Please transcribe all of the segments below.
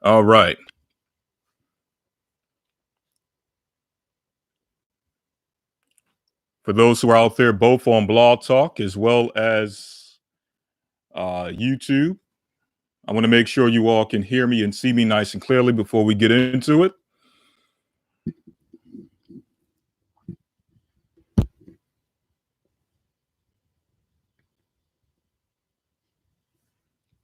All right. For those who are out there, both on Blog Talk as well as YouTube, I want to make sure you all can hear me and see me nice and clearly before we get into it.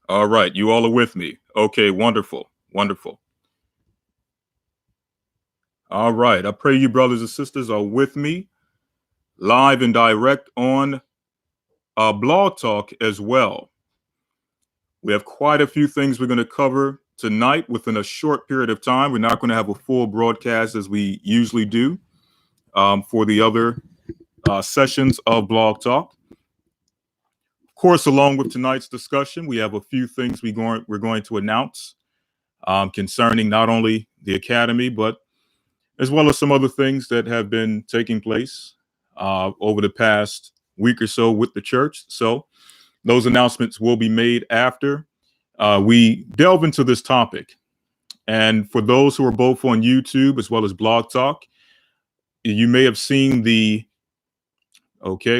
All right. You all are with me. Okay. Wonderful. Wonderful. All right. I pray you brothers and sisters are with me live and direct on Blog Talk as well. We have quite a few things we're going to cover tonight within a short period of time. We're not going to have a full broadcast as we usually do for the other sessions of Blog Talk. Of course, along with tonight's discussion, we have a few things we're going to announce concerning not only the Academy, but as well as some other things that have been taking place over the past week or so with the church. So those announcements will be made after we delve into this topic. And for those who are both on YouTube as well as Blog Talk, you may have seen we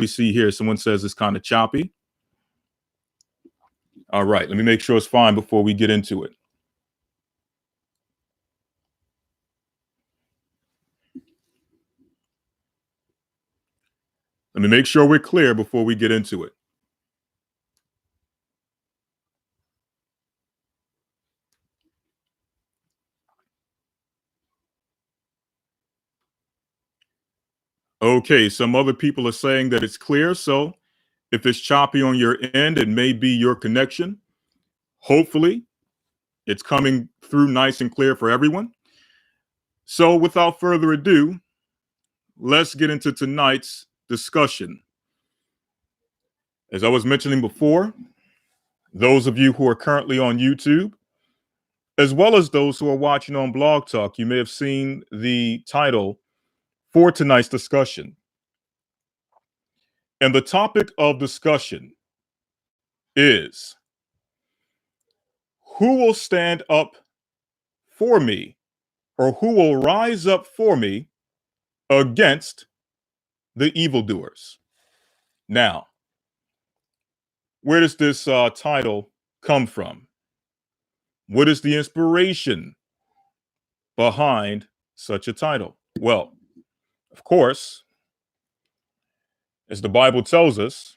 see here, someone says it's kind of choppy. All right, let me make sure it's fine before we get into it. Let me make sure we're clear before we get into it. Okay, some other people are saying that it's clear. So if it's choppy on your end, it may be your connection. Hopefully, it's coming through nice and clear for everyone. So without further ado, let's get into tonight's discussion. As I was mentioning before, those of you who are currently on YouTube, as well as those who are watching on Blog Talk, you may have seen the title for tonight's discussion. And the topic of discussion is, who will stand up for me, or who will rise up for me against the evildoers? Now, where does this title come from? What is the inspiration behind such a title? Well, of course, as the Bible tells us,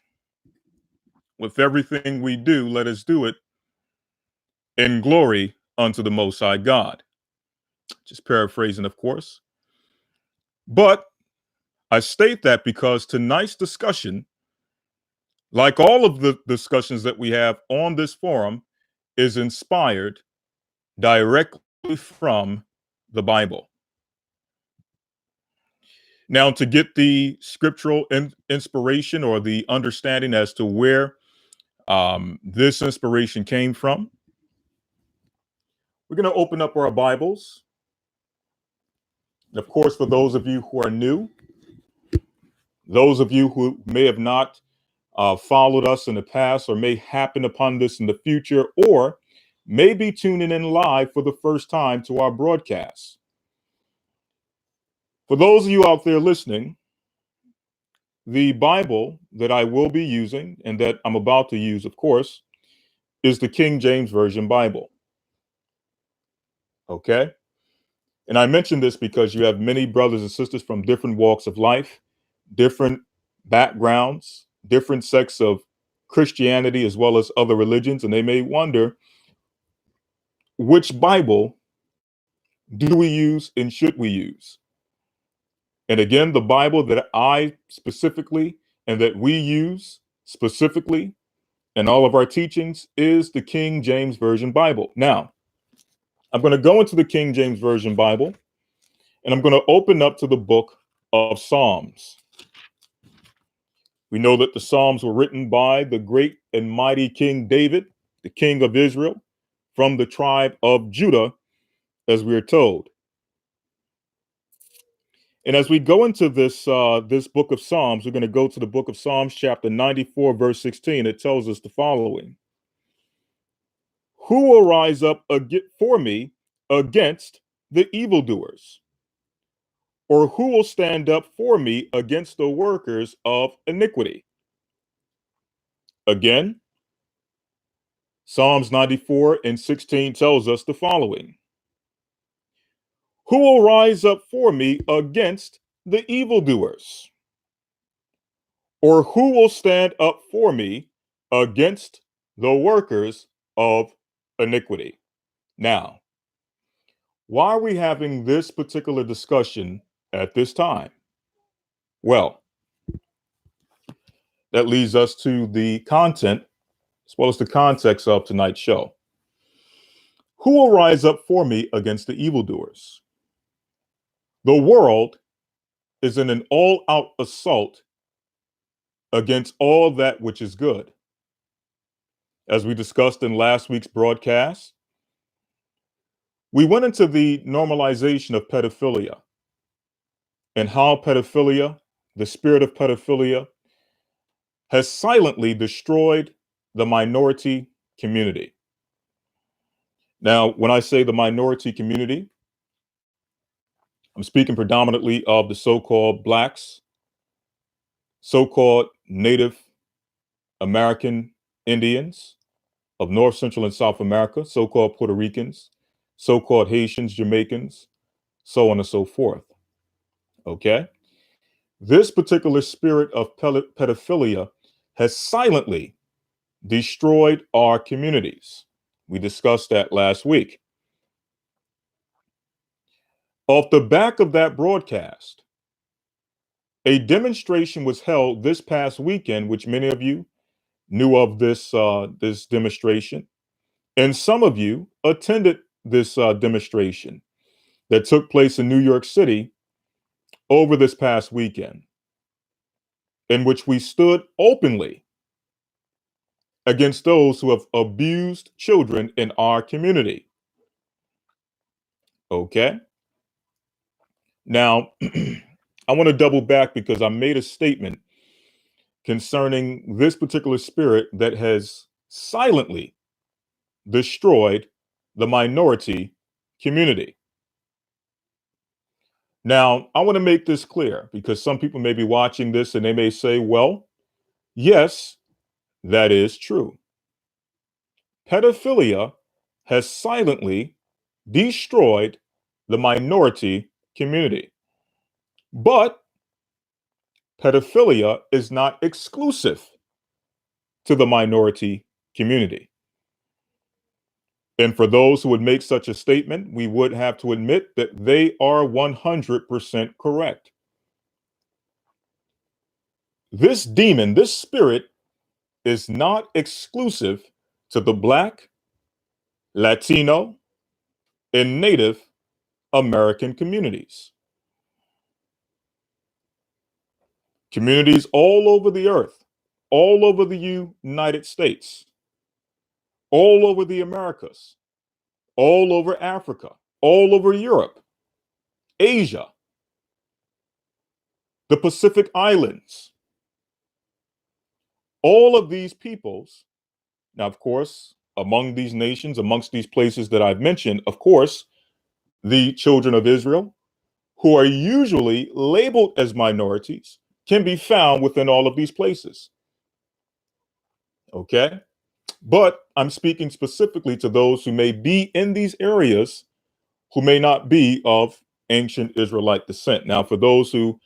with everything we do, let us do it in glory unto the Most High God. Just paraphrasing, of course. But I state that because tonight's discussion, like all of the discussions that we have on this forum, is inspired directly from the Bible. Now, to get the scriptural inspiration or the understanding as to where this inspiration came from, we're going to open up our Bibles. And of course, for those of you who are new, those of you who may have not followed us in the past or may happen upon this in the future, or may be tuning in live for the first time to our broadcast. For those of you out there listening, the Bible that I will be using and that I'm about to use, of course, is the King James Version Bible. Okay? And I mention this because you have many brothers and sisters from different walks of life, different backgrounds, different sects of Christianity, as well as other religions, and they may wonder, which Bible do we use and should we use? And again, the Bible that I specifically and that we use specifically in all of our teachings is the King James Version Bible. Now, I'm going to go into the King James Version Bible and I'm going to open up to the book of Psalms. We know that the Psalms were written by the great and mighty King David, the king of Israel, from the tribe of Judah, as we are told. And as we go into this book of Psalms, we're going to go to the book of Psalms, chapter 94, verse 16. It tells us the following: Who will rise up for me against the evildoers? Or who will stand up for me against the workers of iniquity? Again, Psalms 94:16 tells us the following: Who will rise up for me against the evildoers? Or who will stand up for me against the workers of iniquity? Now, why are we having this particular discussion at this time? Well, that leads us to the content as well as the context of tonight's show. Who will rise up for me against the evildoers? The world is in an all out assault against all that which is good. As we discussed in last week's broadcast, we went into the normalization of pedophilia and how pedophilia, the spirit of pedophilia, has silently destroyed the minority community. Now, when I say the minority community, I'm speaking predominantly of the so-called Blacks, so-called Native American Indians of North, Central, and South America, so-called Puerto Ricans, so-called Haitians, Jamaicans, so on and so forth. Okay? This particular spirit of pedophilia has silently destroyed our communities. We discussed that last week. Off the back of that broadcast, a demonstration was held this past weekend, which many of you knew of this demonstration, and some of you attended this demonstration that took place in New York City over this past weekend, in which we stood openly against those who have abused children in our community. Okay? Now, I want to double back because I made a statement concerning this particular spirit that has silently destroyed the minority community. Now, I want to make this clear because some people may be watching this and they may say, well, yes, that is true. Pedophilia has silently destroyed the minority community. But pedophilia is not exclusive to the minority community. And for those who would make such a statement, we would have to admit that they are 100% correct. This demon, this spirit, is not exclusive to the Black, Latino, and Native American communities. Communities all over the earth, all over the United States, all over the Americas, all over Africa, all over Europe, Asia, the Pacific Islands. All of these peoples, now, of course, among these nations, amongst these places that I've mentioned, of course, the children of Israel, who are usually labeled as minorities, can be found within all of these places. Okay? But I'm speaking specifically to those who may be in these areas who may not be of ancient Israelite descent. Now, for those who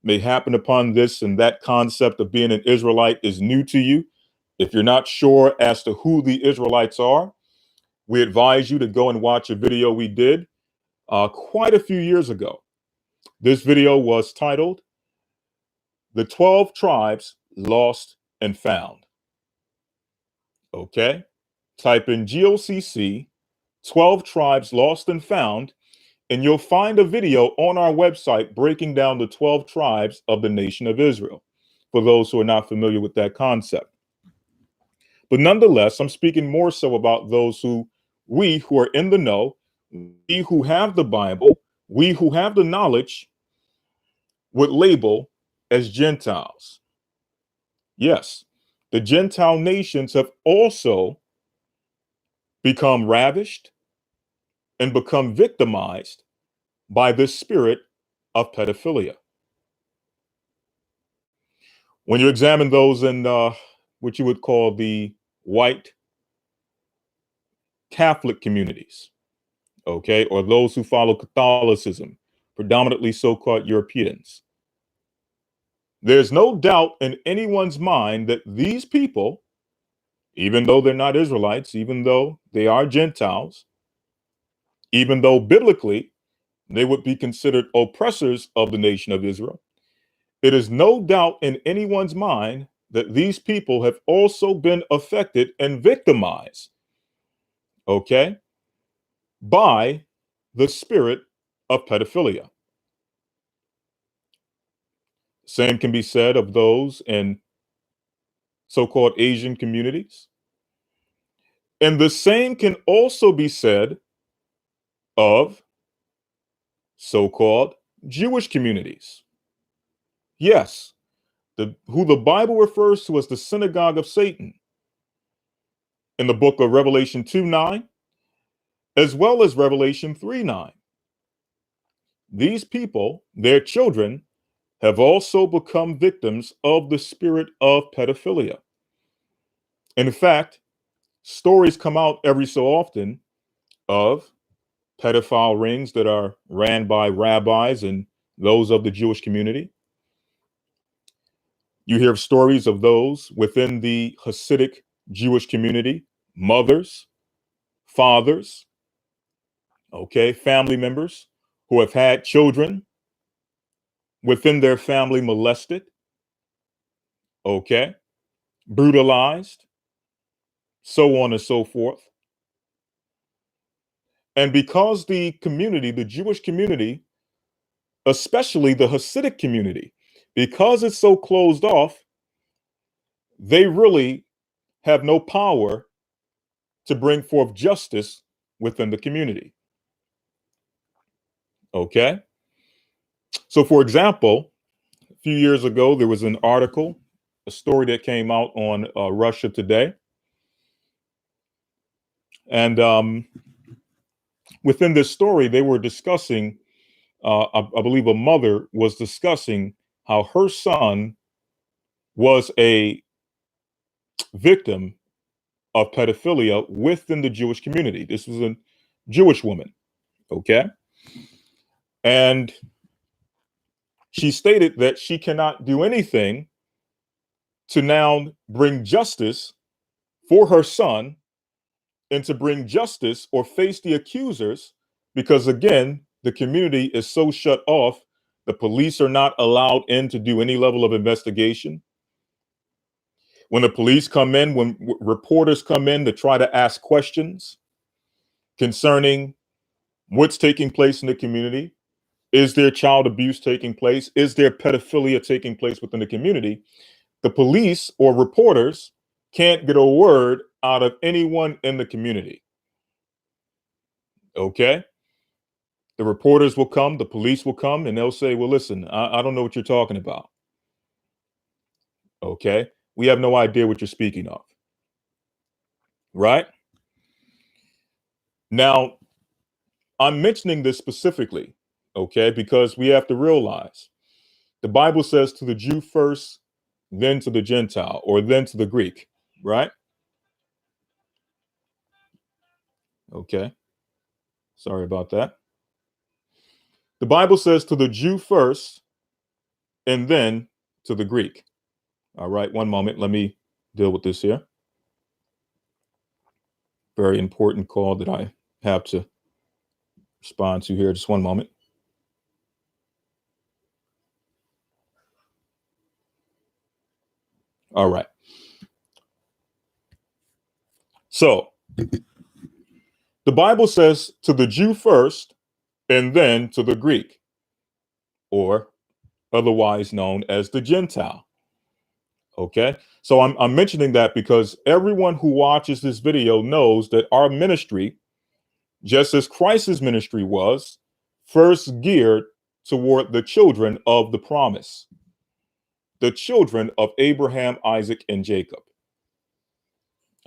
may happen upon this and that concept of being an Israelite is new to you, if you're not sure as to who the Israelites are, we advise you to go and watch a video we did quite a few years ago. This video was titled, "The 12 Tribes Lost and Found." Okay? Type in GOCC, 12 Tribes Lost and Found, and you'll find a video on our website breaking down the 12 tribes of the nation of Israel, for those who are not familiar with that concept. But nonetheless, I'm speaking more so about those we who are in the know, we who have the Bible, we who have the knowledge, would label as Gentiles. Yes, the Gentile nations have also become ravished and become victimized by this spirit of pedophilia. When you examine those in what you would call the white Catholic communities, okay, or those who follow Catholicism, predominantly so-called Europeans, there's no doubt in anyone's mind that these people, even though they're not Israelites, even though they are Gentiles, even though biblically they would be considered oppressors of the nation of Israel, it is no doubt in anyone's mind that these people have also been affected and victimized, okay, by the spirit of pedophilia. Same can be said of those in so-called Asian communities. And the same can also be said of so-called Jewish communities. Yes, who the Bible refers to as the synagogue of Satan in the book of Revelation 2:9, as well as Revelation 3:9. These people, their children, have also become victims of the spirit of pedophilia. In fact, stories come out every so often of pedophile rings that are ran by rabbis and those of the Jewish community. You hear stories of those within the Hasidic Jewish community, mothers, fathers, okay, family members who have had children within their family molested, okay, brutalized, so on and so forth. And because the community, the Jewish community, especially the Hasidic community, because it's so closed off, they really have no power to bring forth justice within the community. Okay. So, for example, a few years ago, there was an article, a story that came out on Russia Today. And within this story, they were discussing, I believe a mother was discussing how her son was a victim of pedophilia within the Jewish community. This was a Jewish woman. Okay. And she stated that she cannot do anything to now bring justice for her son and to bring justice or face the accusers because, again, the community is so shut off. The police are not allowed in to do any level of investigation. When the police come in, when reporters come in to try to ask questions concerning what's taking place in the community, is there child abuse taking place? Is there pedophilia taking place within the community? The police or reporters can't get a word out of anyone in the community. Okay. The reporters will come, the police will come, and they'll say, well, listen, I don't know what you're talking about. Okay. We have no idea what you're speaking of. Right. Now, I'm mentioning this specifically, okay, because we have to realize the Bible says to the Jew first, then to the Gentile, or then to the Greek, right? Okay. Sorry about that. The Bible says to the Jew first, and then to the Greek. All right. One moment. Let me deal with this here. Very important call that I have to respond to here. Just one moment. All right. So the Bible says to the Jew first and then to the Greek, or otherwise known as the Gentile. Okay. So I'm mentioning that because everyone who watches this video knows that our ministry, just as Christ's ministry was, first geared toward the children of the promise, the children of Abraham, Isaac, and Jacob.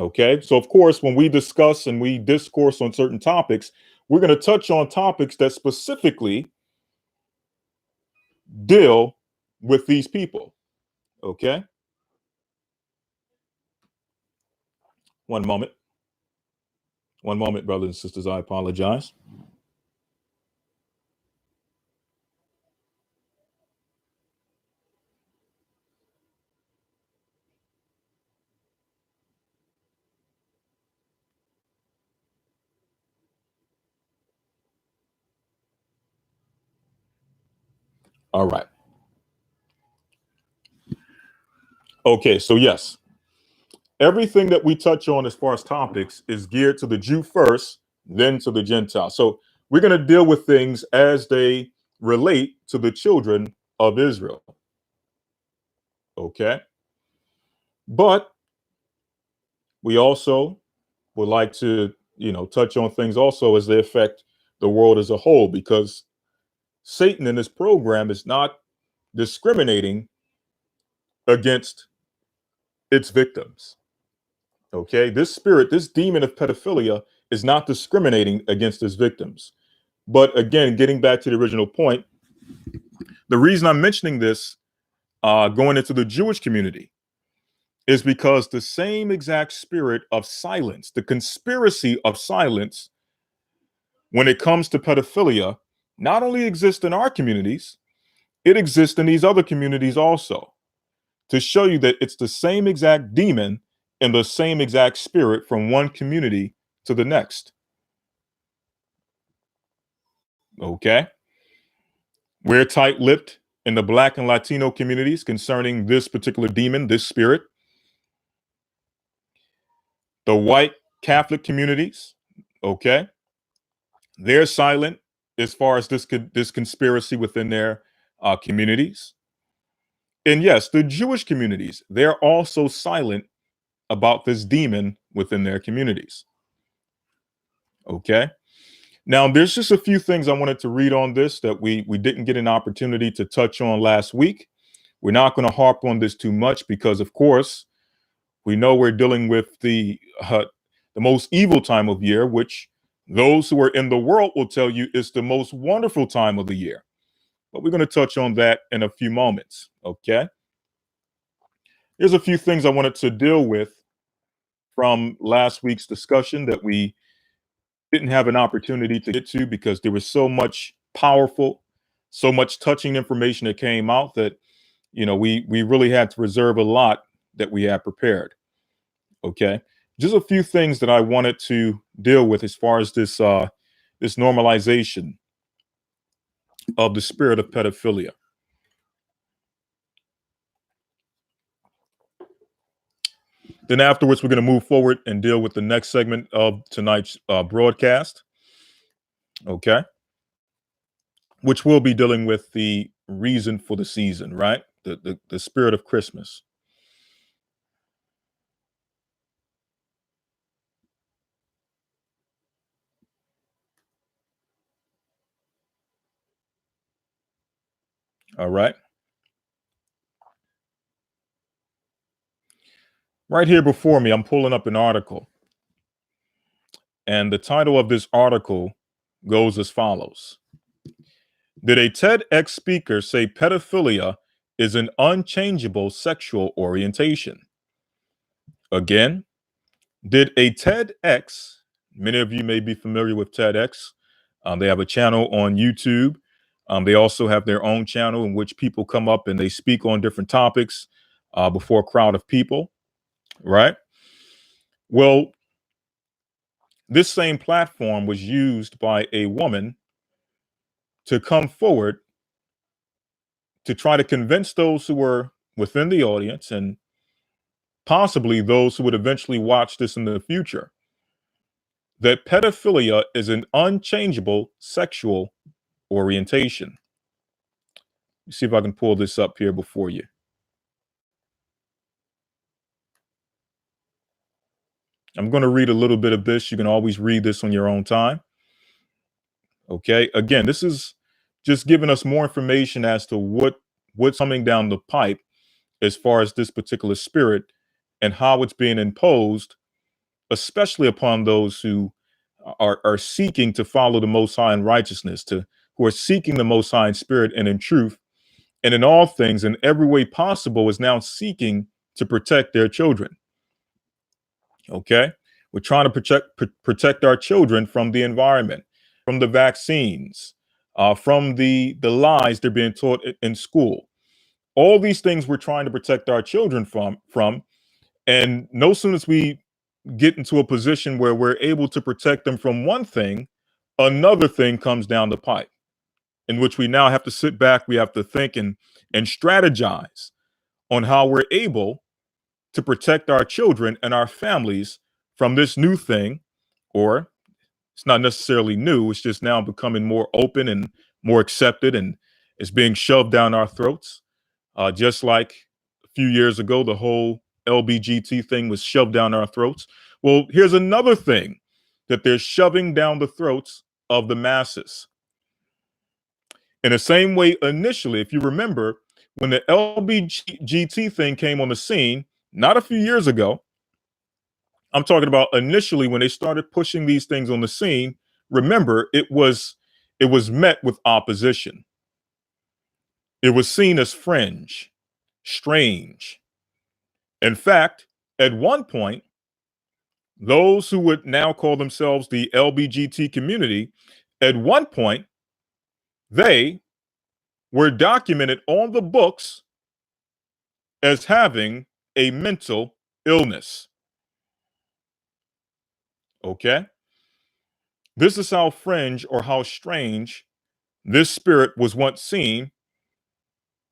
Okay. So, of course, when we discuss and we discourse on certain topics, we're going to touch on topics that specifically deal with these people. Okay. One moment. One moment, brothers and sisters. I apologize. All right. Okay. So, yes, everything that we touch on as far as topics is geared to the Jew first, then to the Gentile. So, we're going to deal with things as they relate to the children of Israel. Okay. But we also would like to, touch on things also as they affect the world as a whole, because Satan in this program is not discriminating against its victims. Okay. This spirit, this demon of pedophilia is not discriminating against its victims. But again, getting back to the original point, the reason I'm mentioning this going into the Jewish community is because the same exact spirit of silence, the conspiracy of silence when it comes to pedophilia, not only exists in our communities, it exists in these other communities also, to show you that it's the same exact demon and the same exact spirit from one community to the next. Okay. We're tight lipped in the Black and Latino communities concerning this particular demon, this spirit. The white Catholic communities, okay, they're silent as far as this conspiracy within their communities. And yes, the Jewish communities, they're also silent about this demon within their communities. Okay. Now, there's just a few things I wanted to read on this that we didn't get an opportunity to touch on last week. We're not going to harp on this too much because, of course, we know we're dealing with the most evil time of year, which those who are in the world will tell you is the most wonderful time of the year. But we're going to touch on that in a few moments. Okay. There's a few things I wanted to deal with from last week's discussion that we didn't have an opportunity to get to because there was so much powerful, so much touching information that came out that we really had to reserve a lot that we had prepared. Okay, just a few things that I wanted to deal with as far as this normalization of the spirit of pedophilia. Then afterwards, we're going to move forward and deal with the next segment of tonight's broadcast. Okay, which will be dealing with the reason for the season, right? The spirit of Christmas. All right. Right here before me, I'm pulling up an article. And the title of this article goes as follows: Did a TEDx speaker say pedophilia is an unchangeable sexual orientation? Again, did a TEDx, many of you may be familiar with TEDx, they have a channel on YouTube. They also have their own channel in which people come up and they speak on different topics before a crowd of people, right? Well, this same platform was used by a woman to come forward to try to convince those who were within the audience and possibly those who would eventually watch this in the future that pedophilia is an unchangeable sexual orientation. Let's see if I can pull this up here before you. I'm going to read a little bit of this. You can always read this on your own time. Okay. Again, this is just giving us more information as to what's coming down the pipe as far as this particular spirit and how it's being imposed especially upon those who are seeking to follow the Most High in righteousness, who are seeking the Most High in spirit and in truth, and in all things, in every way possible, is now seeking to protect their children. Okay, we're trying to protect our children from the environment, from the vaccines, from the lies they're being taught in school. All these things we're trying to protect our children from. And no sooner as we get into a position where we're able to protect them from one thing, another thing comes down the pipe, in which we now have to sit back, we have to think and strategize on how we're able to protect our children and our families from this new thing. Or it's not necessarily new, it's just now becoming more open and more accepted, and it's being shoved down our throats. Just like a few years ago, the whole LBGT thing was shoved down our throats. Well, here's another thing that they're shoving down the throats of the masses. In the same way, initially, if you remember, when the LBGT thing came on the scene, not a few years ago, I'm talking about initially when they started pushing these things on the scene, remember, it was met with opposition. It was seen as fringe, strange. In fact, at one point, those who would now call themselves the LBGT community, at one point, they were documented on the books as having a mental illness. Okay? This is how fringe or how strange this spirit was once seen,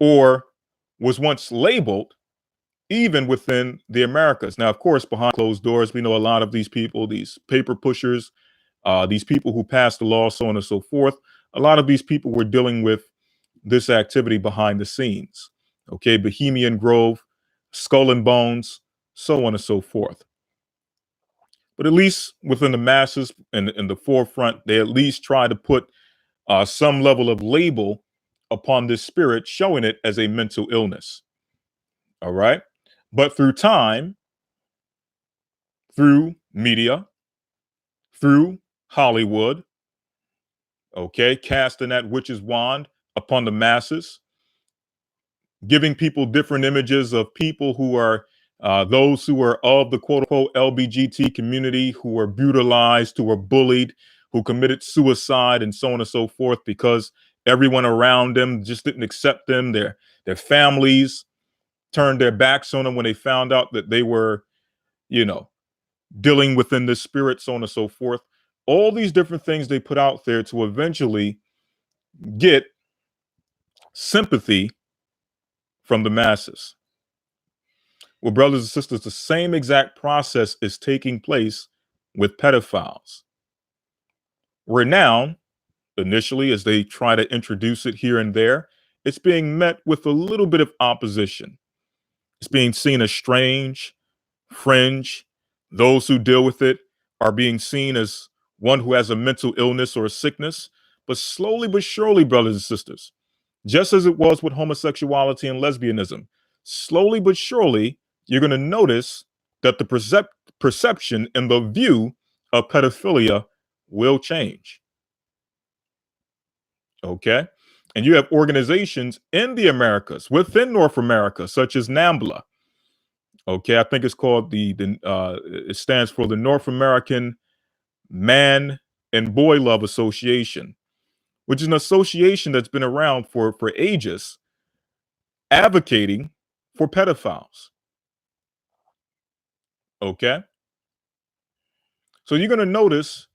or was once labeled, even within the Americas. Now, of course, behind closed doors, we know a lot of these people, these paper pushers, these people who passed the law, so on and so forth. A lot of these people were dealing with this activity behind the scenes. Okay, Bohemian Grove, Skull and Bones, so on and so forth. But at least within the masses and in the forefront, they at least try to put some level of label upon this spirit, showing it as a mental illness. All right. But through time, through media, through Hollywood, okay, casting that witch's wand upon the masses, giving people different images of people who are those who are of the quote unquote LBGT community, who were brutalized, who were bullied, who committed suicide, and so on and so forth, because everyone around them just didn't accept them. Their families turned their backs on them when they found out that they were, you know, dealing within this spirit, so on and so forth. All these different things they put out there to eventually get sympathy from the masses. Well, brothers and sisters, the same exact process is taking place with pedophiles. Where now, initially, as they try to introduce it here and there, it's being met with a little bit of opposition. It's being seen as strange, fringe. Those who deal with it are being seen as one who has a mental illness or a sickness. But slowly but surely, brothers and sisters, just as it was with homosexuality and lesbianism, slowly but surely, you're going to notice that the perception and the view of pedophilia will change. Okay? And you have organizations in the Americas, within North America, such as NAMBLA. Okay, I think it's called it stands for the North American Man and Boy Love Association, which is an association that's been around for ages, advocating for pedophiles. Okay, so you're going to notice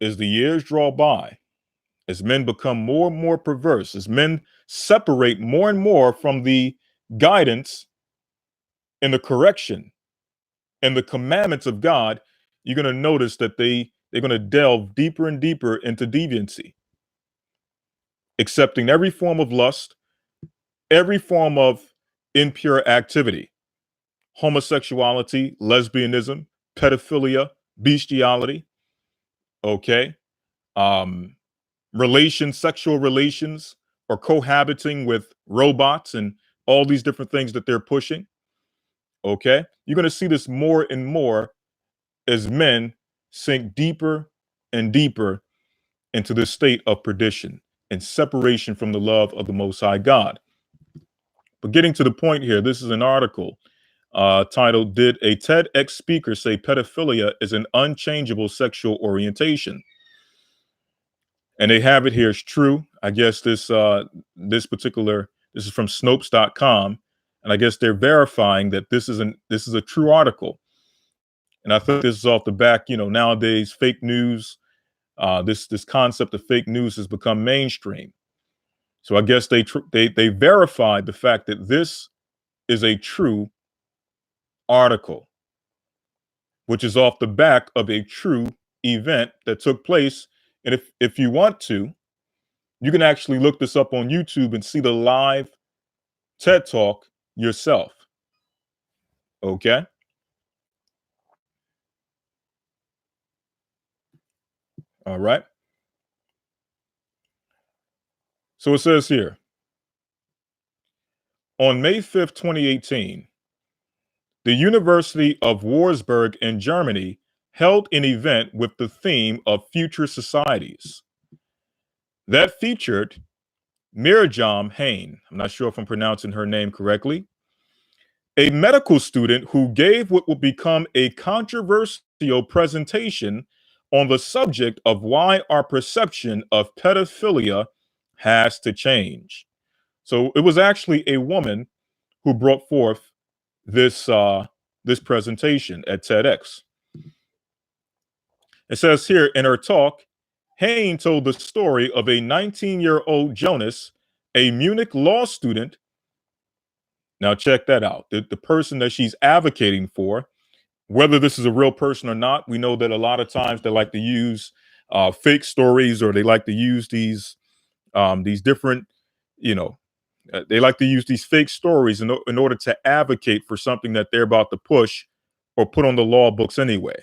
as the years draw by, as men become more and more perverse, as men separate more and more from the guidance and the correction and the commandments of God, you're going to notice that they're going to delve deeper and deeper into deviancy, accepting every form of lust, every form of impure activity, homosexuality, lesbianism, pedophilia, bestiality, okay, sexual relations, or cohabiting with robots and all these different things that they're pushing. Okay, you're going to see this more and more as men sink deeper and deeper into this state of perdition and separation from the love of the Most High God. But getting to the point here, this is an article titled, "Did a TEDx Speaker Say Pedophilia is an Unchangeable Sexual Orientation?" And they have it here. It's true. I guess this this is from Snopes.com, and I guess they're verifying that this is a true article. And I think this is off the back. Nowadays fake news, this concept of fake news has become mainstream. So I guess they verified the fact that this is a true article, which is off the back of a true event that took place. And if you want to, you can actually look this up on YouTube and see the live TED Talk yourself. Okay? All right. So it says here, on May 5th, 2018, the University of Wurzburg in Germany held an event with the theme of future societies that featured Mirjam Hain. I'm not sure if I'm pronouncing her name correctly. A medical student who gave what would become a controversial presentation on the subject of why our perception of pedophilia has to change. So it was actually a woman who brought forth this presentation at TEDx. It says here in her talk, Hain told the story of a 19-year-old Jonas, a Munich law student. Now check that out. The person that she's advocating for, whether this is a real person or not, we know that a lot of times they like to use fake stories, or they like to use these different, they like to use these fake stories in order to advocate for something that they're about to push or put on the law books anyway.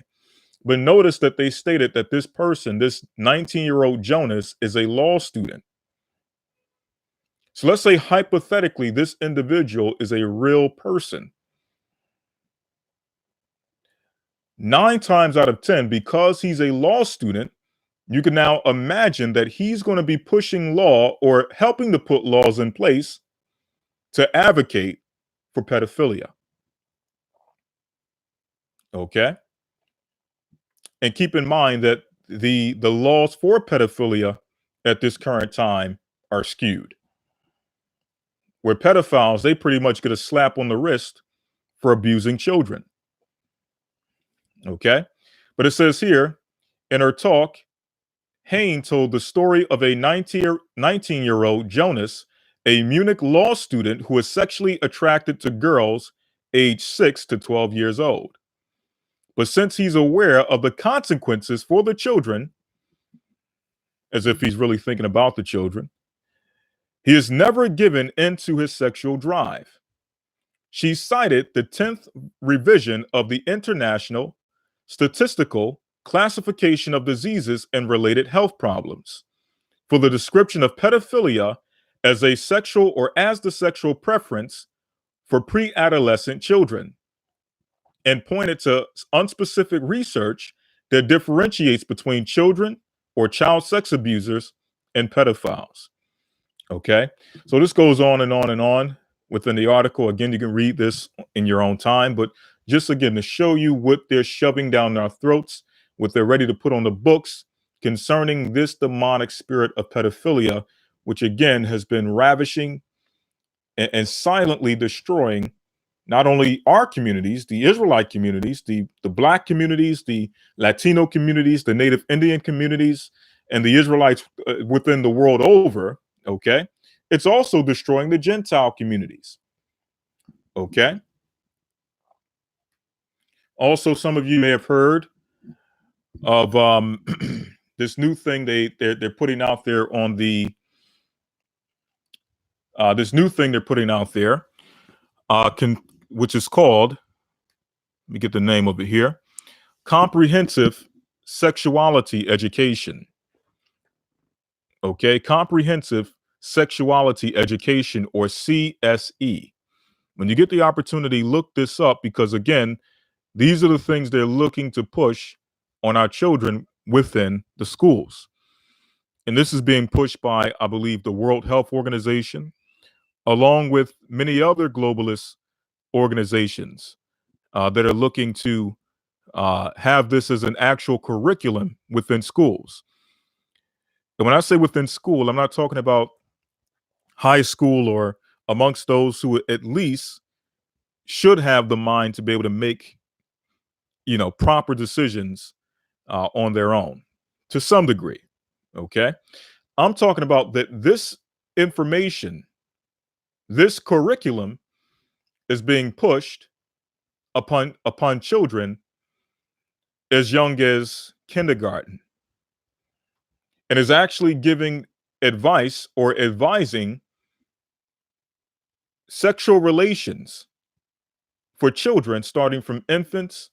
But notice that they stated that this person, this 19-year-old Jonas, is a law student. So let's say hypothetically, this individual is a real person. 9 times out of 10, because he's a law student, you can now imagine that he's going to be pushing law or helping to put laws in place to advocate for pedophilia. Okay? And keep in mind that the laws for pedophilia at this current time are skewed. Where pedophiles, they pretty much get a slap on the wrist for abusing children. Okay? But it says here, in her talk, Hain told the story of a 19-year-old Jonas, a Munich law student who is sexually attracted to girls aged 6 to 12 years old. But since he's aware of the consequences for the children, as if he's really thinking about the children, he has never given into his sexual drive. She cited the 10th revision of the International Statistical Classification of Diseases and Related Health Problems for the description of pedophilia as a sexual or as the sexual preference for pre-adolescent children, and pointed to unspecific research that differentiates between children or child sex abusers and pedophiles. Okay, so this goes on and on and on within the article. Again, you can read this in your own time, but just again to show you what they're shoving down our throats, what they're ready to put on the books concerning this demonic spirit of pedophilia, which again has been ravishing and silently destroying not only our communities, the Israelite communities, the Black communities, the Latino communities, the Native Indian communities, and the Israelites within the world over. Okay, it's also destroying the Gentile communities. Okay. Also, some of you may have heard of this new thing they're putting out there on the this new thing they're putting out there, which is called, let me get the name of it here, Comprehensive Sexuality Education. Okay, Comprehensive Sexuality Education, or CSE. When you get the opportunity, look this up, because again, These are the things they're looking to push on our children within the schools. And this is being pushed by, I believe, the World Health Organization, along with many other globalist organizations that are looking to have this as an actual curriculum within schools. And when I say within school, I'm not talking about high school or amongst those who at least should have the mind to be able to make, proper decisions on their own to some degree. Okay. I'm talking about that this information, this curriculum is being pushed upon children as young as kindergarten and is actually giving advice or advising sexual relations for children starting from infants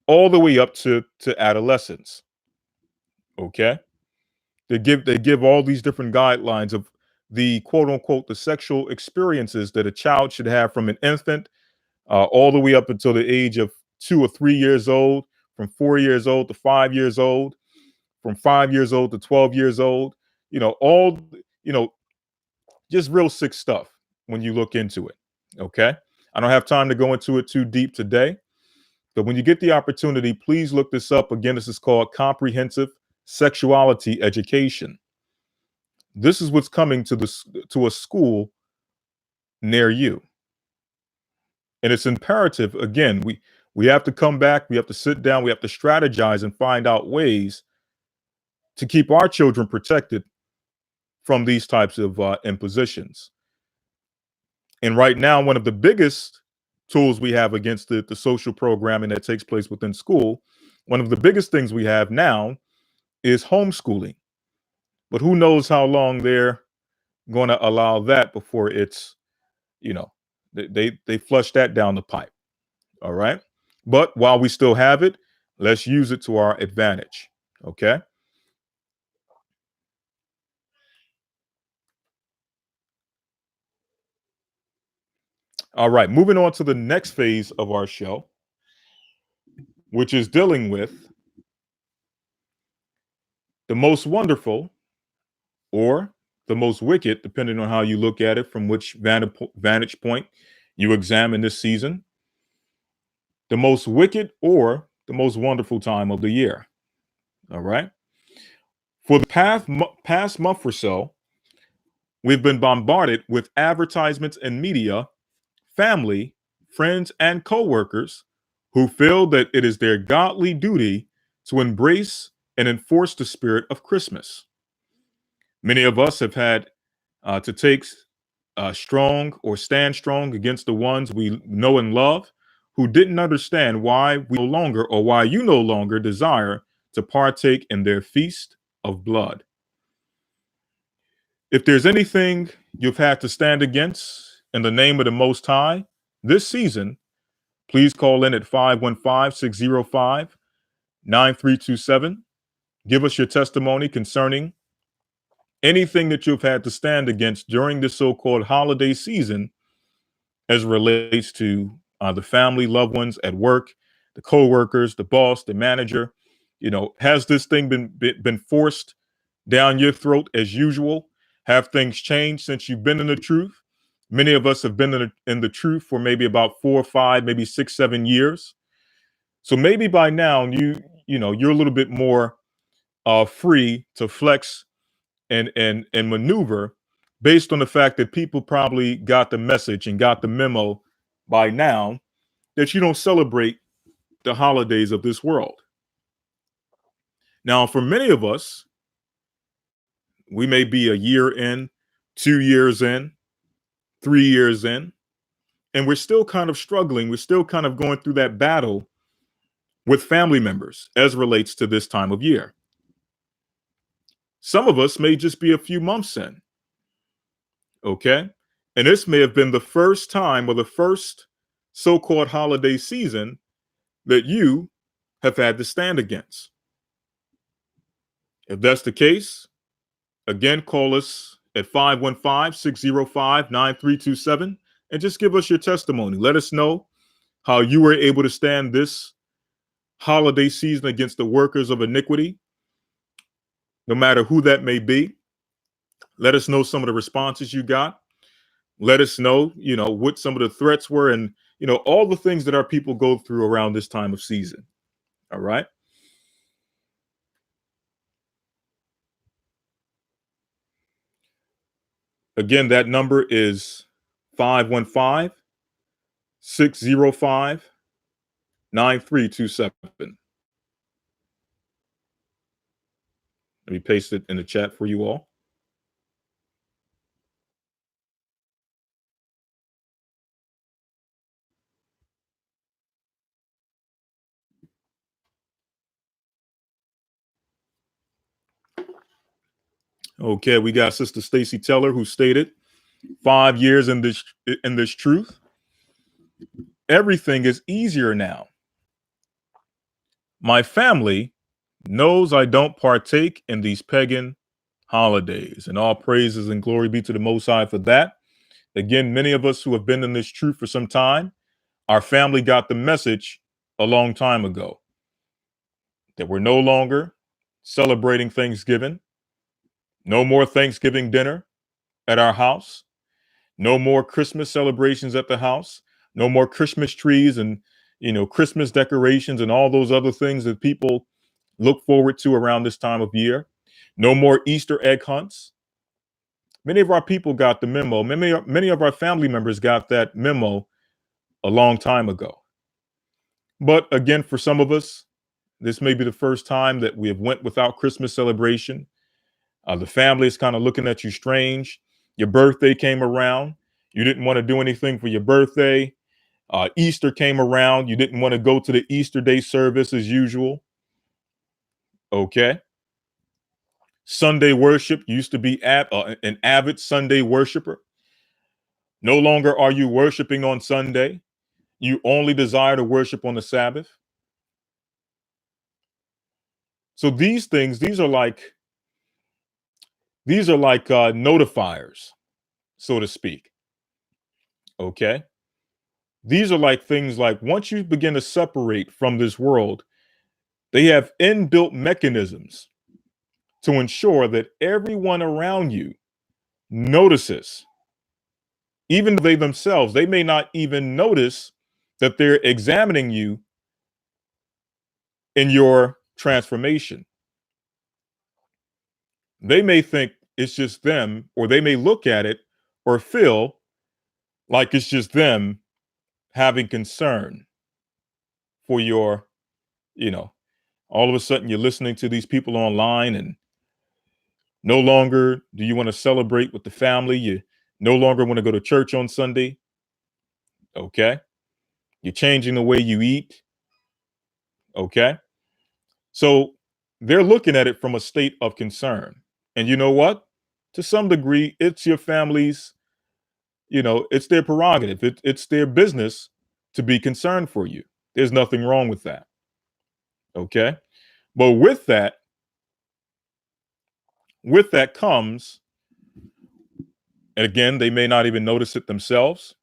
all the way up to adolescence. Okay. They give all these different guidelines of the quote unquote the sexual experiences that a child should have from an infant all the way up until the age of 2 or 3 years old, from 4 years old to 5 years old, from 5 years old to 12 years old. All just real sick stuff when you look into it. Okay, I don't have time to go into it too deep today, but when you get the opportunity, please look this up. Again, this is called comprehensive sexuality education. This is what's coming to a school near you. And it's imperative, again, we have to come back, we have to sit down, we have to strategize and find out ways to keep our children protected from these types of impositions. And right now, one of the biggest tools we have against the social programming that takes place within school, one of the biggest things we have now is homeschooling. But who knows how long they're going to allow that before it's, you know, they flush that down the pipe. All right. But while we still have it, let's use it to our advantage. Okay. All right. Moving on to the next phase of our show, which is dealing with the most wonderful or the most wicked, depending on how you look at it, from which vantage point you examine this season, the most wicked or the most wonderful time of the year. All right. For the past month or so, we've been bombarded with advertisements and media, family, friends, and coworkers who feel that it is their godly duty to embrace and enforce the spirit of Christmas. Many of us have had to take strong or stand strong against the ones we know and love who didn't understand why we no longer or why you no longer desire to partake in their feast of blood. If there's anything you've had to stand against in the name of the Most High this season, please call in at 515-605-9327. Give us your testimony concerning anything that you've had to stand against during this so-called holiday season as it relates to the family, loved ones at work, the co-workers, the boss, the manager. Has this thing been forced down your throat as usual? Have things changed since you've been in the truth? Many of us have been in the truth for maybe about 4 or 5, maybe 6, 7 years. So maybe by now you're a little bit more free to flex and maneuver based on the fact that people probably got the message and got the memo by now that you don't celebrate the holidays of this world. Now, for many of us, we may be a year in, 2 years in, 3 years in, and we're still kind of struggling. We're still kind of going through that battle with family members as relates to this time of year. Some of us may just be a few months in. Okay. And this may have been the first time or the first so called holiday season that you have had to stand against. If that's the case, again, call us at 515-605-9327 and just give us your testimony. Let us know how you were able to stand this holiday season against the workers of iniquity, no matter who that may be. Let us know some of the responses you got. Let us know, what some of the threats were and, all the things that our people go through around this time of season. All right. Again, that number is 515 605 9327. Let me paste it in the chat for you all. Okay, we got Sister Stacy Teller who stated 5 years in this truth. Everything is easier now. My family knows I don't partake in these pagan holidays, and all praises and glory be to the Most High for that. Again, many of us who have been in this truth for some time, our family got the message a long time ago that we're no longer celebrating Thanksgiving, no more Thanksgiving dinner at our house, no more Christmas celebrations at the house, no more Christmas trees and Christmas decorations and all those other things that people look forward to around this time of year. No more Easter egg hunts. Many of our people got the memo. Many of our family members got that memo a long time ago. But again, for some of us, this may be the first time that we have went without Christmas celebration. The family is kind of looking at you strange. Your birthday came around. You didn't want to do anything for your birthday. Easter came around. You didn't want to go to the Easter Day service as usual. Okay. Sunday worship used to be an avid Sunday worshiper. No longer are you worshiping on Sunday. You only desire to worship on the Sabbath. So these things, these are like notifiers, so to speak. Okay. These are like things like once you begin to separate from this world, they have inbuilt mechanisms to ensure that everyone around you notices. Even they themselves, they may not even notice that they're examining you in your transformation. They may think it's just them, or they may look at it or feel like it's just them having concern for your, all of a sudden you're listening to these people online and no longer do you want to celebrate with the family. You no longer want to go to church on Sunday. Okay. You're changing the way you eat. Okay. So they're looking at it from a state of concern. And you know what? To some degree, it's your family's, it's their prerogative. It's their business to be concerned for you. There's nothing wrong with that. Okay. But with that comes, and again, they may not even notice it themselves.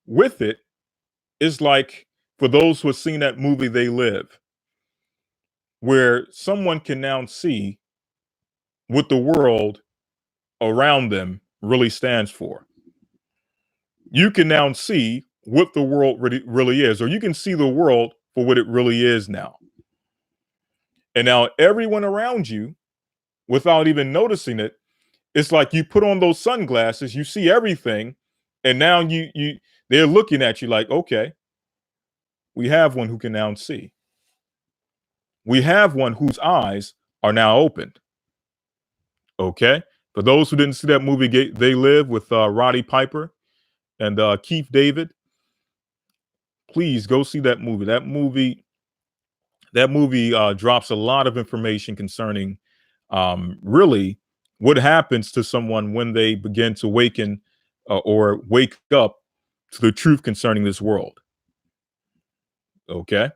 With it is like for those who have seen that movie, They Live, where someone can now see what the world around them really stands for. You can now see what the world really is, or you can see the world for what it really is now. And now everyone around you, without even noticing it, it's like you put on those sunglasses, you see everything, and now they're looking at you like, okay, we have one who can now see. We have one whose eyes are now opened. Okay. For those who didn't see that movie, They Live with Roddy Piper and Keith David, please go see that movie. That movie drops a lot of information concerning really what happens to someone when they begin to waken or wake up to the truth concerning this world. Okay.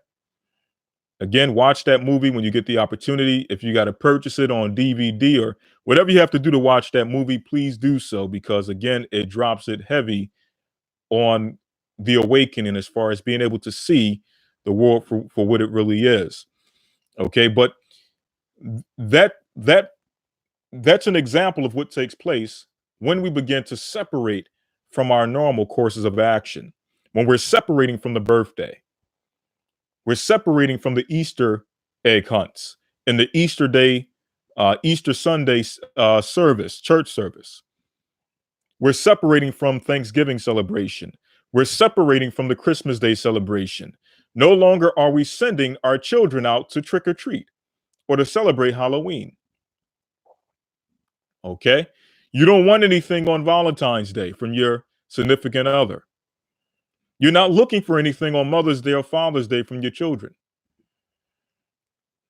Again, watch that movie when you get the opportunity. If you got to purchase it on DVD or whatever you have to do to watch that movie, please do so, because again, it drops it heavy on the awakening as far as being able to see the world for what it really is. Okay, but that that's an example of what takes place when we begin to separate from our normal courses of action. When we're separating from the birthday, we're separating from the Easter egg hunts and the Easter day, Easter Sunday service, church service. We're separating from Thanksgiving celebration. We're separating from the Christmas Day celebration. No longer are we sending our children out to trick or treat or to celebrate Halloween. Okay. You don't want anything on Valentine's Day from your significant other. You're not looking for anything on Mother's Day or Father's Day from your children.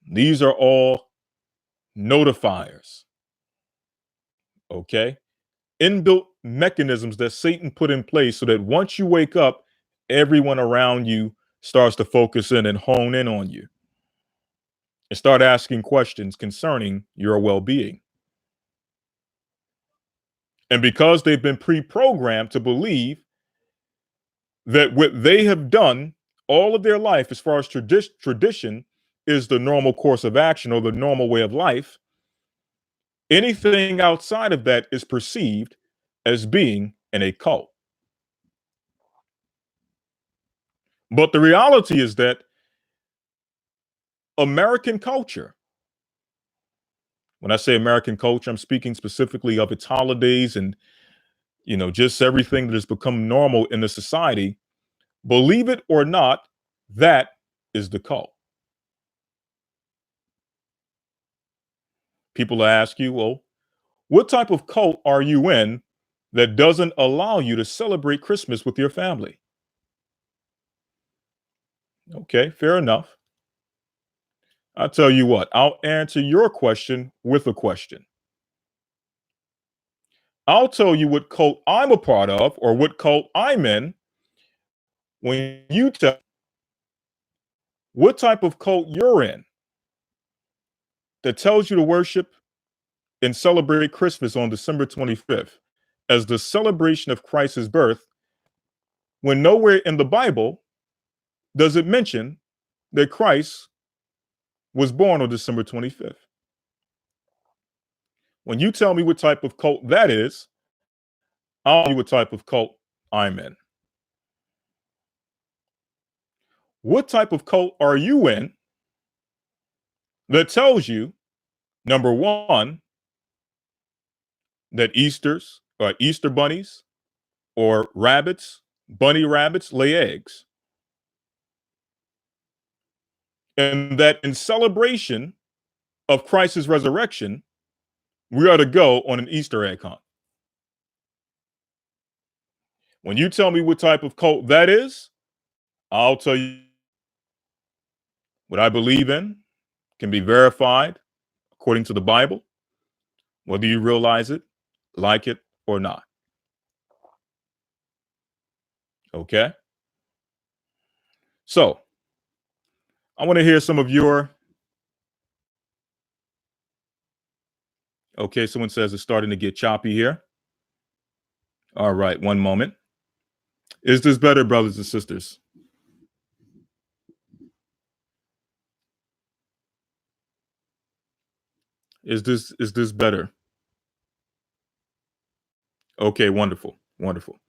These are all notifiers. Okay. Inbuilt mechanisms that Satan put in place so that once you wake up, everyone around you starts to focus in and hone in on you and start asking questions concerning your well being. And because they've been pre programmed to believe that what they have done all of their life, as far as tradition, is the normal course of action or the normal way of life, anything outside of that is perceived as being in a cult. But the reality is that American culture, when I say American culture, I'm speaking specifically of its holidays and, just everything that has become normal in the society. Believe it or not, that is the cult. People ask you, well, what type of cult are you in that doesn't allow you to celebrate Christmas with your family? Okay, fair enough. I'll tell you what, I'll answer your question with a question. I'll tell you what cult I'm a part of or what cult I'm in when you tell what type of cult you're in that tells you to worship and celebrate Christmas on December 25th as the celebration of Christ's birth, when nowhere in the Bible does it mention that Christ was born on December 25th. When you tell me what type of cult that is, I'll tell you what type of cult I'm in. What type of cult are you in that tells you, number one, that Easter bunnies or bunny rabbits lay eggs? And that in celebration of Christ's resurrection, we are to go on an Easter egg hunt. When you tell me what type of cult that is, I'll tell you what I believe in can be verified according to the Bible, whether you realize it, like it, or not. Okay? So, I want to hear some of your. Okay, someone says it's starting to get choppy here. All right, one moment. Is this better, brothers and sisters? Is this better? Okay, wonderful. Wonderful.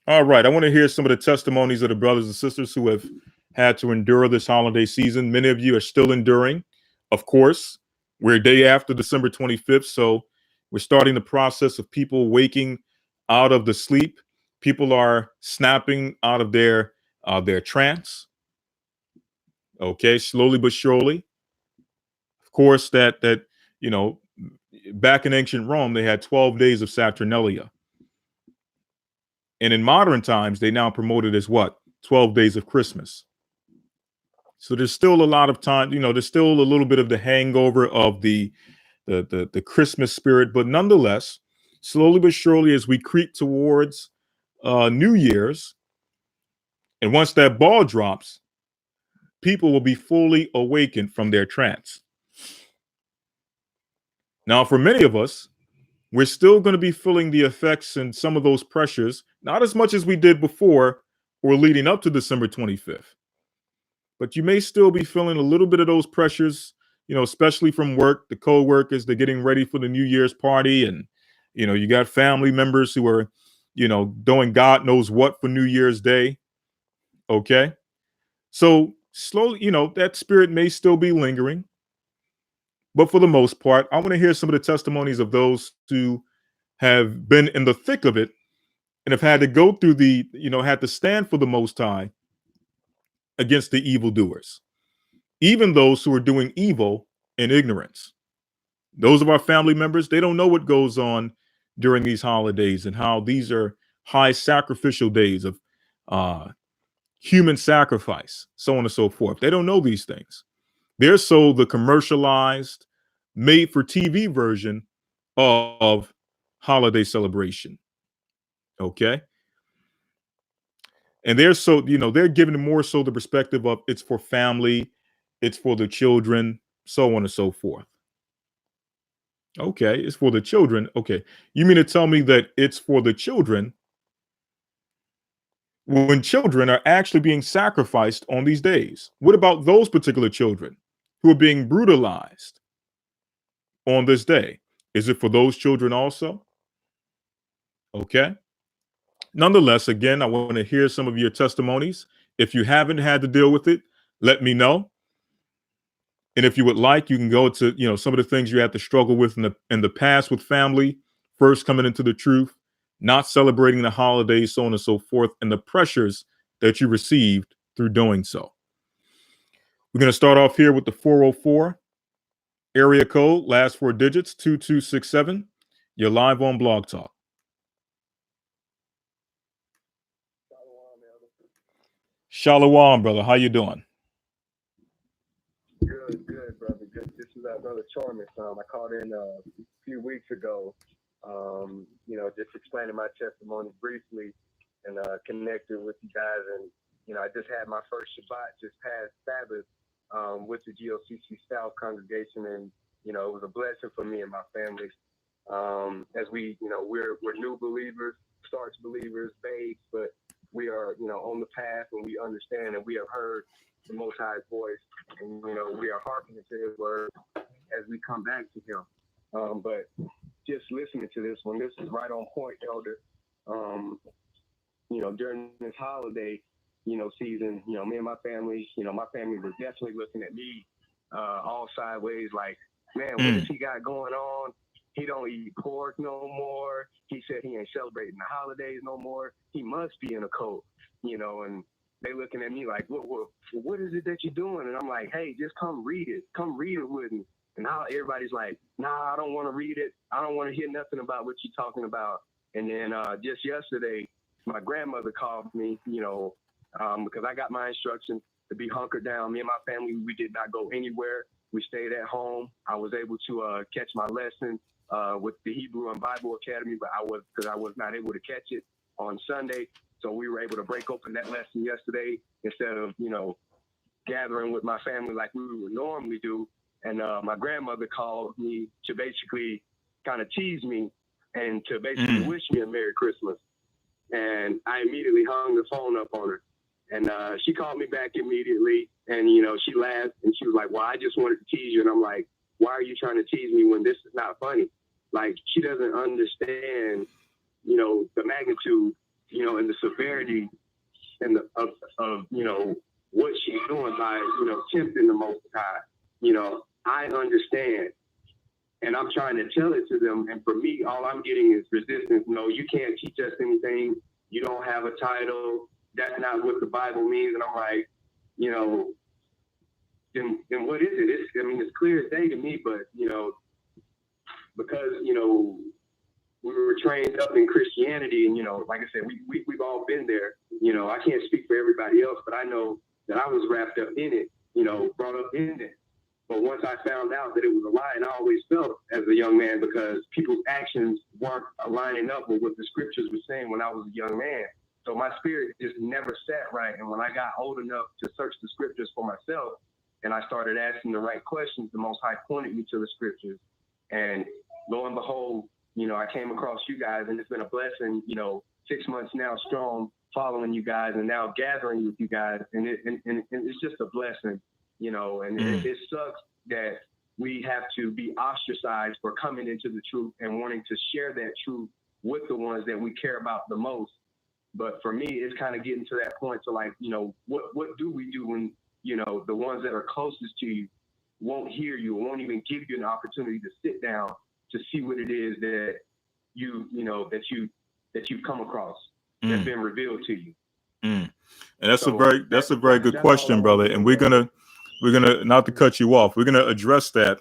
All right, I want to hear some of the testimonies of the brothers and sisters who have had to endure this holiday season. Many of you are still enduring. Of course, we're a day after December 25th, so we're starting the process of people waking out of the sleep. People are snapping out of their trance. Okay, slowly but surely. Of course, that you know, back in ancient Rome, they had 12 days of Saturnalia. And in modern times, they now promote it as what? 12 days of Christmas. So there's still a lot of time, there's still a little bit of the hangover of the Christmas spirit, but nonetheless, slowly but surely as we creep towards New Year's, and once that ball drops, people will be fully awakened from their trance. Now, for many of us, We're still going to be feeling the effects and some of those pressures, not as much as we did before or leading up to December 25th. But you may still be feeling a little bit of those pressures, especially from work, the co-workers, they're getting ready for the New Year's party. And, you got family members who are, doing God knows what for New Year's Day. Okay. So slowly, that spirit may still be lingering. But for the most part, I want to hear some of the testimonies of those who have been in the thick of it and have had to go through had to stand for the Most High against the evildoers, even those who are doing evil in ignorance. Those of our family members, they don't know what goes on during these holidays and how these are high sacrificial days of uh, human sacrifice, so on and so forth. They don't know these things. They're sold the commercialized, made for TV version of holiday celebration. Okay. And they're giving more so the perspective of it's for family, it's for the children, so on and so forth. Okay, it's for the children. Okay. You mean to tell me that it's for the children when children are actually being sacrificed on these days? What about those particular children who are being brutalized on this day? Is it for those children also? Okay. Nonetheless, again, I want to hear some of your testimonies. If you haven't had to deal with it, let me know. And if you would like, you can go to, some of the things you had to struggle with in the past with family, first coming into the truth, not celebrating the holidays, so on and so forth, and the pressures that you received through doing so. We're going to start off here with the 404 area code, last four digits, 2267. You're live on Blog Talk. Shalom, brother. How you doing? Good, brother. Good. This is Brother Charmis. I called in a few weeks ago, just explaining my testimony briefly and connected with you guys. And, I just had my first Shabbat just past Sabbath with the GOCC South congregation. And, it was a blessing for me and my family. As we, we're new believers, starch believers, babes, but we are, on the path and we understand and we have heard the Most High's voice, and we are hearkening to His word as we come back to Him. But just listening to this one, this is right on point, Elder. During this holiday, season, me and my family was definitely looking at me all sideways, like, man, what does he got going on? He don't eat pork no more. He said he ain't celebrating the holidays no more. He must be in a cult, and they looking at me like, what is it that you're doing? And I'm like, hey, just come read it. Come read it with me. And now everybody's like, nah, I don't want to read it. I don't want to hear nothing about what you're talking about. And then just yesterday, my grandmother called me, because I got my instructions to be hunkered down. Me and my family, we did not go anywhere. We stayed at home. I was able to catch my lesson with the Hebrew and Bible Academy, but I was not able to catch it on Sunday. So we were able to break open that lesson yesterday instead of, gathering with my family like we would normally do. And my grandmother called me to basically kind of tease me and to basically wish me a Merry Christmas. And I immediately hung the phone up on her. And she called me back immediately. And, she laughed and she was like, well, I just wanted to tease you. And I'm like, why are you trying to tease me when this is not funny? Like, she doesn't understand, the magnitude, and the severity and of what she's doing by, tempting the Most High. I understand. And I'm trying to tell it to them. And for me, all I'm getting is resistance. No, you can't teach us anything. You don't have a title. That's not what the Bible means. And I'm like, then what is it? It's clear as day to me, but, because, we were trained up in Christianity and, like I said, we've all been there. I can't speak for everybody else, but I know that I was wrapped up in it, brought up in it. But once I found out that it was a lie, and I always felt as a young man because people's actions weren't aligning up with what the scriptures were saying when I was a young man. So my spirit just never sat right. And when I got old enough to search the scriptures for myself, and I started asking the right questions, the Most High pointed me to the scriptures. And lo and behold, you know, I came across you guys, and it's been a blessing, you know, 6 months now strong, following you guys and now gathering with you guys. And it's just a blessing, you know, and it sucks that we have to be ostracized for coming into the truth and wanting to share that truth with the ones that we care about the most. But for me, it's kind of getting to that point to like, you know, what do we do when, you know, the ones that are closest to you won't hear you, won't even give you an opportunity to sit down to see what it is that you've come across that's been revealed to you. And that's a very good question, brother. And we're gonna not to cut you off, we're gonna address that.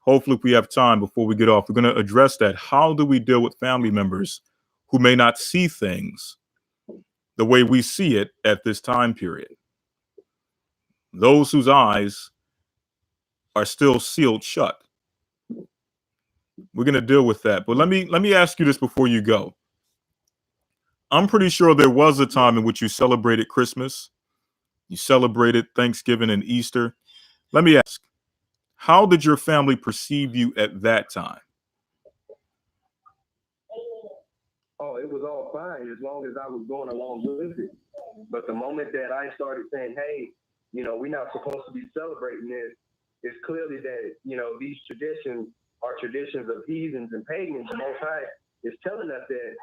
Hopefully, if we have time before we get off, we're gonna address that. How do we deal with family members who may not see things the way we see it at this time period? Those whose eyes are still sealed shut. We're gonna deal with that. But let me ask you this before you go. I'm pretty sure there was a time in which you celebrated Christmas, you celebrated Thanksgiving and Easter. Let me ask, how did your family perceive you at that time? Oh, it was all fine as long as I was going along with it. But the moment that I started saying, hey, you know, we're not supposed to be celebrating this, it's clearly that, you know, these traditions are traditions of heathens and pagans. The Most High is telling us that,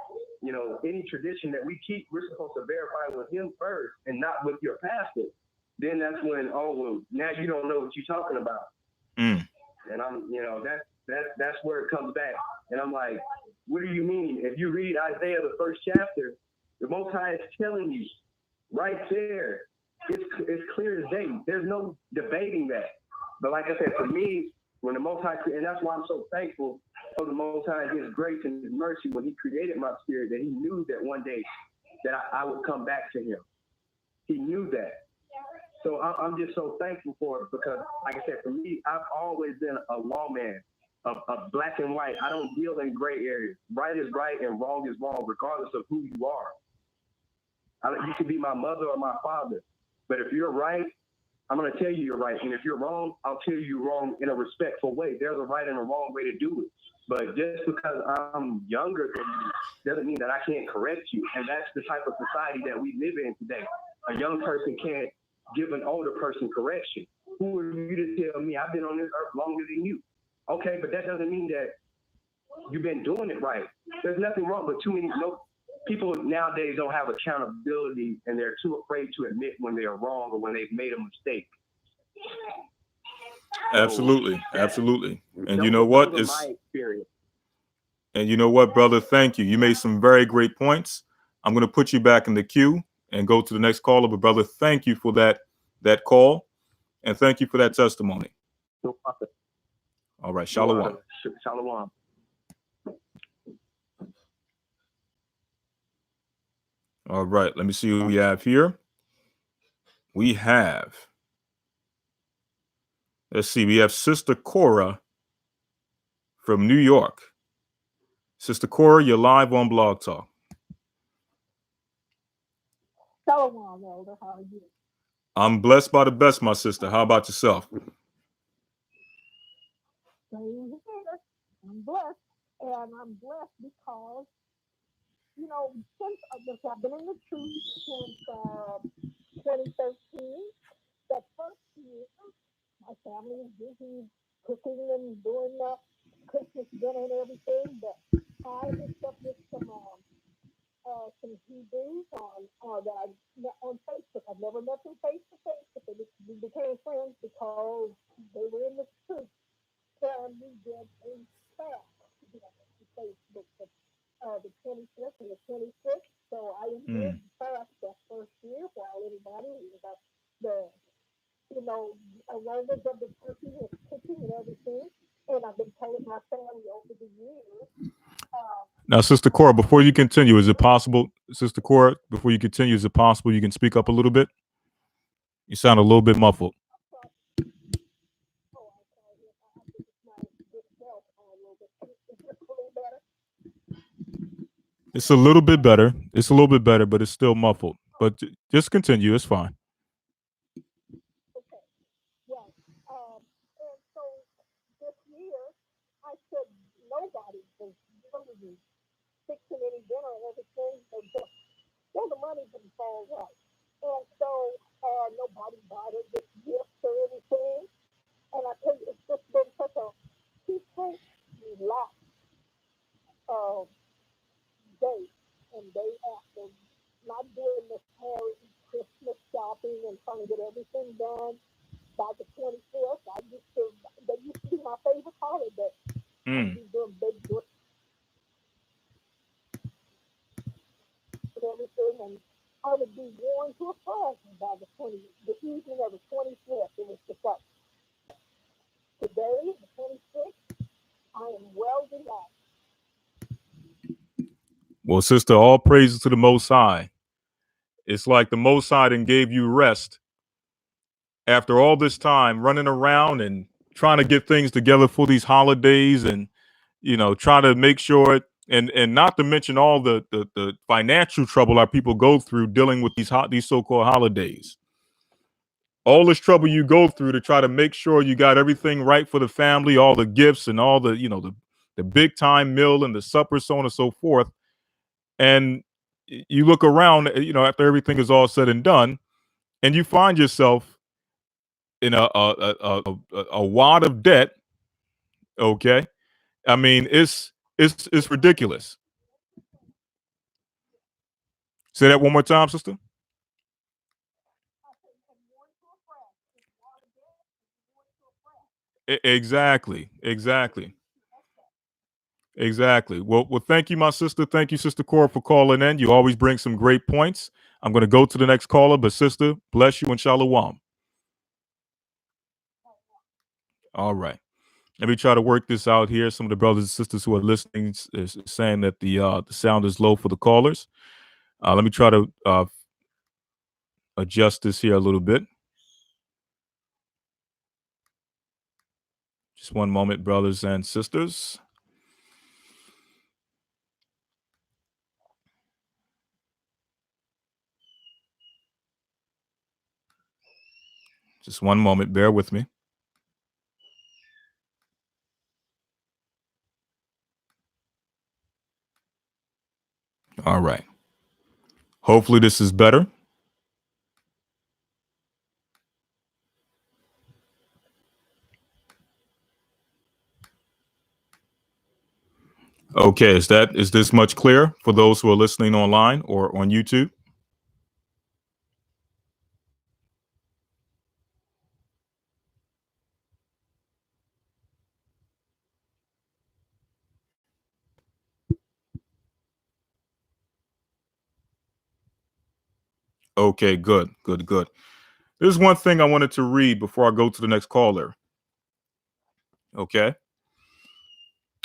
you know, any tradition that we keep, we're supposed to verify with him first and not with your pastor. Then that's when, oh, well, now you don't know what you're talking about. And I'm, you know, that's where it comes back. And I'm like, what do you mean? If you read Isaiah, the first chapter, the Most High is telling you right there. It's clear as day. There's no debating that. But like I said, for me, when the Most High, and that's why I'm so thankful for the Most High, His grace and His mercy, when He created my spirit, that He knew that one day that I would come back to Him. He knew that. So I'm just so thankful for it because, like I said, for me, I've always been a lawman, of black and white. I don't deal in gray areas. Right is right and wrong is wrong, regardless of who you are. You could be my mother or my father. But if you're right, I'm going to tell you you're right. And if you're wrong, I'll tell you you're wrong in a respectful way. There's a right and a wrong way to do it. But just because I'm younger than you doesn't mean that I can't correct you. And that's the type of society that we live in today. A young person can't give an older person correction. Who are you to tell me I've been on this earth longer than you? Okay, but that doesn't mean that you've been doing it right. There's nothing wrong, but people nowadays don't have accountability and they're too afraid to admit when they're wrong or when they've made a mistake. Absolutely. And you know what? And you know what, brother? Thank you. You made some very great points. I'm going to put you back in the queue and go to the next caller. But brother, thank you for that call, and thank you for that testimony. No problem. All right, Shalom. Shalom. All right, let me see who we have here. We have, let's see, we have Sister Cora from New York. Sister Cora, you're live on Blog Talk. Shalom, Elder. How are you? I'm blessed by the best, my sister. How about yourself? I'm blessed, and I'm blessed because, you know, since I've been in the truth since 2013. That first year, my family was busy cooking and doing Christmas dinner and everything, but I hooked up with some Hebrews that I met on Facebook. I've never met them face to face, but we became friends because they were in the truth. And we did a fast on Facebook the 25th and the 26th. So I enjoyed the fast that first year while everybody was aromas of the turkey was cooking and everything. And I've been telling my family over the years. Now, Sister Cora, before you continue, is it possible, Sister Cora, before you continue, is it possible you can speak up a little bit? You sound a little bit muffled. It's a little bit better. It's a little bit better, but it's still muffled. But just continue. It's fine. Okay. Well, and so this year, I said nobody was the money didn't fall right. And so nobody bought it with gifts or anything. And I tell you, it's just been such a peaceful, relaxed uh, day and day after not doing this hairy Christmas shopping and trying to get everything done by the 25th. That used to be my favorite holiday. I'd be doing big gifts and everything, and I would be worn to a frazzle by the evening of the 25th. It was just like, today, the 26th, I am well relaxed. Well, sister, all praises to the Most High. It's like the Most High and gave you rest after all this time running around and trying to get things together for these holidays, and trying to make sure it, and not to mention all the financial trouble our people go through dealing with these so-called holidays. All this trouble you go through to try to make sure you got everything right for the family, all the gifts and all the big time meal and the supper, so on and so forth. And you look around, after everything is all said and done, and you find yourself in a wad of debt. Okay, I mean it's ridiculous. Say that one more time, sister. Exactly, exactly. Exactly. Well, thank you, my sister. Thank you, Sister Cora, for calling in. You always bring some great points. I'm going to go to the next caller, but sister, bless you and shalom. All right. Let me try to work this out here. Some of the brothers and sisters who are listening is saying that the sound is low for the callers. Let me try to adjust this here a little bit. Just one moment, brothers and sisters. Just one moment. Bear with me. All right. Hopefully this is better. Okay, is this much clearer for those who are listening online or on YouTube? Okay, good, good, good. There's one thing I wanted to read before I go to the next caller. Okay.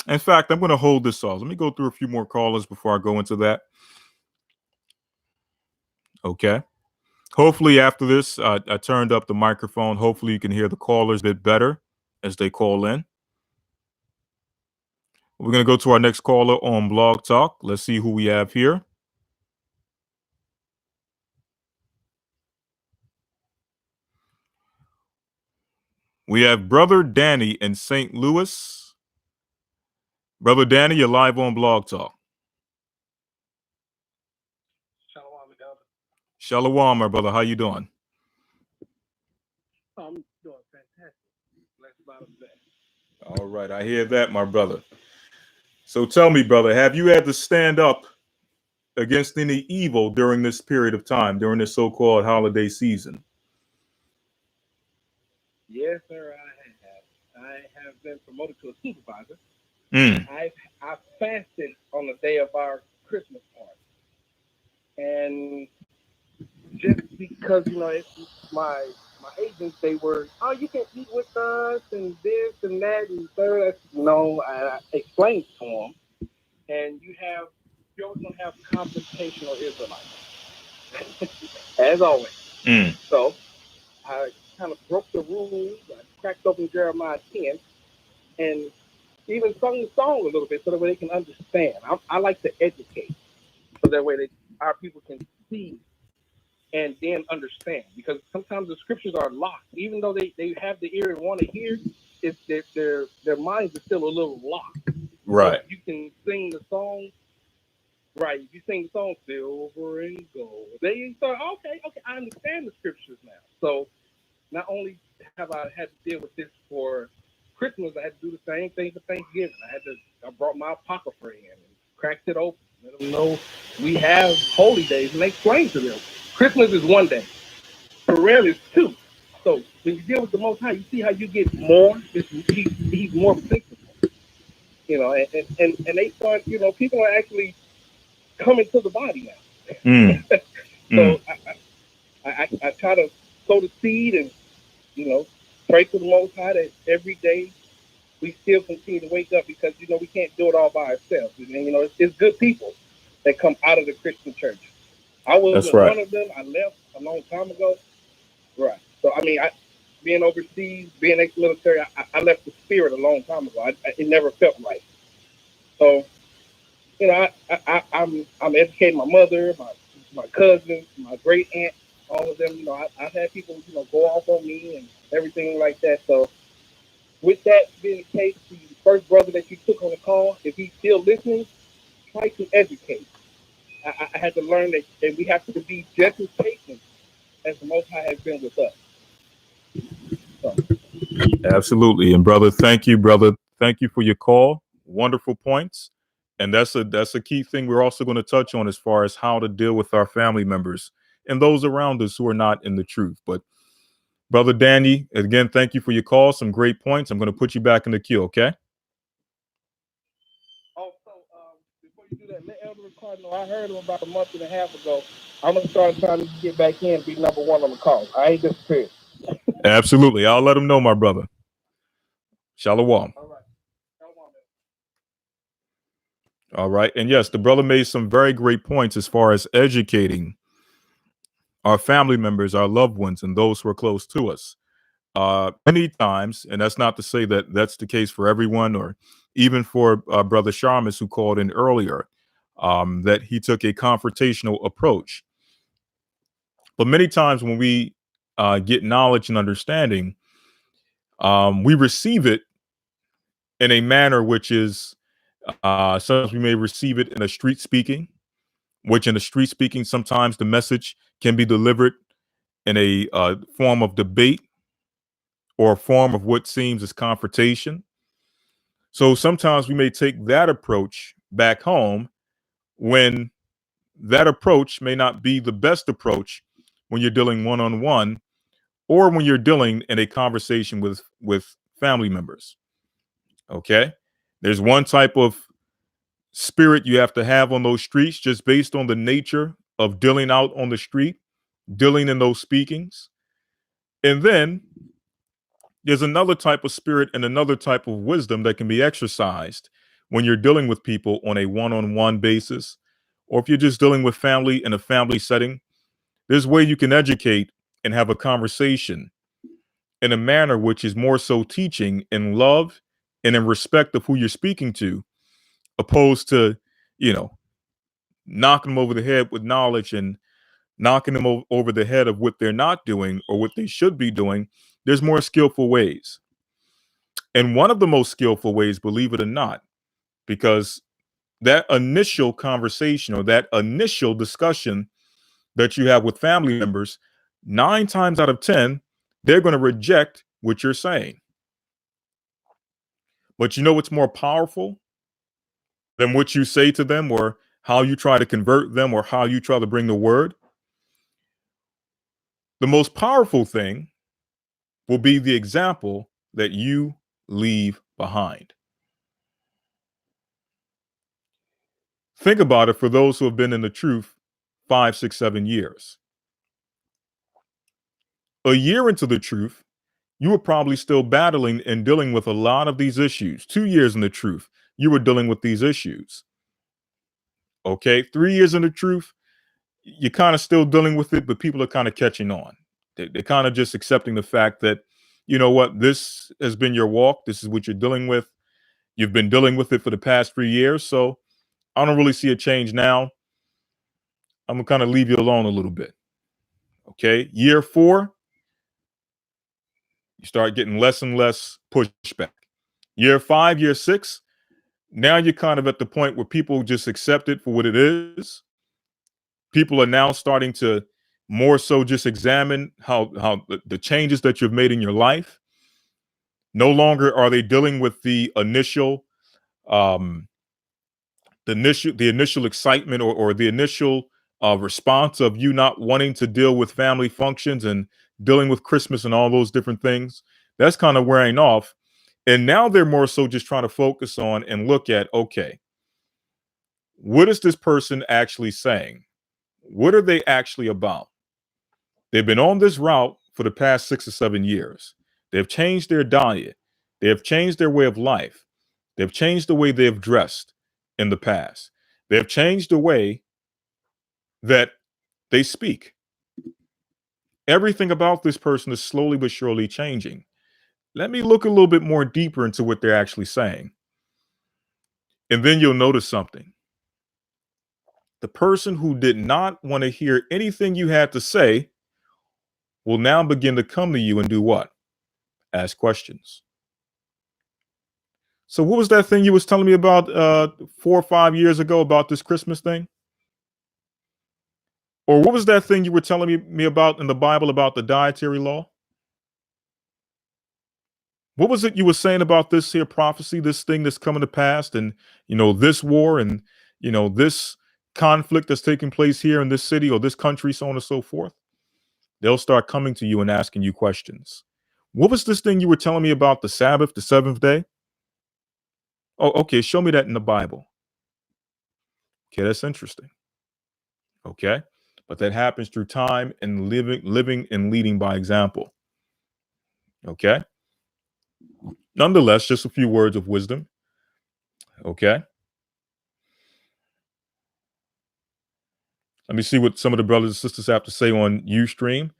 In fact, I'm going to hold this off. Let me go through a few more callers before I go into that. Okay. Hopefully, after this, I turned up the microphone. Hopefully, you can hear the callers a bit better as they call in. We're going to go to our next caller on Blog Talk. Let's see who we have here. We have Brother Danny in St. Louis. Brother Danny, you're live on Blog Talk. Shalom, my brother. How you doing? I'm doing fantastic. Blessed by the best. All right, I hear that, my brother. So tell me, brother, have you had to stand up against any evil during this period of time, during this so-called holiday season? Yes, sir, I have. I have been promoted to a supervisor. I fasted on the day of our Christmas party. And just because, my agents, they were, oh, you can eat with us and this and that and third. No, I explained to them. And you always going to have confrontational Israelites, as always. So I kind of broke the rules. I cracked open Jeremiah 10 and even sung the song a little bit so that way they can understand. I like to educate so that way our people can see and then understand, because sometimes the scriptures are locked. Even though they have the ear and want to hear, it's their minds are still a little locked. Right. So you can sing the song Right. You sing the song "Silver and Gold." Then you start, okay, I understand the scriptures now. So not only have I had to deal with this for Christmas, I had to do the same thing for Thanksgiving. I brought my apocrypha in and cracked it open. Let them know we have holy days and explain to them. Christmas is one day. Pharrell is two. So when you deal with the Most High, you see how you get more. He's more predictable. And they start, people are actually coming to the body now. So I try to sow the seed and, pray to the Most High that every day we still continue to wake up because, we can't do it all by ourselves. And, it's good people that come out of the Christian church. I wasn't one of them. I left a long time ago. Right. So, being overseas, being ex-military, I left the spirit a long time ago. It never felt right. So, I'm educating my mother, my cousins, my great aunt, all of them. I've had people, go off on me and everything like that. So, with that being the case, the first brother that you took on the call, if he's still listening, try to educate. I had to learn that we have to be just as patient as the Most High has been with us. So. Absolutely. And brother, thank you, brother. Thank you for your call. Wonderful points. And that's a key thing we're also going to touch on as far as how to deal with our family members and those around us who are not in the truth. But brother Danny, again, thank you for your call. Some great points. I'm going to put you back in the queue, okay? Before you do that, let Elder Ricardo know I heard him about a month and a half ago. I'm going to start trying to get back in and be number one on the call. I ain't disappeared. Absolutely. I'll let him know, my brother. Shalom. All right. All right. And yes, the brother made some very great points as far as educating our family members, our loved ones, and those who are close to us. Many times, and that's not to say that that's the case for everyone, or even for Brother Sharmas, who called in earlier, that he took a confrontational approach. But many times when we get knowledge and understanding, we receive it in a manner which is sometimes we may receive it in a street speaking, which in the street speaking, sometimes the message can be delivered in a form of debate or a form of what seems as confrontation. So sometimes we may take that approach back home when that approach may not be the best approach when you're dealing one-on-one or when you're dealing in a conversation with family members. Okay? There's one type of spirit you have to have on those streets just based on the nature of dealing out on the street, dealing in those speakings. And then there's another type of spirit and another type of wisdom that can be exercised when you're dealing with people on a one-on-one basis, or if you're just dealing with family in a family setting. There's a way you can educate and have a conversation in a manner which is more so teaching in love and in respect of who you're speaking to, opposed to, you know, knocking them over the head with knowledge and knocking them over the head of what they're not doing or what they should be doing. There's more skillful ways. And one of the most skillful ways, believe it or not, because that initial conversation or that initial discussion that you have with family members, 9 times out of 10, they're going to reject what you're saying. But you know what's more powerful than what you say to them or how you try to convert them or how you try to bring the word? The most powerful thing will be the example that you leave behind. Think about it for those who have been in the truth 5, 6, 7 years. A year into the truth, you were probably still battling and dealing with a lot of these issues. 2 years in the truth, you were dealing with these issues. Okay, 3 years in the truth, you're kind of still dealing with it, but people are kind of catching on. They're kind of just accepting the fact that, you know what, this has been your walk. This is what you're dealing with. You've been dealing with it for the past 3 years. So I don't really see a change now. I'm going to kind of leave you alone a little bit. Okay. Year 4, you start getting less and less pushback. Year 5, year 6, Now you're kind of at the point where people just accept it for what it is. People are now starting to more so just examine how the changes that you've made in your life. No longer are they dealing with um, the initial excitement or the initial response of you not wanting to deal with family functions and dealing with Christmas and all those different things. That's kind of wearing off. And now they're more so just trying to focus on and look at, okay, what is this person actually saying? What are they actually about? They've been on this route for the past 6 or 7 years. They've changed their diet. They have changed their way of life. They've changed the way they've dressed in the past. They've changed the way that they speak. Everything about this person is slowly but surely changing. Let me look a little bit more deeper into what they're actually saying. And then you'll notice something. The person who did not want to hear anything you had to say will now begin to come to you and do what? Ask questions. So what was that thing you was telling me about 4 or 5 years ago about this Christmas thing? Or what was that thing you were telling me about in the Bible about the dietary law? What was it you were saying about this here prophecy, this thing that's coming to pass, and this war and this conflict that's taking place here in this city or this country, so on and so forth? They'll start coming to you and asking you questions. What was this thing you were telling me about the Sabbath, the seventh day? Oh, okay, show me that in the Bible. Okay, that's interesting. Okay, but that happens through time and living and leading by example. Okay. Nonetheless, just a few words of wisdom. Okay. Let me see what some of the brothers and sisters have to say on Ustream.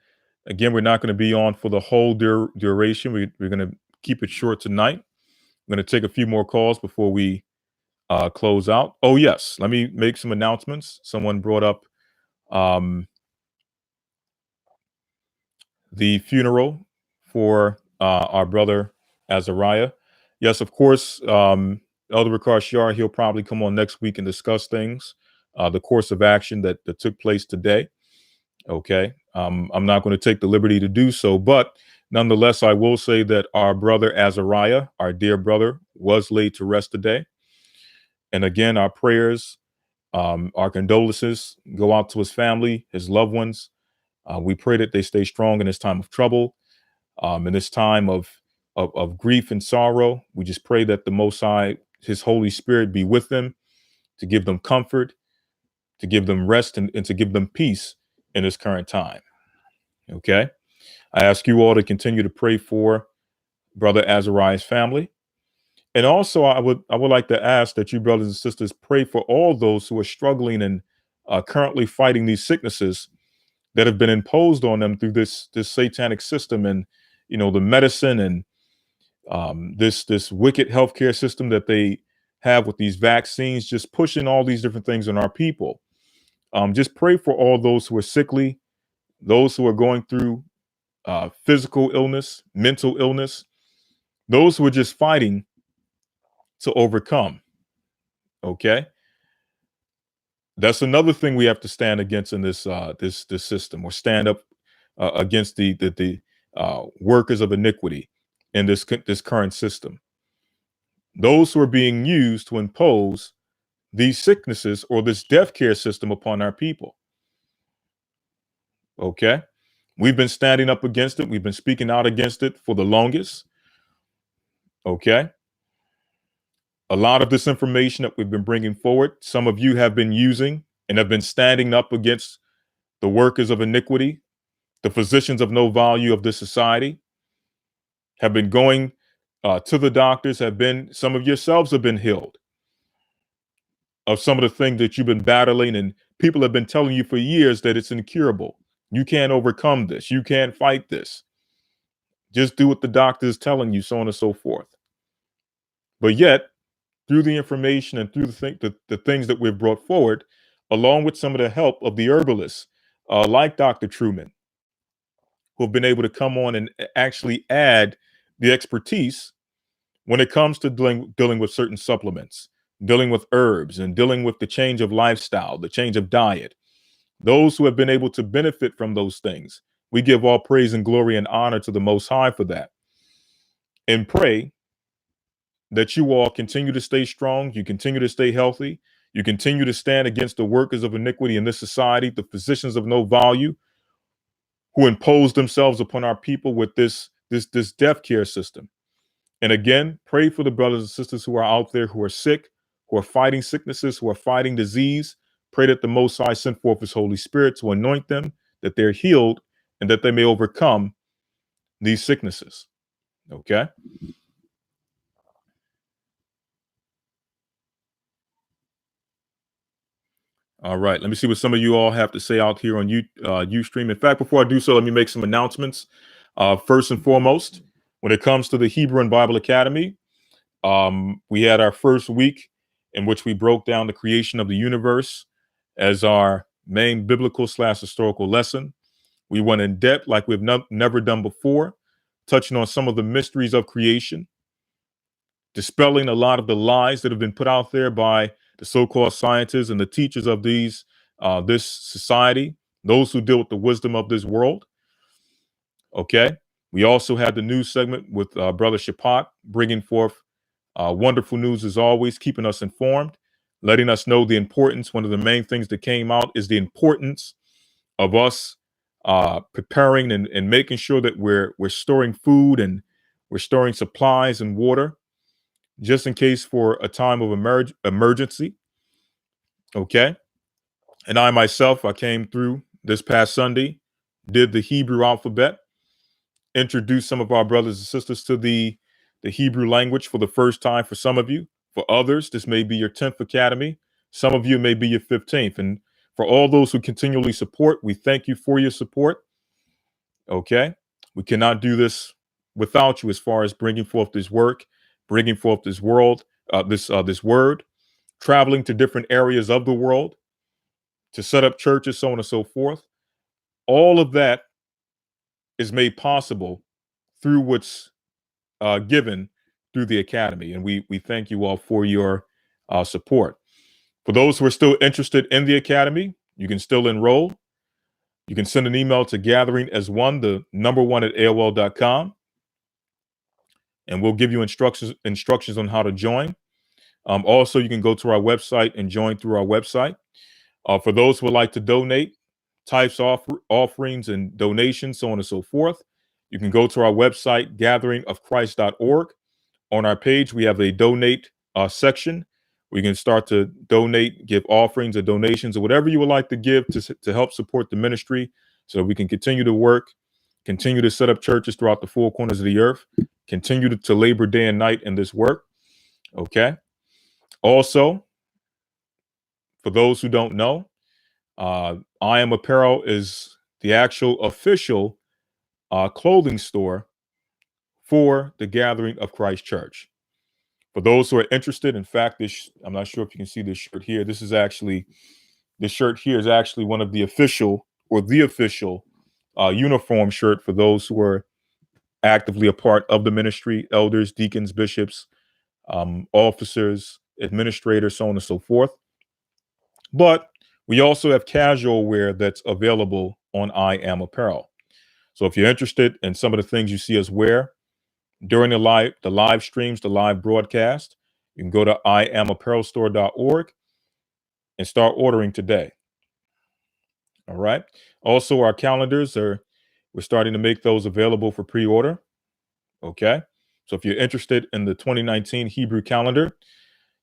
Again, we're not going to be on for the whole duration. We're going to keep it short tonight. I'm going to take a few more calls before we close out. Oh, yes. Let me make some announcements. Someone brought up the funeral for our brother Azariah. Yes, of course, Elder Ricard Shar, he'll probably come on next week and discuss things, the course of action that took place today. Okay. I'm not going to take the liberty to do so, but nonetheless, I will say that our brother Azariah, our dear brother, was laid to rest today. And again, our prayers, our condolences go out to his family, his loved ones. We pray that they stay strong in this time of trouble, in this time of grief and sorrow. We just pray that the Most High, His Holy Spirit, be with them to give them comfort, to give them rest, and to give them peace in this current time. Okay. I ask you all to continue to pray for Brother Azariah's family. And also, I would like to ask that you brothers and sisters pray for all those who are struggling and currently fighting these sicknesses that have been imposed on them through this satanic system and the medicine and this wicked healthcare system that they have with these vaccines, just pushing all these different things on our people. Just pray for all those who are sickly, those who are going through physical illness, mental illness, those who are just fighting to overcome. Okay, that's another thing we have to stand against in this this system, or stand up against the workers of iniquity in this current system. Those who are being used to impose these sicknesses or this death care system upon our people. Okay, we've been standing up against it. We've been speaking out against it for the longest. Okay. A lot of this information that we've been bringing forward, some of you have been using and have been standing up against the workers of iniquity, the physicians of no value of this society, have been going to the doctors, some of yourselves have been healed of some of the things that you've been battling, and people have been telling you for years that it's incurable. You can't overcome this. You can't fight this. Just do what the doctor is telling you, so on and so forth. But yet, through the information and through the things that we've brought forward, along with some of the help of the herbalists, like Dr. Truman, who have been able to come on and actually add the expertise when it comes to dealing with certain supplements, dealing with herbs and dealing with the change of lifestyle, the change of diet, those who have been able to benefit from those things. We give all praise and glory and honor to the Most High for that. And pray that you all continue to stay strong, you continue to stay healthy, you continue to stand against the workers of iniquity in this society, the physicians of no value who impose themselves upon our people with this death care system. And again, pray for the brothers and sisters who are out there who are sick, who are fighting sicknesses, who are fighting disease. Pray that the Most High send forth His Holy Spirit to anoint them, that they're healed, and that they may overcome these sicknesses. Okay? All right. Let me see what some of you all have to say out here on Ustream. In fact, before I do so, let me make some announcements. First and foremost, when it comes to the Hebrew and Bible Academy, we had our first week in which we broke down the creation of the universe as our main biblical/historical lesson. We went in depth like we've never done before, touching on some of the mysteries of creation, dispelling a lot of the lies that have been put out there by the so-called scientists and the teachers of this society, those who deal with the wisdom of this world. Okay. We also had the news segment with Brother Shapat, bringing forth wonderful news as always, keeping us informed, letting us know the importance. One of the main things that came out is the importance of us preparing and making sure that we're storing food and we're storing supplies and water just in case for a time of emergency. Okay. And I myself, I came through this past Sunday, did the Hebrew alphabet, introduced some of our brothers and sisters to the Hebrew language for the first time for some of you. For others, this may be your 10th Academy. Some of you may be your 15th. And for all those who continually support, we thank you for your support. Okay. We cannot do this without you as far as bringing forth this work, bringing forth this world, this word, traveling to different areas of the world to set up churches, so on and so forth. All of that is made possible through what's given through the Academy. And we thank you all for your support. For those who are still interested in the Academy, you can still enroll. You can send an email to gatheringas1, the number 1 at AOL.com. And we'll give you instructions on how to join. Also, you can go to our website and join through our website. For those who would like to donate, types, offerings, and donations, so on and so forth, you can go to our website, gatheringofchrist.org. On our page, we have a donate section where you can start to donate, give offerings or donations or whatever you would like to give to help support the ministry so that we can continue to work, continue to set up churches throughout the four corners of the earth, continue to labor day and night in this work. Okay. Also, for those who don't know, I Am Apparel is the actual official clothing store for the Gathering of Christ Church. For those who are interested, in fact, I'm not sure if you can see this shirt here. This shirt here is actually one of the official uniform shirt for those who are actively a part of the ministry, elders, deacons, bishops, officers, administrators, so on and so forth. But we also have casual wear that's available on I Am Apparel. So if you're interested in some of the things you see us wear during the live streams, the live broadcast, you can go to iamapparelstore.org and start ordering today. All right. Also, our calendars we're starting to make those available for pre-order. Okay. So if you're interested in the 2019 Hebrew calendar,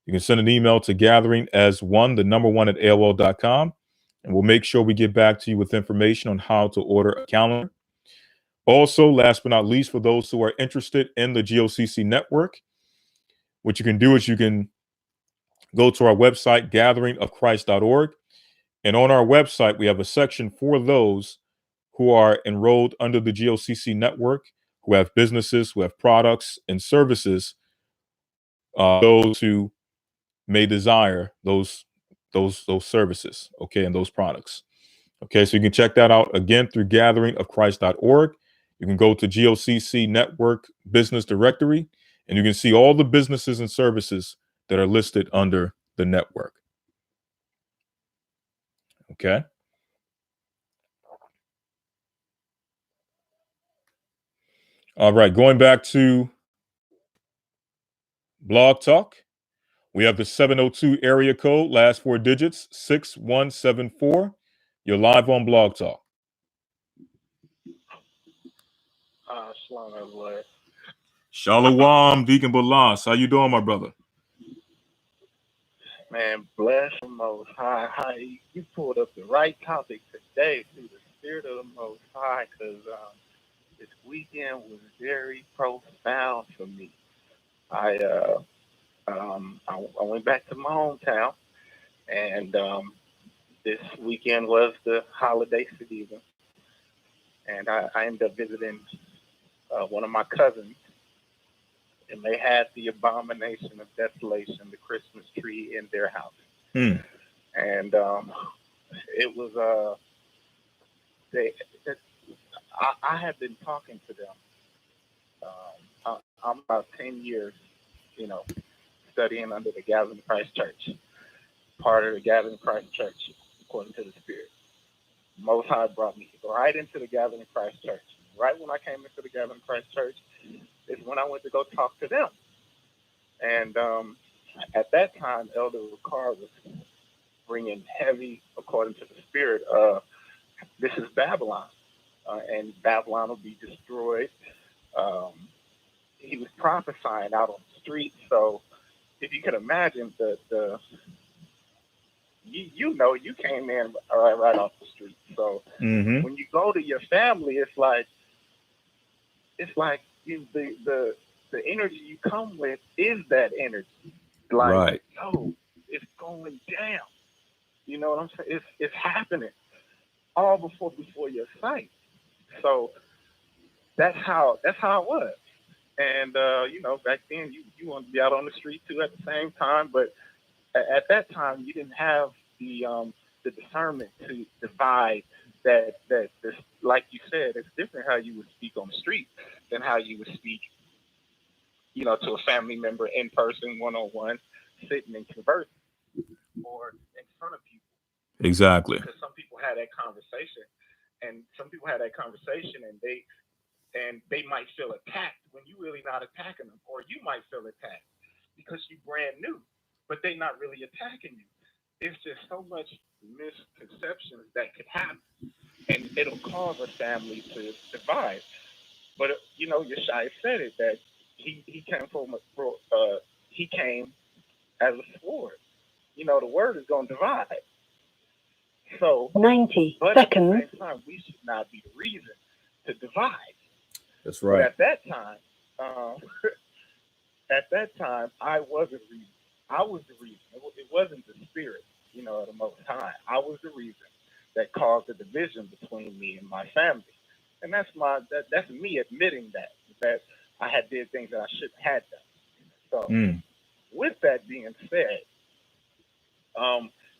you can send an email to gatheringas1, the number 1 at AOL.com, and we'll make sure we get back to you with information on how to order a calendar. Also, last but not least, for those who are interested in the GOCC network, what you can do is you can go to our website, gatheringofchrist.org. And on our website, we have a section for those who are enrolled under the GOCC network, who have businesses, who have products and services, those who may desire those services, okay, and those products. Okay, so you can check that out again through gatheringofchrist.org. You can go to GOCC Network Business Directory, and you can see all the businesses and services that are listed under the network. Okay. All right. Going back to Blog Talk, we have the 702 area code, last 4 digits, 6174. You're live on Blog Talk. Shalom, Deacon Balas. How you doing, my brother? Man, bless the Most High. You pulled up the right topic today through the Spirit of the Most High, because this weekend was very profound for me. I went back to my hometown, and this weekend was the holiday season, and I ended up visiting one of my cousins, and they had the abomination of desolation, the Christmas tree in their house. And it was I had been talking to them. I'm about 10 years, studying under the Gathering Christ Church, part of the Gathering Christ Church, according to the Spirit. Most High brought me right into the Gathering Christ Church. Right when I came into the Gathering Christ Church is when I went to go talk to them. And at that time, Elder Ricard was bringing heavy, according to the Spirit, this is Babylon, and Babylon will be destroyed. He was prophesying out on the streets. So if you can imagine you came in right off the street. So when you go to your family, it's like the energy you come with is that energy. Like, right. Yo, it's going down. You know what I'm saying? It's happening all before your sight. So that's how it was. And back then you want to be out on the street too at the same time, but at that time you didn't have the discernment to divide that this, like you said, it's different how you would speak on the street than how you would speak, to a family member in person, one-on-one, sitting and conversing, or in front of people. Exactly. Because some people had that conversation, and they might feel attacked when you really not attacking them, or you might feel attacked because you brand new, but they not really attacking you. It's just so much misconceptions that could happen, and it'll cause a family to divide. But Yeshua said it, that he came as a sword. The word is going to divide. So 90 but seconds. At the same time, we should not be the reason to divide. That's right. But at that time, I was the reason. I was the reason. It wasn't the Spirit, of the Most High. I was the reason that caused the division between me and my family. And that's me admitting that I had did things that I shouldn't have done. So with that being said,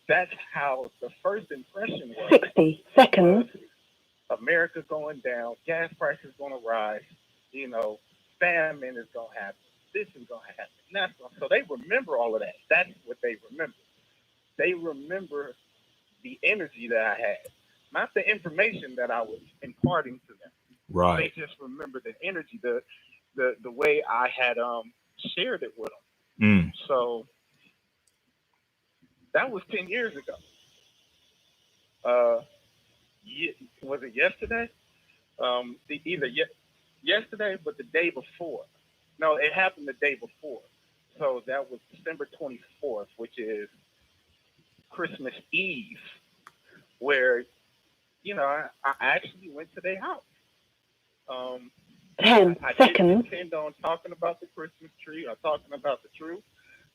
that's how the first impression was. 60 seconds. America going down, gas prices going to rise, famine is going to happen, this is going to happen. So they remember all of that. That's what they remember. They remember the energy that I had, not the information that I was imparting to them. Right. They just remember the energy, the way I had shared it with them. So that was 10 years ago. Was it yesterday? Yesterday, but the day before. No, it happened the day before. So that was December 24th, which is Christmas Eve, where, I actually went to their house. 10 I seconds. didn't intend on talking about the Christmas tree or talking about the truth.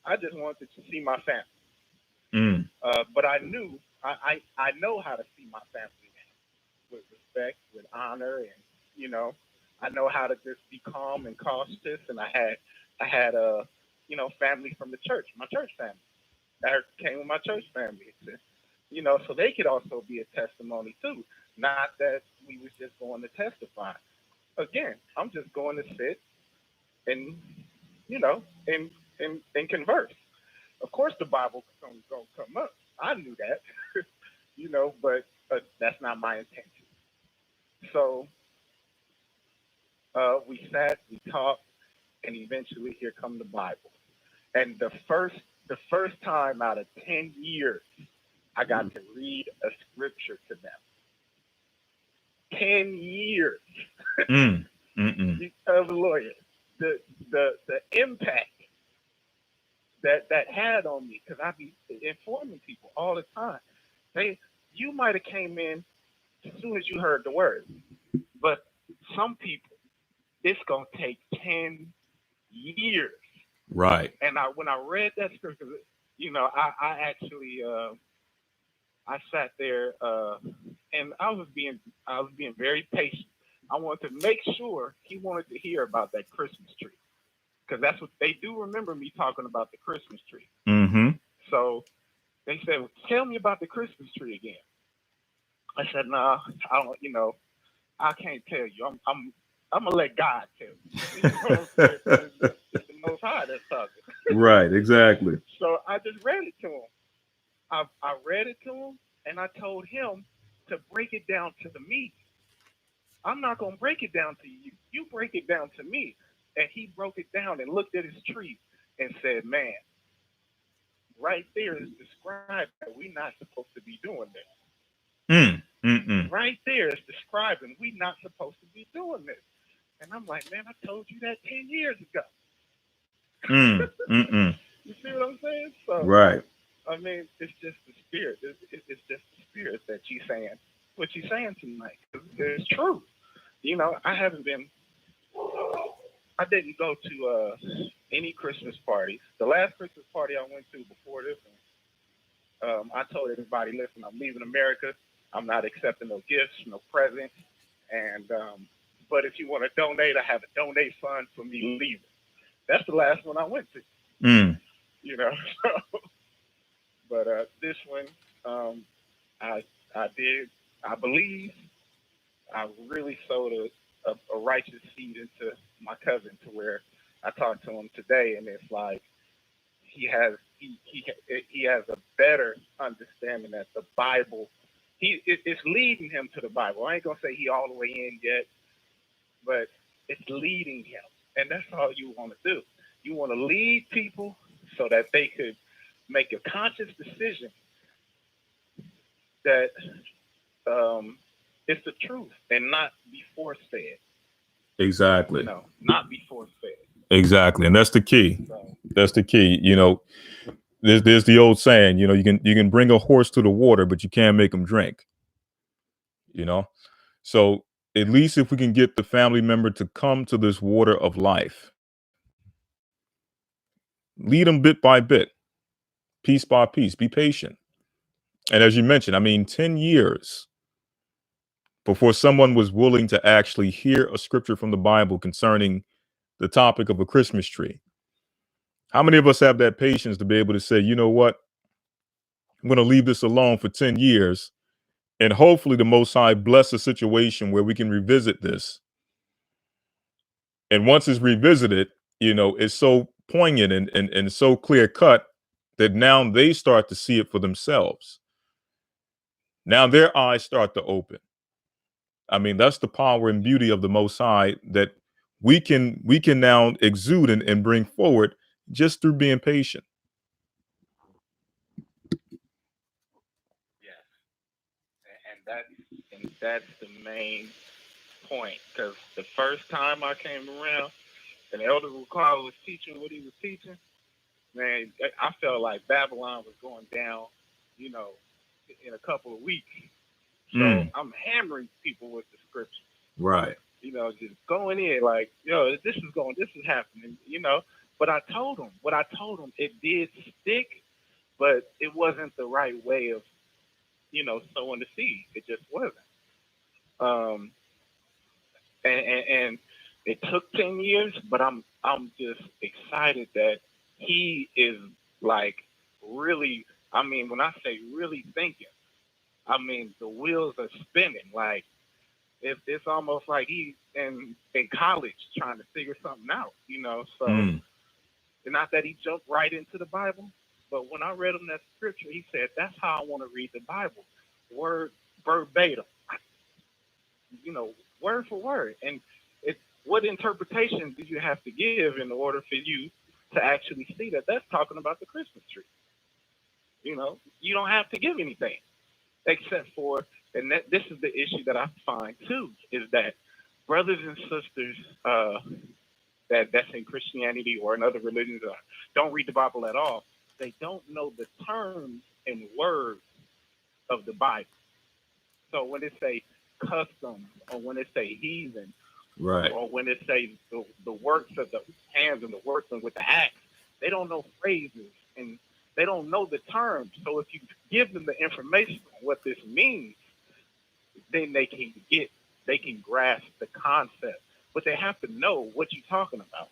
I just wanted to see my family. But I knew, I know how to see my family with respect, with honor, and, I know how to just be calm and cautious. And I had family from the church, my church family. I came with my church family, so they could also be a testimony too. Not that we was just going to testify. Again, I'm just going to sit and, and converse. Of course, the Bible gonna come up. I knew that, but that's not my intention. So we sat, we talked, and eventually here come the Bible. And the first time out of 10 years, I got to read a scripture to them. 10 years. As a lawyer, the impact that had on me, because I be informing people all the time. You might have came in as soon as you heard the word, but some people, it's gonna take 10 years. Right. And when I read that scripture, I actually I sat there and I was being very patient. I wanted to make sure he wanted to hear about that Christmas tree, because that's what they do remember me talking about, the Christmas tree. Mm-hmm. So they said, well, tell me about the Christmas tree again. I said, nah, I don't, I can't tell you. I'm gonna let God tell you. It's the Most High that's talking. Right, exactly. So I just read it to him. I read it to him, and I told him to break it down to me. I'm not gonna break it down to you. You break it down to me. And he broke it down and looked at his tree and said, man, right there is described that we're not supposed to be doing this. Right there is describing we're not supposed to be doing this. And I'm like, man, I told you that 10 years ago. You see what I'm saying? So, right. I mean, it's just the spirit. It's just the spirit that she's saying what she's saying tonight. It's true. I didn't go to any Christmas parties. The last Christmas party I went to before this one, I told everybody, listen, I'm leaving America. I'm not accepting no gifts, no presents. And but if you want to donate, I have a donate fund for me leaving. That's the last one I went to. But this one, I did. I believe I really sowed a righteous seed into my cousin, to where I talked to him today, and it's like he has a better understanding that the Bible. It's leading him to the Bible. I ain't gonna say he all the way in yet, but it's leading him, and that's all you want to do. You want to lead people so that they could make a conscious decision that it's the truth and not be force-fed. Exactly. No, not be force-fed. Exactly, and that's the key. So, that's the key. There's the old saying. You can bring a horse to the water, but you can't make him drink. So at least if we can get the family member to come to this water of life, lead them bit by bit, piece by piece, be patient. And as you mentioned, 10 years before someone was willing to actually hear a scripture from the Bible concerning the topic of a Christmas tree. How many of us have that patience to be able to say, you know what? I'm going to leave this alone for 10 years. And hopefully the Most High bless a situation where we can revisit this. And once it's revisited, it's so poignant and so clear cut that now they start to see it for themselves. Now their eyes start to open. That's the power and beauty of the Most High that we can now exude and bring forward just through being patient. yes, and that's the main point. Because the first time I came around, and Elder Rukar was teaching what he was teaching, man, I felt like Babylon was going down, in a couple of weeks. So I'm hammering people with the scripture. Right. Just going in like, this is happening, But what I told them, it did stick, but it wasn't the right way of, sowing the seed. It just wasn't. And it took 10 years, but I'm just excited that he is like really, when I say really thinking, the wheels are spinning. Like it's almost like he's in college trying to figure something out, So not that he jumped right into the Bible, But when I read him that scripture, he said, that's how I want to read the Bible, word verbatim, word for word. And what interpretation do you have to give in order for you to actually see that that's talking about the Christmas tree? You don't have to give anything except for, and this is the issue that I find too, is that brothers and sisters that's in Christianity or in other religions don't read the Bible at all, they don't know the terms and words of the Bible. So when it say custom, or when it say heathen, right, or when it say the works of the hands and the workmen with the axe, they don't know phrases and they don't know the terms. So if you give them the information on what this means, then they can grasp the concept. But they have to know what you're talking about.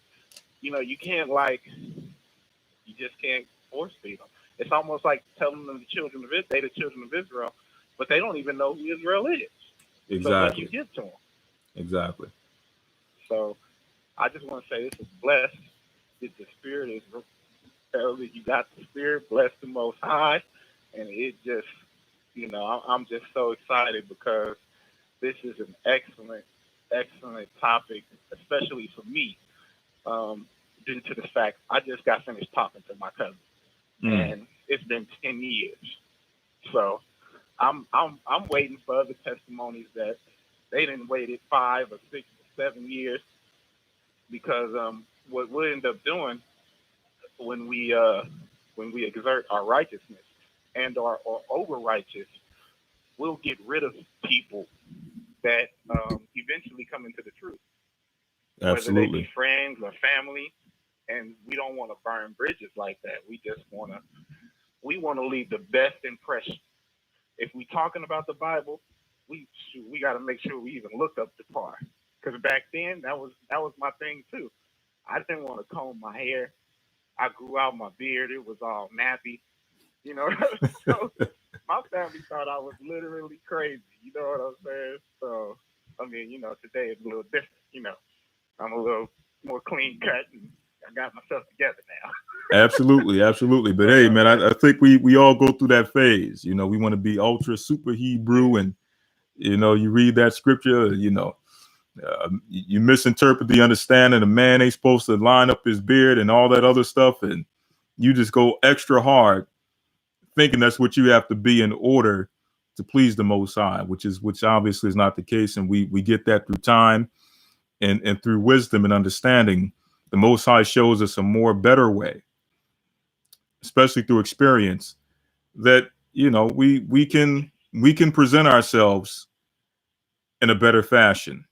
You can't you just can't force feed them. It's almost like telling them the children of Israel, but they don't even know who Israel is. exactly. So what you give to them? Exactly. So I just want to say this is blessed. The Spirit is you got the Spirit, bless the Most High, and it just, I'm just so excited because this is an excellent topic, especially for me, due to the fact I just got finished talking to my cousin, and it's been 10 years. So I'm waiting for other testimonies that they didn't waited 5 or 6 or 7 years, because what we'll end up doing when we exert our righteousness and are over righteous, we'll get rid of people that eventually come into the truth. Absolutely. Whether they be friends or family, and we don't want to burn bridges like that. We just want to leave the best impression. If we're talking about the Bible, we got to make sure we even look up the par, because back then that was my thing too. I didn't want to comb my hair. I grew out my beard. It was all nappy, So my family thought I was literally crazy. You know what I'm saying? So I mean, today it's a little different. I'm a little more clean cut, and I got myself together now. Absolutely. But hey, man, I think we all go through that phase. We want to be ultra super Hebrew, and you read that scripture, you misinterpret the understanding. A man ain't supposed to line up his beard and all that other stuff, and you just go extra hard, thinking that's what you have to be in order to please the Most High, which obviously is not the case. And we get that through time and through wisdom and understanding. The Most High shows us a better way, especially through experience, that we can present ourselves in a better fashion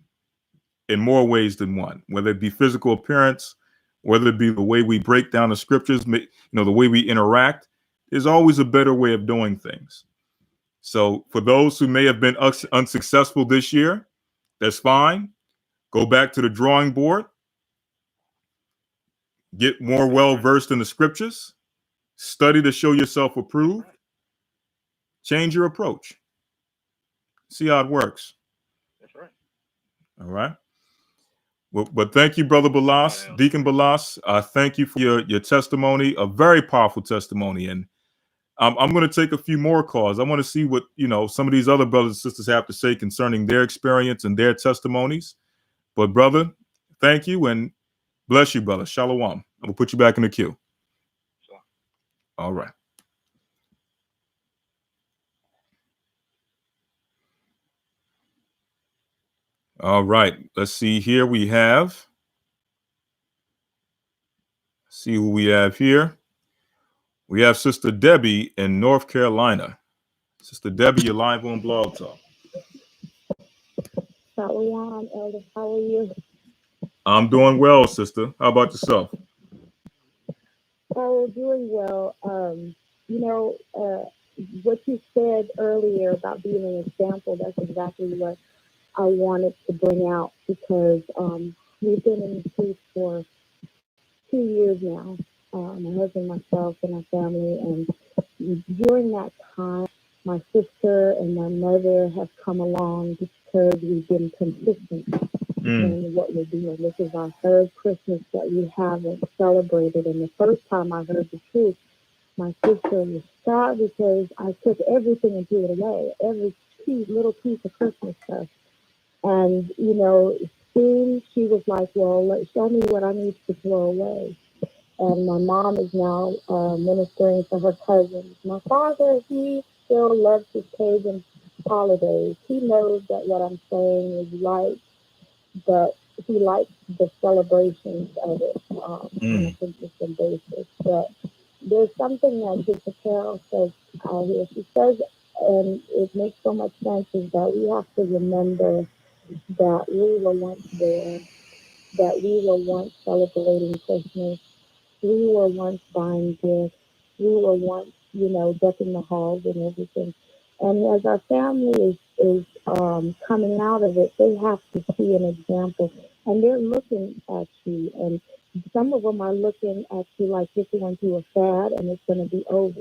in more ways than one, whether it be physical appearance, whether it be the way we break down the scriptures, the way we interact. There's always a better way of doing things. So for those who may have been unsuccessful this year, that's fine. Go back to the drawing board, get more well-versed in the scriptures, study to show yourself approved, change your approach. See how it works. That's right. All right. Well, but thank you, Brother Balas, Deacon Balas. Thank you for your testimony, a very powerful testimony. And I'm going to take a few more calls. I want to see what some of these other brothers and sisters have to say concerning their experience and their testimonies. But brother, thank you and bless you, brother. Shalom. I will put you back in the queue. Sure. All right. All right. Let's see here. See who we have here. We have Sister Debbie in North Carolina. Sister Debbie, you're live on Blog Talk. Shalom, Elder. How are you? I'm doing well, sister. How about yourself? Oh, doing well. What you said earlier about being an example, that's exactly what I wanted to bring out, because we've been in the truth for 2 years now, my husband, myself, and our family. And during that time, my sister and my mother have come along because we've been consistent in what we're doing. This is our third Christmas that we haven't celebrated. And the first time I heard the truth, My sister was shocked because I took everything and threw it away, every little piece of Christmas stuff. And, soon she was like, well, show me what I need to throw away. And my mom is now ministering to her cousins. My father, he still loves his pagan holidays. He knows that what I'm saying is right, but he likes the celebrations of it on a consistent basis. But there's something that Sister Carol says out here. She says, and it makes so much sense, is that we have to remember that we were once there, that we were once celebrating Christmas, we were once buying gifts, we were once, decking the halls and everything. And as our family is coming out of it, they have to see an example, and they're looking at you. And some of them are looking at you like you're going through a fad, and it's going to be over.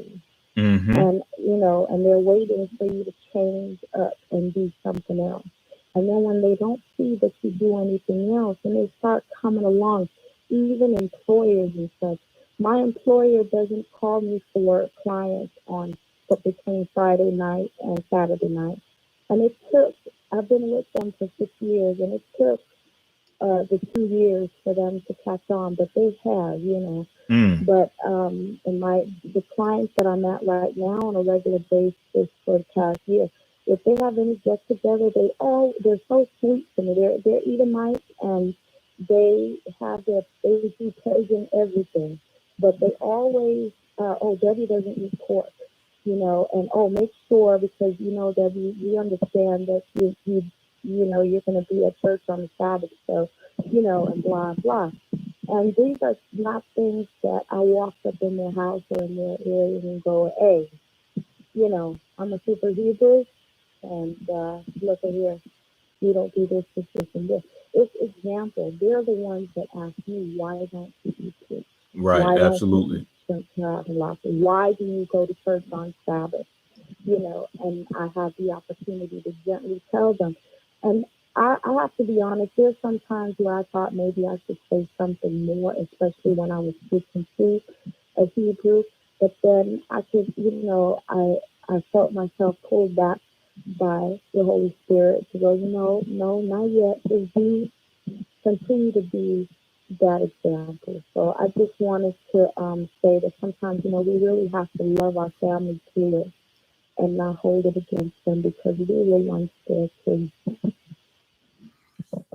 And and they're waiting for you to change up and do something else. And then when they don't see that you do anything else, and they start coming along, even employers and such. My employer doesn't call me for clients on between Friday night and Saturday night. And it took, I've been with them for 6 years, and it took the 2 years for them to catch on, but they have. But in the clients that I'm at right now on a regular basis for the past year, if they have any get together, they're so sweet to me. They're Edomites, and they do pagan everything, but they always Debbie doesn't eat pork, and make sure, because Debbie, we understand that you're going to be at church on the Sabbath, so and blah blah. And these are not things that I walk up in their house or in their area and go, hey, I'm a super Hebrew, and look at here, you don't do this, and this. It's example. They're the ones that ask me, why don't you eat this? Right. Why don't Absolutely. you have laughter? Why do you go to church on Sabbath? And I have the opportunity to gently tell them. And I have to be honest, there's some times where I thought maybe I should say something more, especially when I was switching to a Hebrew. But then I could, I felt myself pulled back by the Holy Spirit to go, no, not yet. Just continue to be that example. So I just wanted to say that sometimes, we really have to love our family through it and not hold it against them, because we were once there too.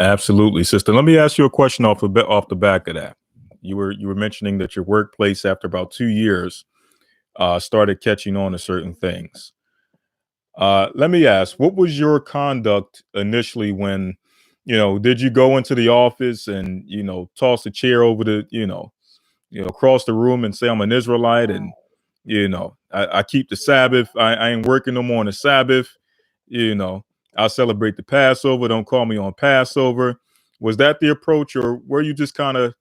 Absolutely, sister. Let me ask you a question off the back of that. You were mentioning that your workplace, after about 2 years, started catching on to certain things. Let me ask, what was your conduct initially when, did you go into the office and, toss a chair over across the room and say, I'm an Israelite, and, I keep the Sabbath. I ain't working no more on the Sabbath. You know, I'll celebrate the Passover. Don't call me on Passover. Was that the approach, or were you just kind of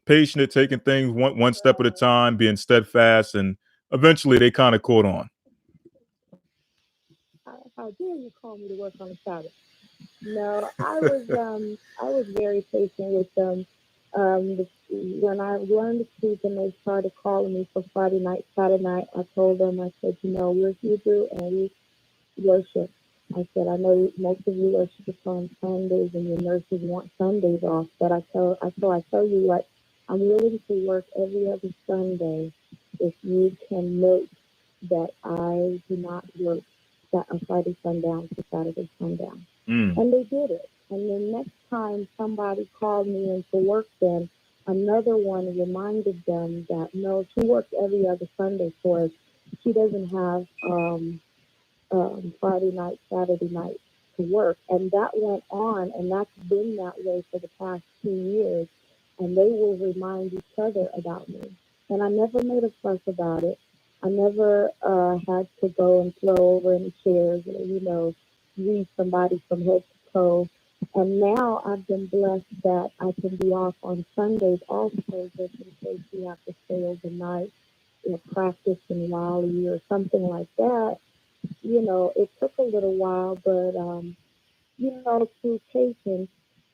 patient at taking things one step at a time, being steadfast, and eventually they kind of caught on? How dare you call me to work on a Sabbath? No, I was very patient with them. When I learned to speak and they started calling me for Friday night, Saturday night, I told them, I said, we're Hebrew and we worship. I said, I know most of you worship on Sundays and your nurses want Sundays off, but I tell you what, I'm willing to work every other Sunday if you can note that I do not work Friday sundown to Saturday sundown. And they did it. And then next time somebody called me in to work, then another one reminded them that no, she works every other Sunday for us. She doesn't have Friday night, Saturday night to work. And that went on, and that's been that way for the past 2 years. And they will remind each other about me. And I never made a fuss about it. I never had to go and throw over any chairs or, read somebody from head to toe. And now I've been blessed that I can be off on Sundays also, just in case we have to stay overnight, practice in Raleigh or something like that. It took a little while, but, through patience,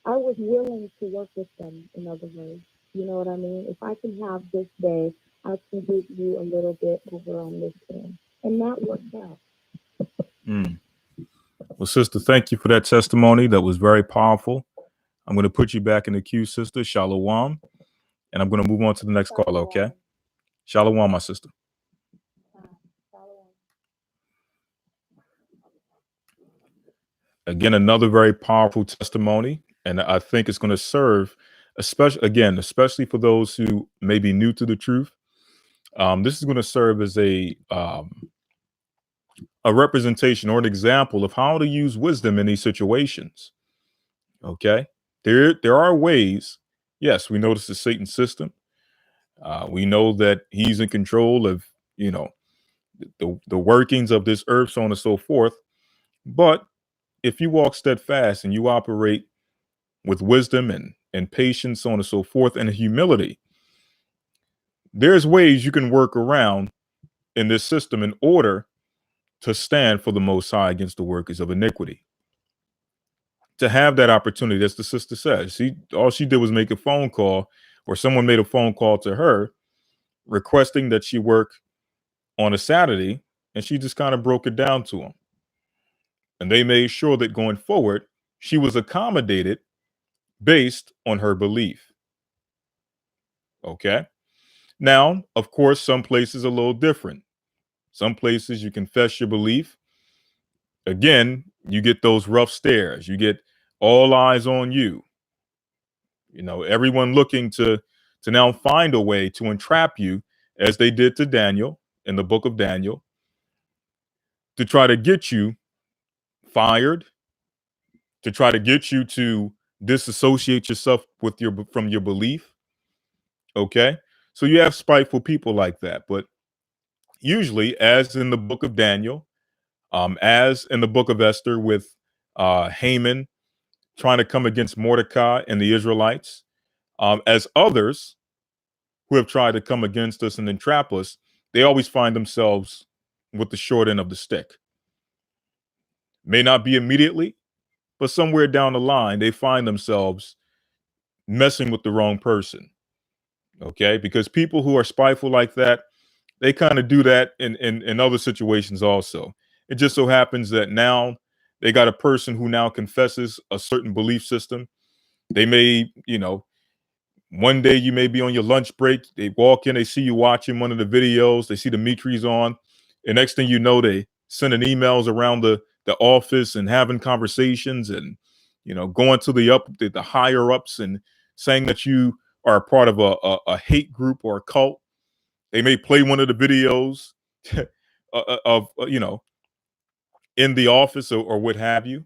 I was willing to work with them, in other words. You know what I mean? If I can have this day, I can give you a little bit over on this end. And that worked out. Well, sister, thank you for that testimony. That was very powerful. I'm going to put you back in the queue, sister. Shalom. And I'm going to move on to the next caller, okay? Shalom, my sister. Again, another very powerful testimony. And I think it's going to serve, especially for those who may be new to the truth. This is going to serve as a representation or an example of how to use wisdom in these situations. Okay, there are ways. Yes, we know this is Satan's system. We know that he's in control of the workings of this earth, so on and so forth. But if you walk steadfast and you operate with wisdom and patience, so on and so forth, and humility, there's ways you can work around in this system in order to stand for the Most High against the workers of iniquity. To have that opportunity, as the sister said, all she did was make a phone call, or someone made a phone call to her requesting that she work on a Saturday, and she just kind of broke it down to them. And they made sure that going forward, she was accommodated based on her belief. Okay. Now, of course, some places are a little different. Some places you confess your belief. Again, you get those rough stares. You get all eyes on you. Everyone looking to now find a way to entrap you, as they did to Daniel in the book of Daniel, to try to get you fired, to try to get you to disassociate yourself from your belief. Okay. So you have spiteful people like that. But usually, as in the book of Daniel, as in the book of Esther with Haman trying to come against Mordecai and the Israelites, as others who have tried to come against us and entrap us, they always find themselves with the short end of the stick. May not be immediately, but somewhere down the line, they find themselves messing with the wrong person. Okay, because people who are spiteful like that, they kind of do that in other situations also. It just so happens that now they got a person who now confesses a certain belief system. They may, one day you may be on your lunch break. They walk in, they see you watching one of the videos. They see Dimitri's on. And next thing you know, they sending emails around the office and having conversations and, going to the higher ups and saying that you are a part of a hate group or a cult. They may play one of the videos of, in the office or what have you.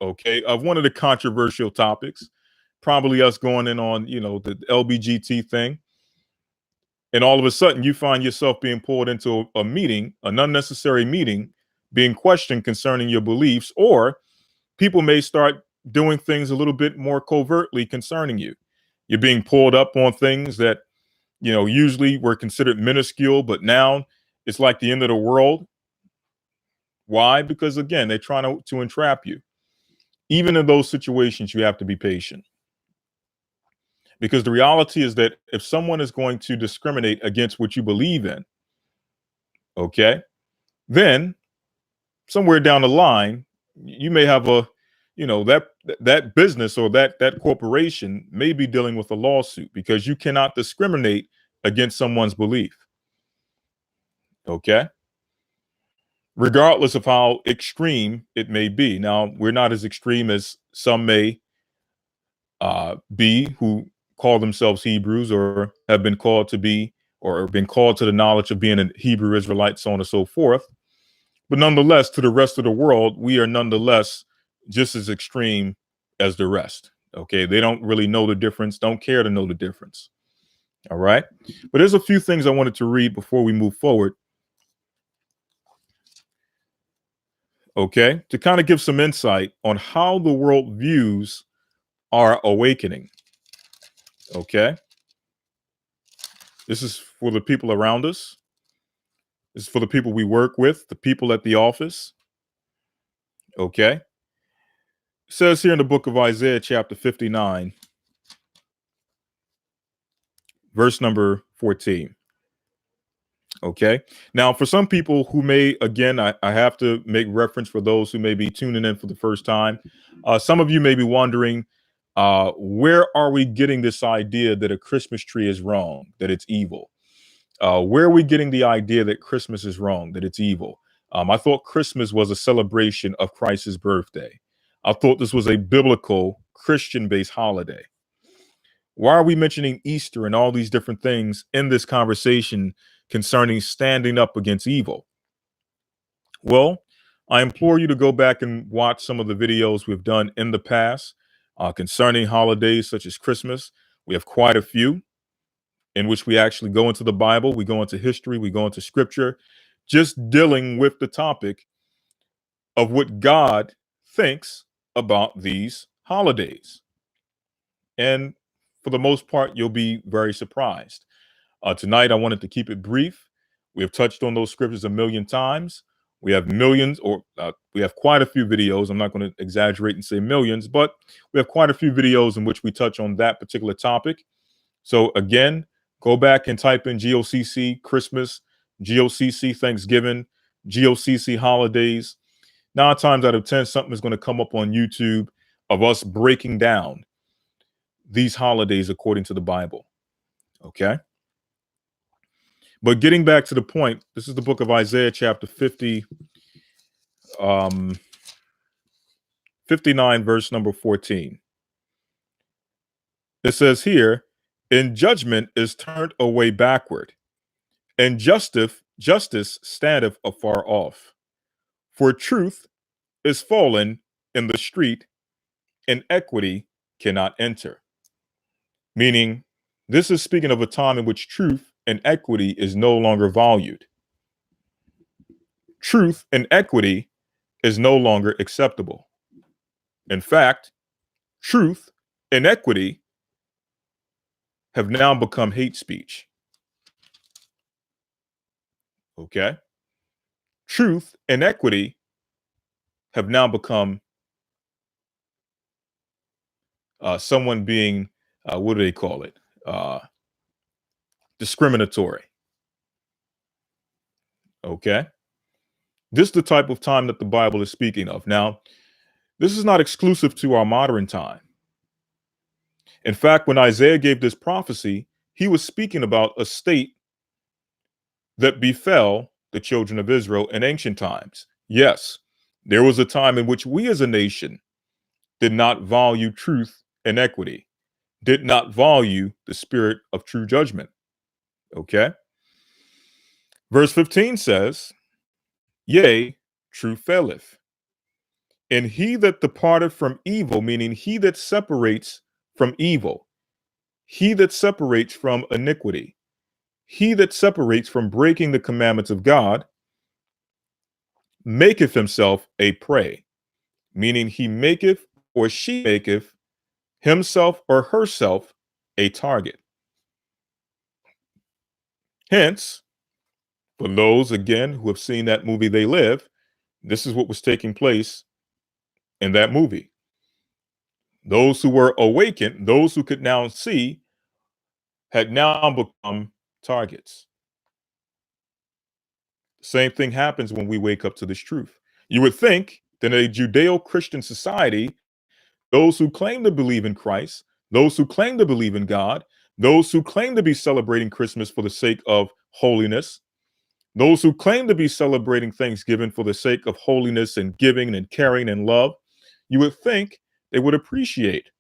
Okay. Of one of the controversial topics, probably us going in on, the LBGT thing. And all of a sudden you find yourself being pulled into a meeting, an unnecessary meeting, being questioned concerning your beliefs, or people may start doing things a little bit more covertly concerning you. You're being pulled up on things that, usually were considered minuscule, but now it's like the end of the world. Why? Because again, they're trying to entrap you. Even in those situations, you have to be patient. Because the reality is that if someone is going to discriminate against what you believe in, okay, then somewhere down the line, you may have that business or that corporation may be dealing with a lawsuit because you cannot discriminate against someone's belief. Okay. Regardless of how extreme it may be. Now, we're not as extreme as some may be who call themselves Hebrews or have been called to be or been called to the knowledge of being a Hebrew Israelite, so on and so forth. But nonetheless, to the rest of the world, we are nonetheless just as extreme as the rest. Okay. They don't really know the difference, don't care to know the difference. All right. But there's a few things I wanted to read before we move forward. Okay, to kind of give some insight on how the world views our awakening. Okay, this is for the people around us. This is for the people we work with, the people at the office. Okay, it says here in the book of Isaiah, chapter 59, verse number 14. Okay. Now, for some people who may, again, I have to make reference for those who may be tuning in for the first time. Some of you may be wondering, where are we getting this idea that a Christmas tree is wrong, that it's evil? Where are we getting the idea that Christmas is wrong, that it's evil? I thought Christmas was a celebration of Christ's birthday. I thought this was a biblical Christian-based holiday. Why are we mentioning Easter and all these different things in this conversation concerning standing up against evil? Well, I implore you to go back and watch some of the videos we've done in the past concerning holidays such as Christmas. We have quite a few in which we actually go into the Bible, we go into history, we go into scripture, just dealing with the topic of what God thinks about these holidays. And for the most part, you'll be very surprised. Tonight, I wanted to keep it brief. We have touched on those scriptures a million times. We have millions, or we have quite a few videos. I'm not going to exaggerate and say millions, but we have quite a few videos in which we touch on that particular topic. So again, go back and type in GOCC Christmas, GOCC Thanksgiving, GOCC holidays. 9 times out of 10, something is going to come up on YouTube of us breaking down these holidays according to the Bible. Okay. But getting back to the point, this is the book of Isaiah, chapter 50, 59, verse number 14. It says here, "In judgment is turned away backward, and justice standeth afar off. For truth is fallen in the street, and equity cannot enter." Meaning, this is speaking of a time in which truth and equity is no longer valued. Truth and equity is no longer acceptable. In fact, truth and equity have now become hate speech. Okay? Truth and equity have now become someone being, what do they call it? Discriminatory. Okay? This is the type of time that the Bible is speaking of. Now, this is not exclusive to our modern time. In fact, when Isaiah gave this prophecy, he was speaking about a state that befell the children of Israel in ancient times. Yes, there was a time in which we as a nation did not value truth and equity, did not value the spirit of true judgment. Okay? Verse 15 says, "Yea, truth faileth. And he that departed from evil," meaning he that separates from evil, he that separates from iniquity, he that separates from breaking the commandments of God, "maketh himself a prey," meaning he maketh or she maketh himself or herself a target. Hence, for those again who have seen that movie They Live, this is what was taking place in that movie. Those who were awakened, those who could now see, had now become targets. Same thing happens when we wake up to this truth. You would think that in a Judeo-Christian society, those who claim to believe in Christ, those who claim to believe in God, those who claim to be celebrating Christmas for the sake of holiness, those who claim to be celebrating Thanksgiving for the sake of holiness and giving and caring and love, you would think they would appreciate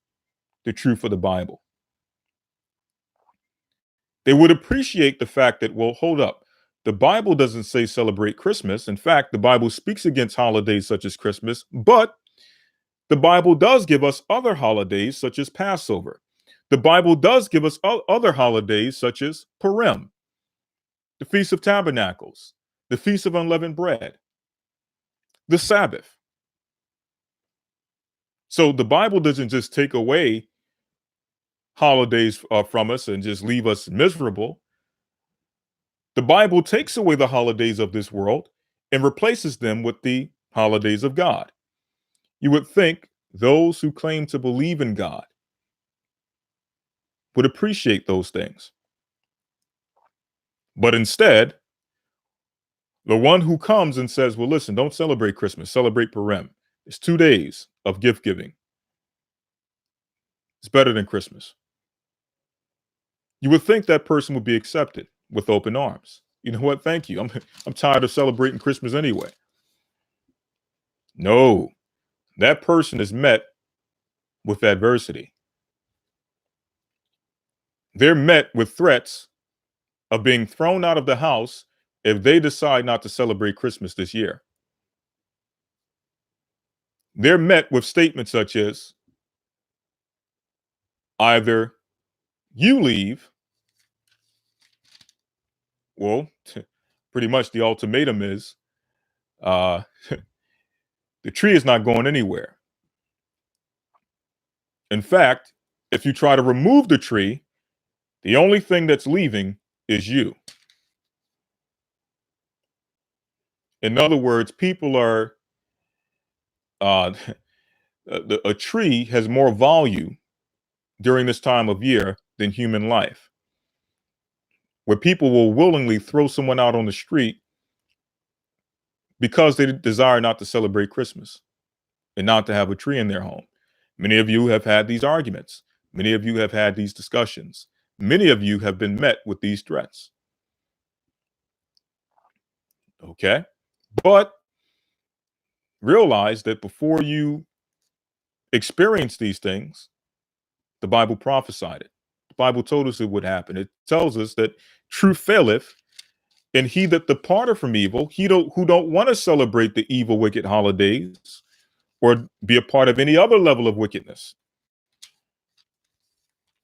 the truth of the Bible. They would appreciate the fact that, well, hold up. The Bible doesn't say celebrate Christmas. In fact, the Bible speaks against holidays such as Christmas, but the Bible does give us other holidays such as Passover. The Bible does give us other holidays such as Purim, the Feast of Tabernacles, the Feast of Unleavened Bread, the Sabbath. So the Bible doesn't just take away holidays from us and just leave us miserable. The Bible takes away the holidays of this world and replaces them with the holidays of God. You would think those who claim to believe in God would appreciate those things. But instead, the one who comes and says, well, listen, don't celebrate Christmas, celebrate Purim. It's 2 days of gift giving. It's better than Christmas. You would think that person would be accepted with open arms. You know what? Thank you. I'm tired of celebrating Christmas anyway. No, that person is met with adversity. They're met with threats of being thrown out of the house if they decide not to celebrate Christmas this year. They're met with statements such as either you leave, well, pretty much the ultimatum is the tree is not going anywhere. In fact, if you try to remove the tree, the only thing that's leaving is you. In other words, people are, a tree has more value during this time of year than human life, where people will willingly throw someone out on the street because they desire not to celebrate Christmas and not to have a tree in their home. Many of you have had these arguments. Many of you have had these discussions. Many of you have been met with these threats. Okay? But realize that before you experience these things, the Bible prophesied it. The Bible told us it would happen. It tells us that truth faileth, and he that departed from evil, who don't want to celebrate the evil, wicked holidays or be a part of any other level of wickedness,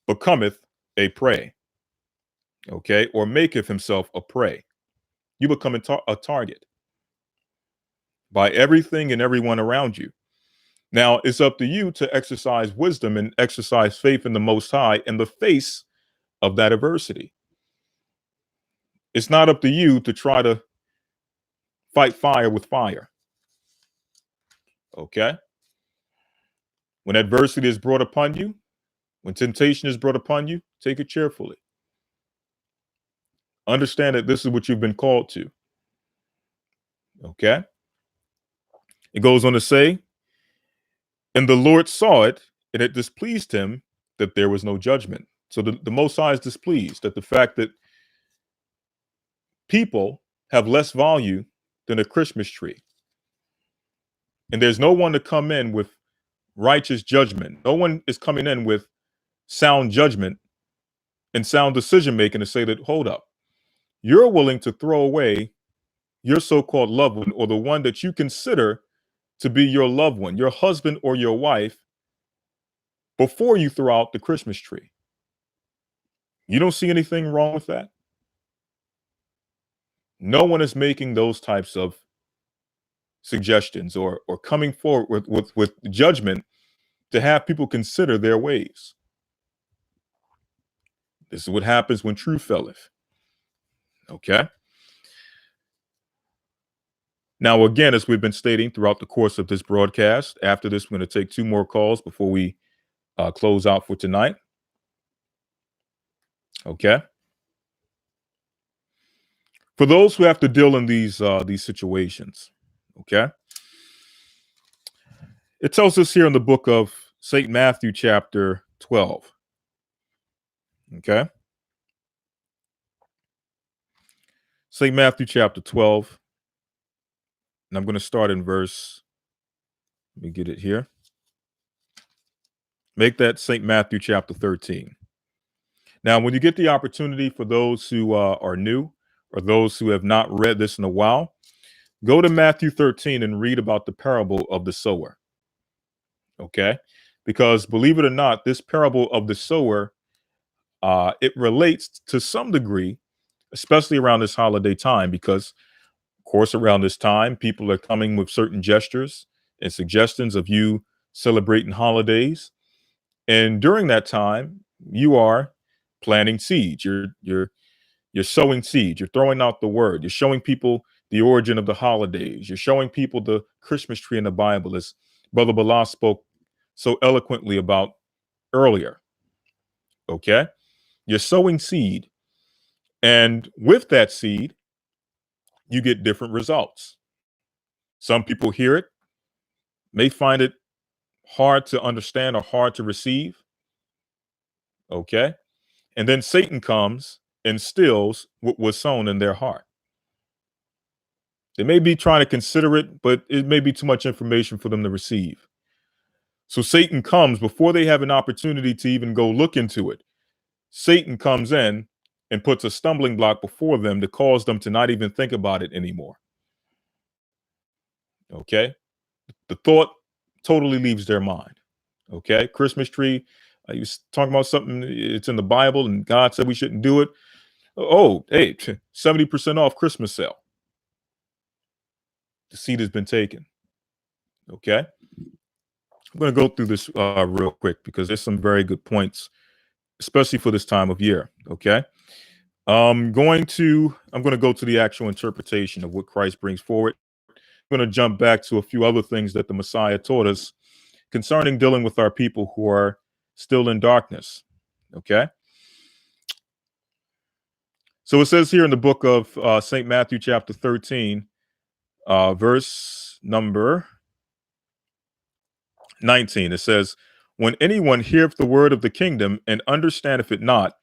becometh a prey, okay, or maketh himself a prey. You become a target by everything and everyone around you. Now, it's up to you to exercise wisdom and exercise faith in the Most High in the face of that adversity. It's not up to you to try to fight fire with fire. Okay? When adversity is brought upon you, when temptation is brought upon you, take it cheerfully. Understand that this is what you've been called to. Okay? It goes on to say, and the Lord saw it, and it displeased him that there was no judgment. So the Most High is displeased at the fact that people have less value than a Christmas tree. And there's no one to come in with righteous judgment. No one is coming in with sound judgment and sound decision making to say that, hold up, you're willing to throw away your so-called loved one, or the one that you consider to be your loved one, your husband or your wife, before you throw out the Christmas tree. You don't see anything wrong with that? No one is making those types of suggestions or coming forward with judgment to have people consider their ways. This is what happens when truth faileth. Okay? Now, again, as we've been stating throughout the course of this broadcast, after this, we're going to take 2 more calls before we close out for tonight. Okay? For those who have to deal in these situations, okay? It tells us here in the book of St. Matthew, chapter 12. Okay? St. Matthew, chapter 12. And I'm going to start in verse, let me get it here. Make that St. Matthew, chapter 13. Now, when you get the opportunity, for those who are new or those who have not read this in a while, go to Matthew 13 and read about the parable of the sower. Okay? Because believe it or not, this parable of the sower, it relates to some degree, especially around this holiday time, because, of course, around this time, people are coming with certain gestures and suggestions of you celebrating holidays. And during that time, you are planting seeds. You're sowing seeds. You're throwing out the word. You're showing people the origin of the holidays. You're showing people the Christmas tree in the Bible, as Brother Bala spoke so eloquently about earlier. Okay? You're sowing seed. And with that seed, you get different results. Some people hear it, may find it hard to understand or hard to receive. Okay. And then Satan comes and steals what was sown in their heart. They may be trying to consider it, but it may be too much information for them to receive. So Satan comes before they have an opportunity to even go look into it. Satan comes in and puts a stumbling block before them to cause them to not even think about it anymore. Okay. The thought totally leaves their mind. Okay. Christmas tree. You was talking about something, it's in the Bible and God said we shouldn't do it. Oh, hey, 70% off Christmas sale. The seed has been taken. Okay. I'm going to go through this real quick because there's some very good points, especially for this time of year. Okay. I'm going to go to the actual interpretation of what Christ brings forward. I'm going to jump back to a few other things that the Messiah taught us concerning dealing with our people who are still in darkness. Okay. So it says here in the book of St. Matthew, chapter 13, verse number 19, it says, "When anyone heareth the word of the kingdom and understandeth it not,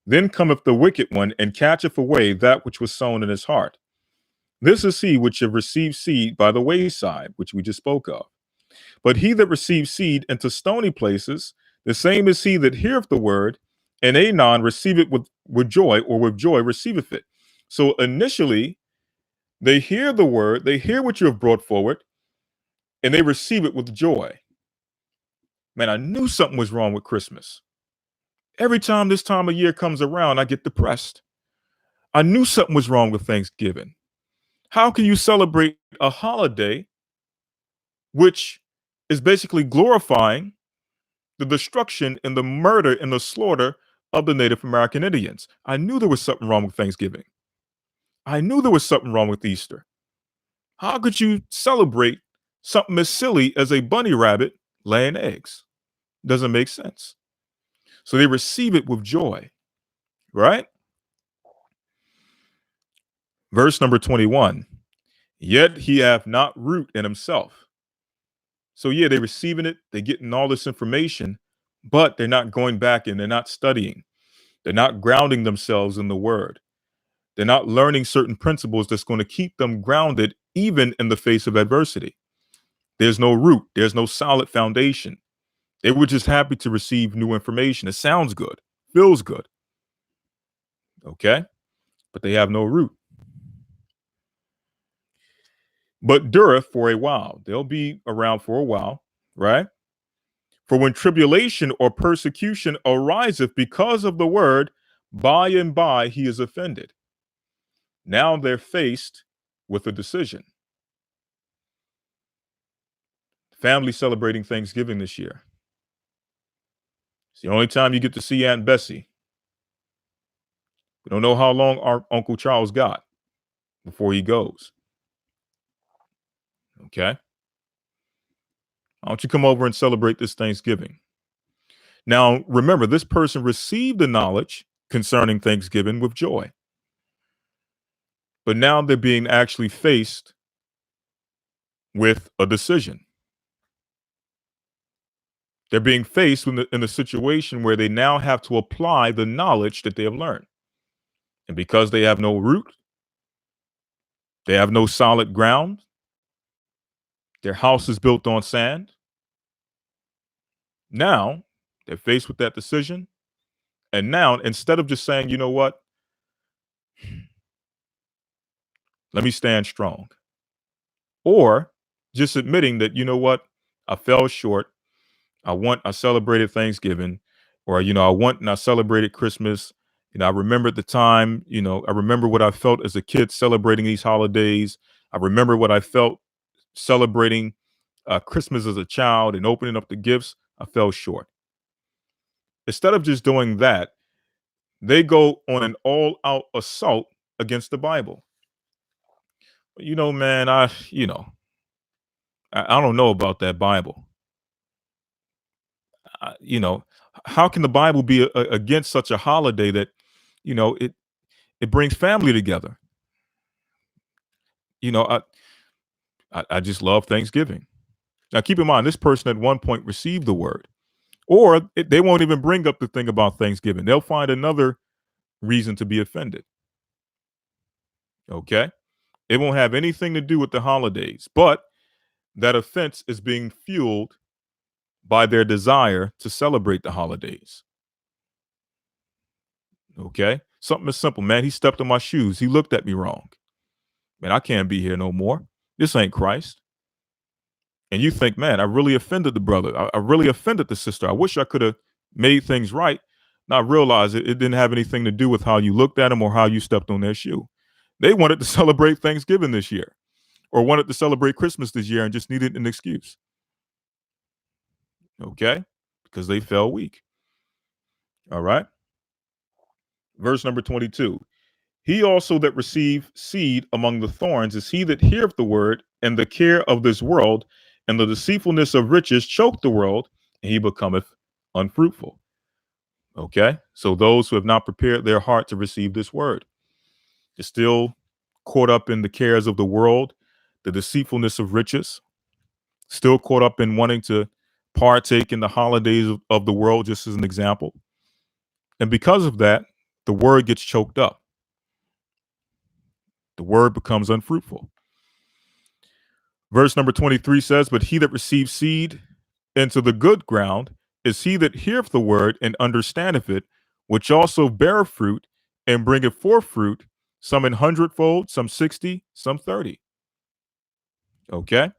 then cometh the wicked one and catcheth away that which was sown in his heart. This is he which have received seed by the wayside," which we just spoke of. "But he that receives seed into stony places, the same is he that heareth the word, and anon receive it with joy, or with joy receiveth it." So initially, they hear the word, they hear what you have brought forward, and they receive it with joy. Man, I knew something was wrong with Christmas. Every time this time of year comes around, I get depressed. I knew something was wrong with Thanksgiving. How can you celebrate a holiday which is basically glorifying the destruction and the murder and the slaughter of the Native American Indians? I knew there was something wrong with Thanksgiving. I knew there was something wrong with Easter. How could you celebrate something as silly as a bunny rabbit laying eggs? Doesn't make sense. So they receive it with joy, right? Verse number 21, "Yet he hath not root in himself." So yeah, they're receiving it, they're getting all this information, but they're not going back and they're not studying. They're not grounding themselves in the word. They're not learning certain principles that's going to keep them grounded even in the face of adversity. There's no root, there's no solid foundation. They were just happy to receive new information. It sounds good, feels good. Okay? But they have no root. "But dureth for a while." They'll be around for a while, right? "For when tribulation or persecution ariseth because of the word, by and by he is offended." Now they're faced with a decision. Family celebrating Thanksgiving this year. It's the only time you get to see Aunt Bessie. We don't know how long our Uncle Charles got before he goes. Okay? Why don't you come over and celebrate this Thanksgiving? Now, remember, this person received the knowledge concerning Thanksgiving with joy. But now they're being actually faced with a decision. They're being faced in a situation where they now have to apply the knowledge that they have learned. And because they have no root, they have no solid ground, their house is built on sand. Now they're faced with that decision. And now, instead of just saying, you know what, let me stand strong, or just admitting that, you know what, I fell short. I celebrated Thanksgiving, or, I celebrated Christmas. I remembered the time, I remember what I felt as a kid celebrating these holidays. I remember what I felt celebrating Christmas as a child and opening up the gifts. I fell short. Instead of just doing that, they go on an all-out assault against the Bible. Man, I don't know about that Bible. I, you know, how can the Bible be against such a holiday that, it It brings family together. You know, I just love Thanksgiving. Now, keep in mind, this person at one point received the word, or they won't even bring up the thing about Thanksgiving. They'll find another reason to be offended. Okay? It won't have anything to do with the holidays, but that offense is being fueled by their desire to celebrate the holidays. Okay? Something as simple, man. He stepped on my shoes. He looked at me wrong. Man, I can't be here no more. This ain't Christ. And you think, man, I really offended the brother. I really offended the sister. I wish I could have made things right. Now I realize it didn't have anything to do with how you looked at them or how you stepped on their shoe. They wanted to celebrate Thanksgiving this year or wanted to celebrate Christmas this year and just needed an excuse. Okay? Because they fell weak. All right? Verse number 22. He also that received seed among the thorns is he that heareth the word, and the care of this world and the deceitfulness of riches choke the world, and he becometh unfruitful. Okay? So those who have not prepared their heart to receive this word, they're still caught up in the cares of the world, the deceitfulness of riches, still caught up in wanting to partake in the holidays of the world, just as an example. And because of that, the word gets choked up. The word becomes unfruitful. Verse number 23 says, but he that receives seed into the good ground is he that heareth the word and understandeth it, which also beareth fruit and bringeth forth fruit, some in hundredfold, some 60, some 30. Okay?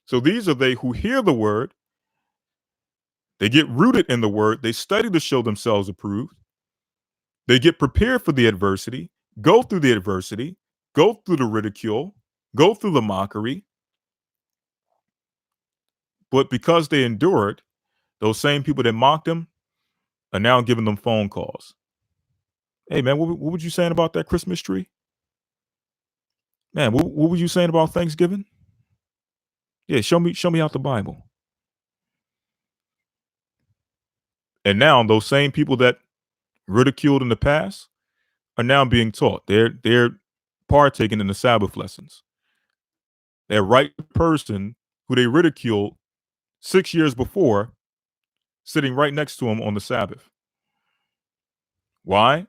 So these are they who hear the word, they get rooted in the word, they study to show themselves approved, they get prepared for the adversity, go through the adversity, go through the ridicule, go through the mockery. But because they endured, those same people that mocked them are now giving them phone calls. Hey, man, what were you saying about that Christmas tree? Man, what were you saying about Thanksgiving? Yeah, show me out the Bible. And now those same people that ridiculed in the past are now being taught. They're partaking in the Sabbath lessons. That right person who they ridiculed 6 years before, sitting right next to him on the Sabbath. Why?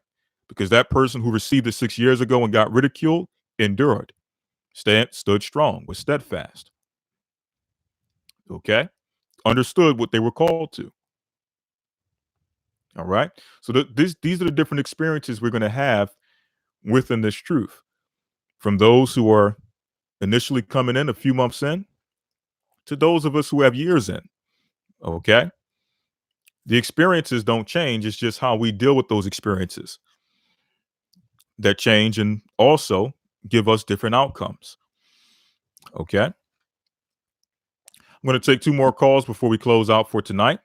Because that person who received it 6 years ago and got ridiculed endured, stood strong, was steadfast. Okay? Understood what they were called to. All right? So these are the different experiences we're going to have within this truth. From those who are initially coming in a few months in to those of us who have years in. Okay? The experiences don't change. It's just how we deal with those experiences that change and also give us different outcomes. Okay? I'm going to take 2 more calls before we close out for tonight.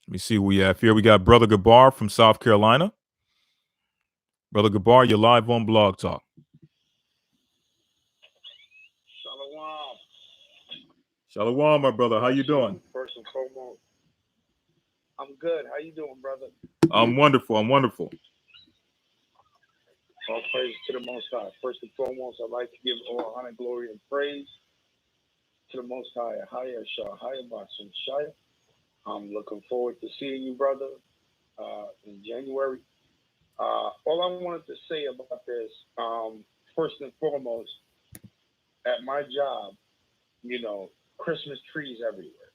Let me see who we have here. We got Brother Gabar from South Carolina. Brother Gabar, you're live on Blog Talk. Shalom. Shalom, my brother. How you doing? First and foremost, I'm good. How you doing, brother? I'm wonderful. I'm wonderful. All praise to the Most High. First and foremost, I'd like to give all honor, glory, and praise to the Most High. Higher Shah, Higher Bashan Shire. I'm looking forward to seeing you, brother, in January. All I wanted to say about this, first and foremost, at my job, you know, Christmas trees everywhere.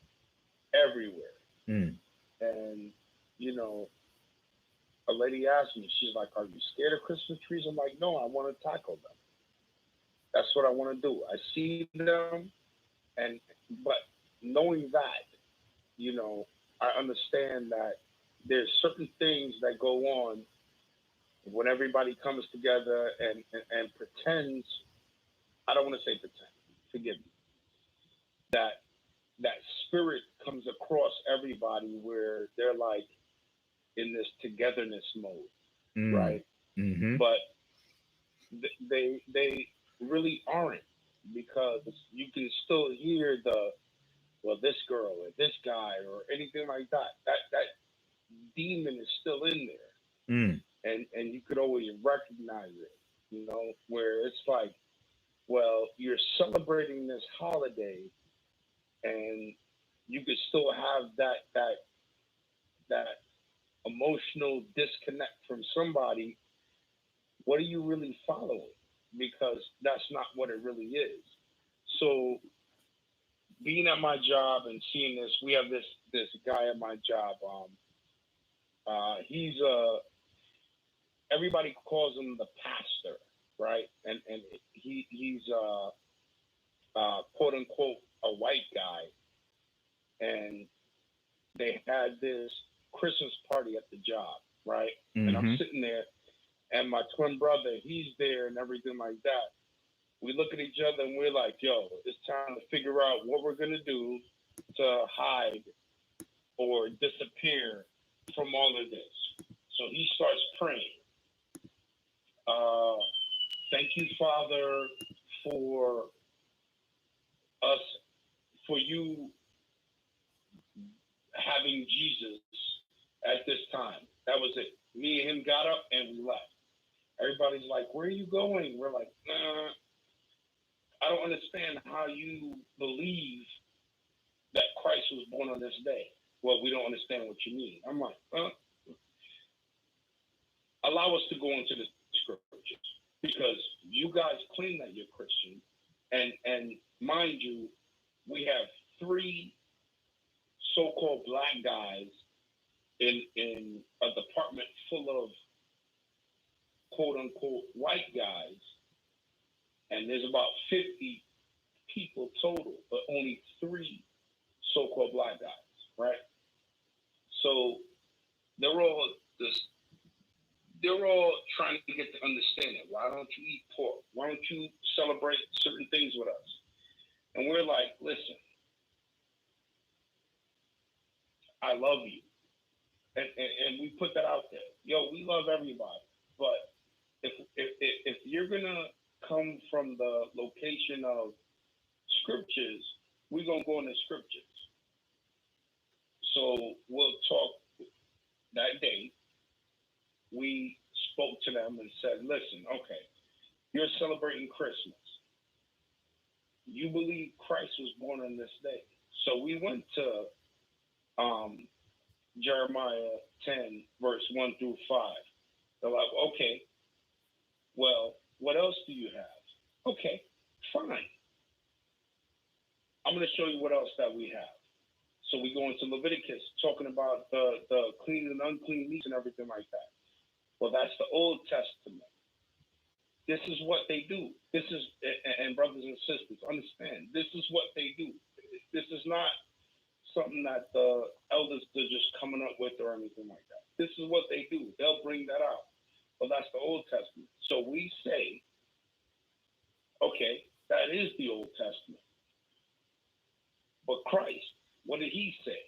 And, you know, a lady asked me, she's like, are you scared of Christmas trees? I'm like, no, I want to tackle them. That's what I want to do. I see them, but knowing that, you know, I understand that there's certain things that go on when everybody comes together and pretends, I don't want to say pretend, forgive me, that spirit comes across everybody where they're like in this togetherness mode, right? Mm-hmm. But they really aren't, because you can still hear the well, this girl or this guy or anything like that. That demon is still in there, and you could always recognize it. You know, where it's like, well, you're celebrating this holiday, and you could still have that emotional disconnect from somebody. What are you really following? Because that's not what it really is. So being at my job and seeing this, we have this guy at my job. He's everybody calls him the pastor, right? And he's quote unquote a white guy, and they had this Christmas party at the job, right? And I'm sitting there, and my twin brother, he's there and everything like that. We look at each other and we're like, yo, it's time to figure out what we're going to do to hide or disappear from all of this. So he starts praying. Thank you, Father, for us, for you having Jesus at this time. That was it. Me and him got up and we left. Everybody's like, where are you going? We're like, nah, I don't understand how you believe that Christ was born on this day. Well, we don't understand what you mean. I'm like, allow us to go into the scriptures, because you guys claim that you're Christian, and mind you, we have 3 so-called black guys in a department full of quote-unquote white guys, and there's about 50 people total, but only 3 so-called black guys, right? So they're all trying to get to understand it. Why don't you eat pork? Why don't you celebrate certain things with us? And we're like, listen, I love you. And we put that out there. Yo, we love everybody. But if you're going to come from the location of scriptures, we're going to go in the scriptures. So we'll talk that day. We spoke to them and said, listen, okay, you're celebrating Christmas. You believe Christ was born on this day. So we went to Jeremiah 10, verse 1 through 5. They're like, okay, well, what else do you have? Okay, fine. I'm going to show you what else that we have. So we go into Leviticus, talking about the clean and unclean meats and everything like that. Well, that's the Old Testament. This is what they do. This is, and brothers and sisters, understand, this is what they do. This is not something that the elders are just coming up with or anything like that. This is what they do. They'll bring that out. Well, that's the Old Testament. So we say, okay, that is the Old Testament. But Christ, what did he say?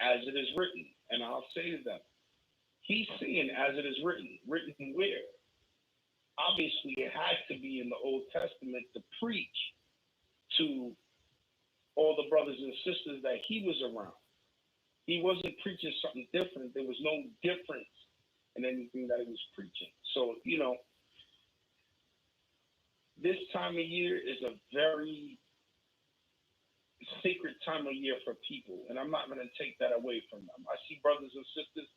As it is written. And I'll say to them, he's saying as it is written. Written where? Obviously, it had to be in the Old Testament to preach to all the brothers and sisters that he was around. He wasn't preaching something different. There was no difference in anything that he was preaching. So, you know, this time of year is a very sacred time of year for people, and I'm not going to take that away from them. I see brothers and sisters,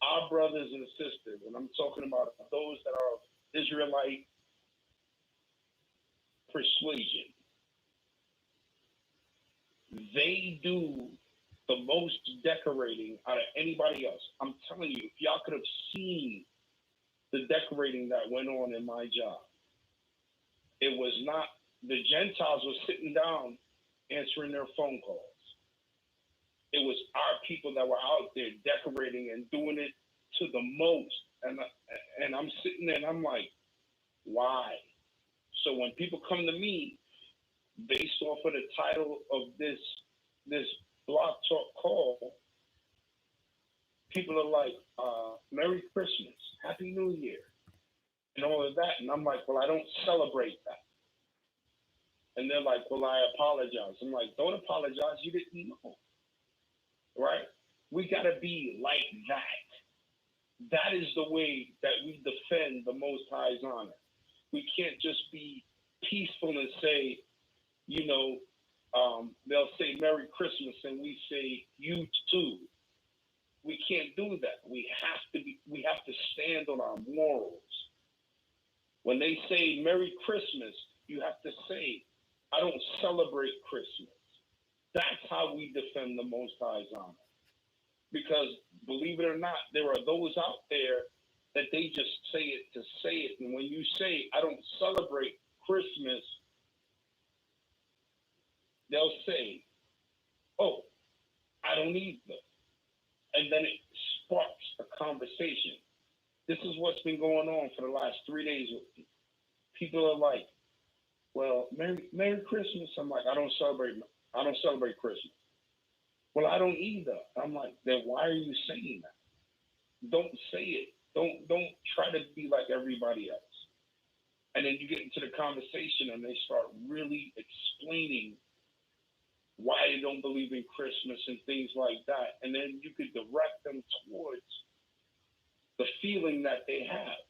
our brothers and sisters, and I'm talking about those that are of Israelite persuasion. They do the most decorating out of anybody else. I'm telling you, if y'all could have seen the decorating that went on in my job, it was not, the Gentiles were sitting down answering their phone calls. It was our people that were out there decorating and doing it to the most. And I'm sitting there and I'm like, why? So when people come to me based off of the title of this blog talk call, people are like, Merry Christmas, Happy New Year, and all of that. And I'm like, well, I don't celebrate that. And they're like, well, I apologize. I'm like, don't apologize. You didn't know. Right? We got to be like that. That is the way that we defend the Most High's honor. We can't just be peaceful and say, they'll say Merry Christmas and we say you too. We can't do that. We have to stand on our morals. When they say Merry Christmas, you have to say, I don't celebrate Christmas. That's how we defend the Most High's honor. Because believe it or not, there are those out there that they just say it to say it. And when you say, I don't celebrate Christmas, they'll say, oh, I don't either. And then it sparks a conversation. This is what's been going on for the last 3 days with me. People are like, well, Merry Christmas. I'm like, I don't celebrate Christmas. Well, I don't either. I'm like, then why are you saying that? Don't say it. Don't try to be like everybody else. And then you get into the conversation and they start really explaining why they don't believe in Christmas and things like that. And then you could direct them towards the feeling that they have.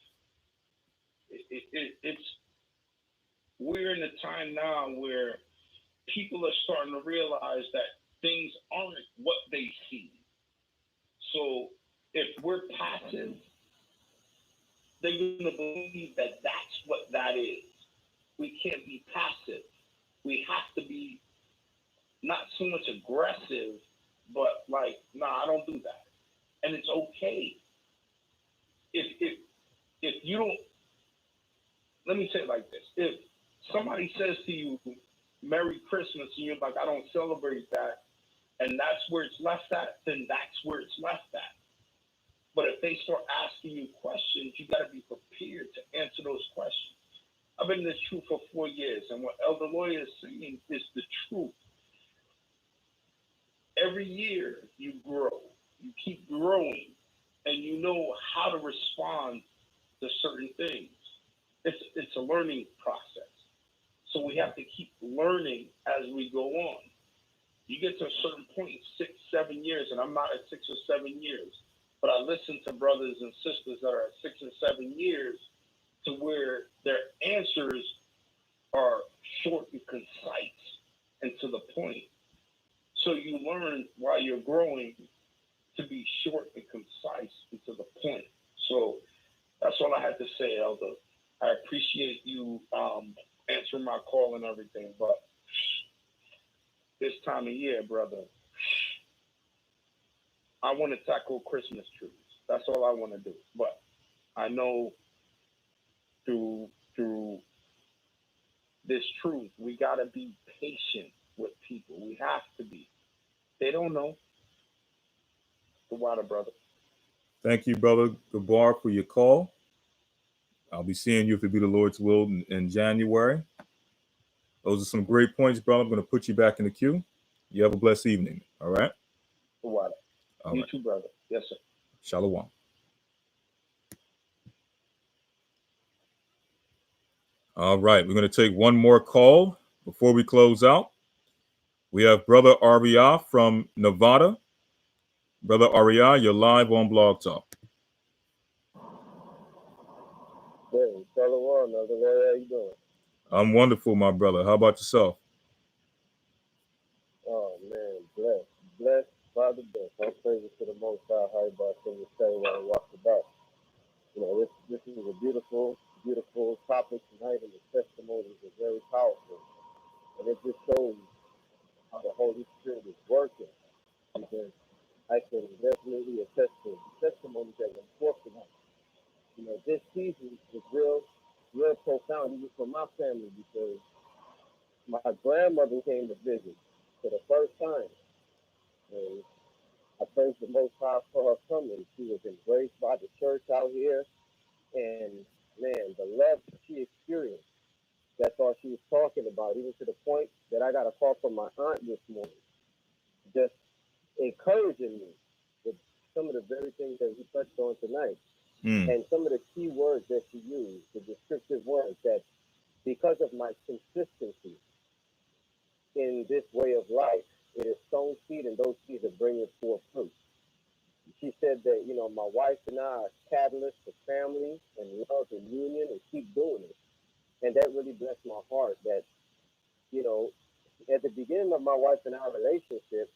We're in a time now where people are starting to realize that things aren't what they seem. So if we're passive, they're going to believe that that's what that is. We can't be passive. We have to be not so much aggressive, but like, I don't do that. And it's okay. If you don't, let me say it like this. If somebody says to you, Merry Christmas, and you're like, I don't celebrate that, and that's where it's left at, then that's where it's left at. But if they start asking you questions, you got to be prepared to answer those questions. I've been in this truth for 4 years, and what Elder Lawyer is saying is the truth. Every year you grow, you keep growing, and you know how to respond to certain things. It's a learning process. So we have to keep learning as we go on. You get to a certain point, 6, 7 years, and I'm not at 6 or 7 years, but I listen to brothers and sisters that are at 6 or 7 years to where their answers are short and concise and to the point. So you learn while you're growing to be short and concise and to the point. So that's all I had to say, Elder. I appreciate you answering my call and everything, but this time of year, brother, I want to tackle Christmas trees. That's all I want to do. But I know through this truth, we got to be patient with people. We have to be. They don't know. The water, brother. Thank you, Brother Gabar, for your call. I'll be seeing you, if it be the Lord's will, in January. Those are some great points, brother. I'm going to put you back in the queue. You have a blessed evening. All right? The water. All you right. too, brother. Yes, sir. Shalom. All right. We're going to take one more call before we close out. We have Brother Aria from Nevada. Brother Aria, you're live on Blog Talk. Hey, Shalom, Elder Lawyer, how you doing? I'm wonderful, my brother. How about yourself? Oh, man, blessed by the best. All praises to the Most High, how about from the same way I walked about. This is a beautiful topic tonight, and the testimonies are very powerful. And it just shows how the Holy Spirit is working. Because I can definitely attest to the testimonies that went forth tonight. This season is real profound, even for my family, because my grandmother came to visit for the first time. And I praise the Most High for her coming. She was embraced by the church out here. And, man, the love she experienced, that's all she was talking about, even to the point that I got a call from my aunt this morning, just encouraging me with some of the very things that we touched on tonight. And some of the key words that she used, the descriptive words, that because of my consistency, in this way of life, it is sown seed, and those seeds are bringing forth fruit. She said that, my wife and I are catalysts for family and love and union and keep doing it. And that really blessed my heart that, you know, at the beginning of my wife and our relationship,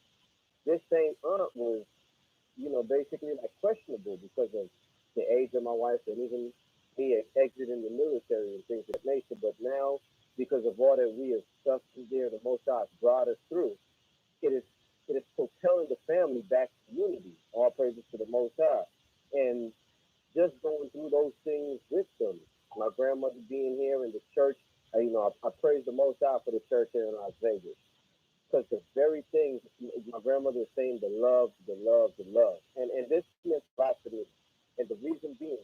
this same aunt was, basically like questionable because of the age of my wife and even me exiting the military and things of that nature. But now, because of all that we have suffered there, the Most High brought us through, it is it is propelling the family back to unity. All praises to the Most High. And just going through those things with them. My grandmother being here in the church, I praise the Most High for the church here in Las Vegas. Because the very things my grandmother is saying, the love, the love, the love. And this meant a lot to me. And the reason being,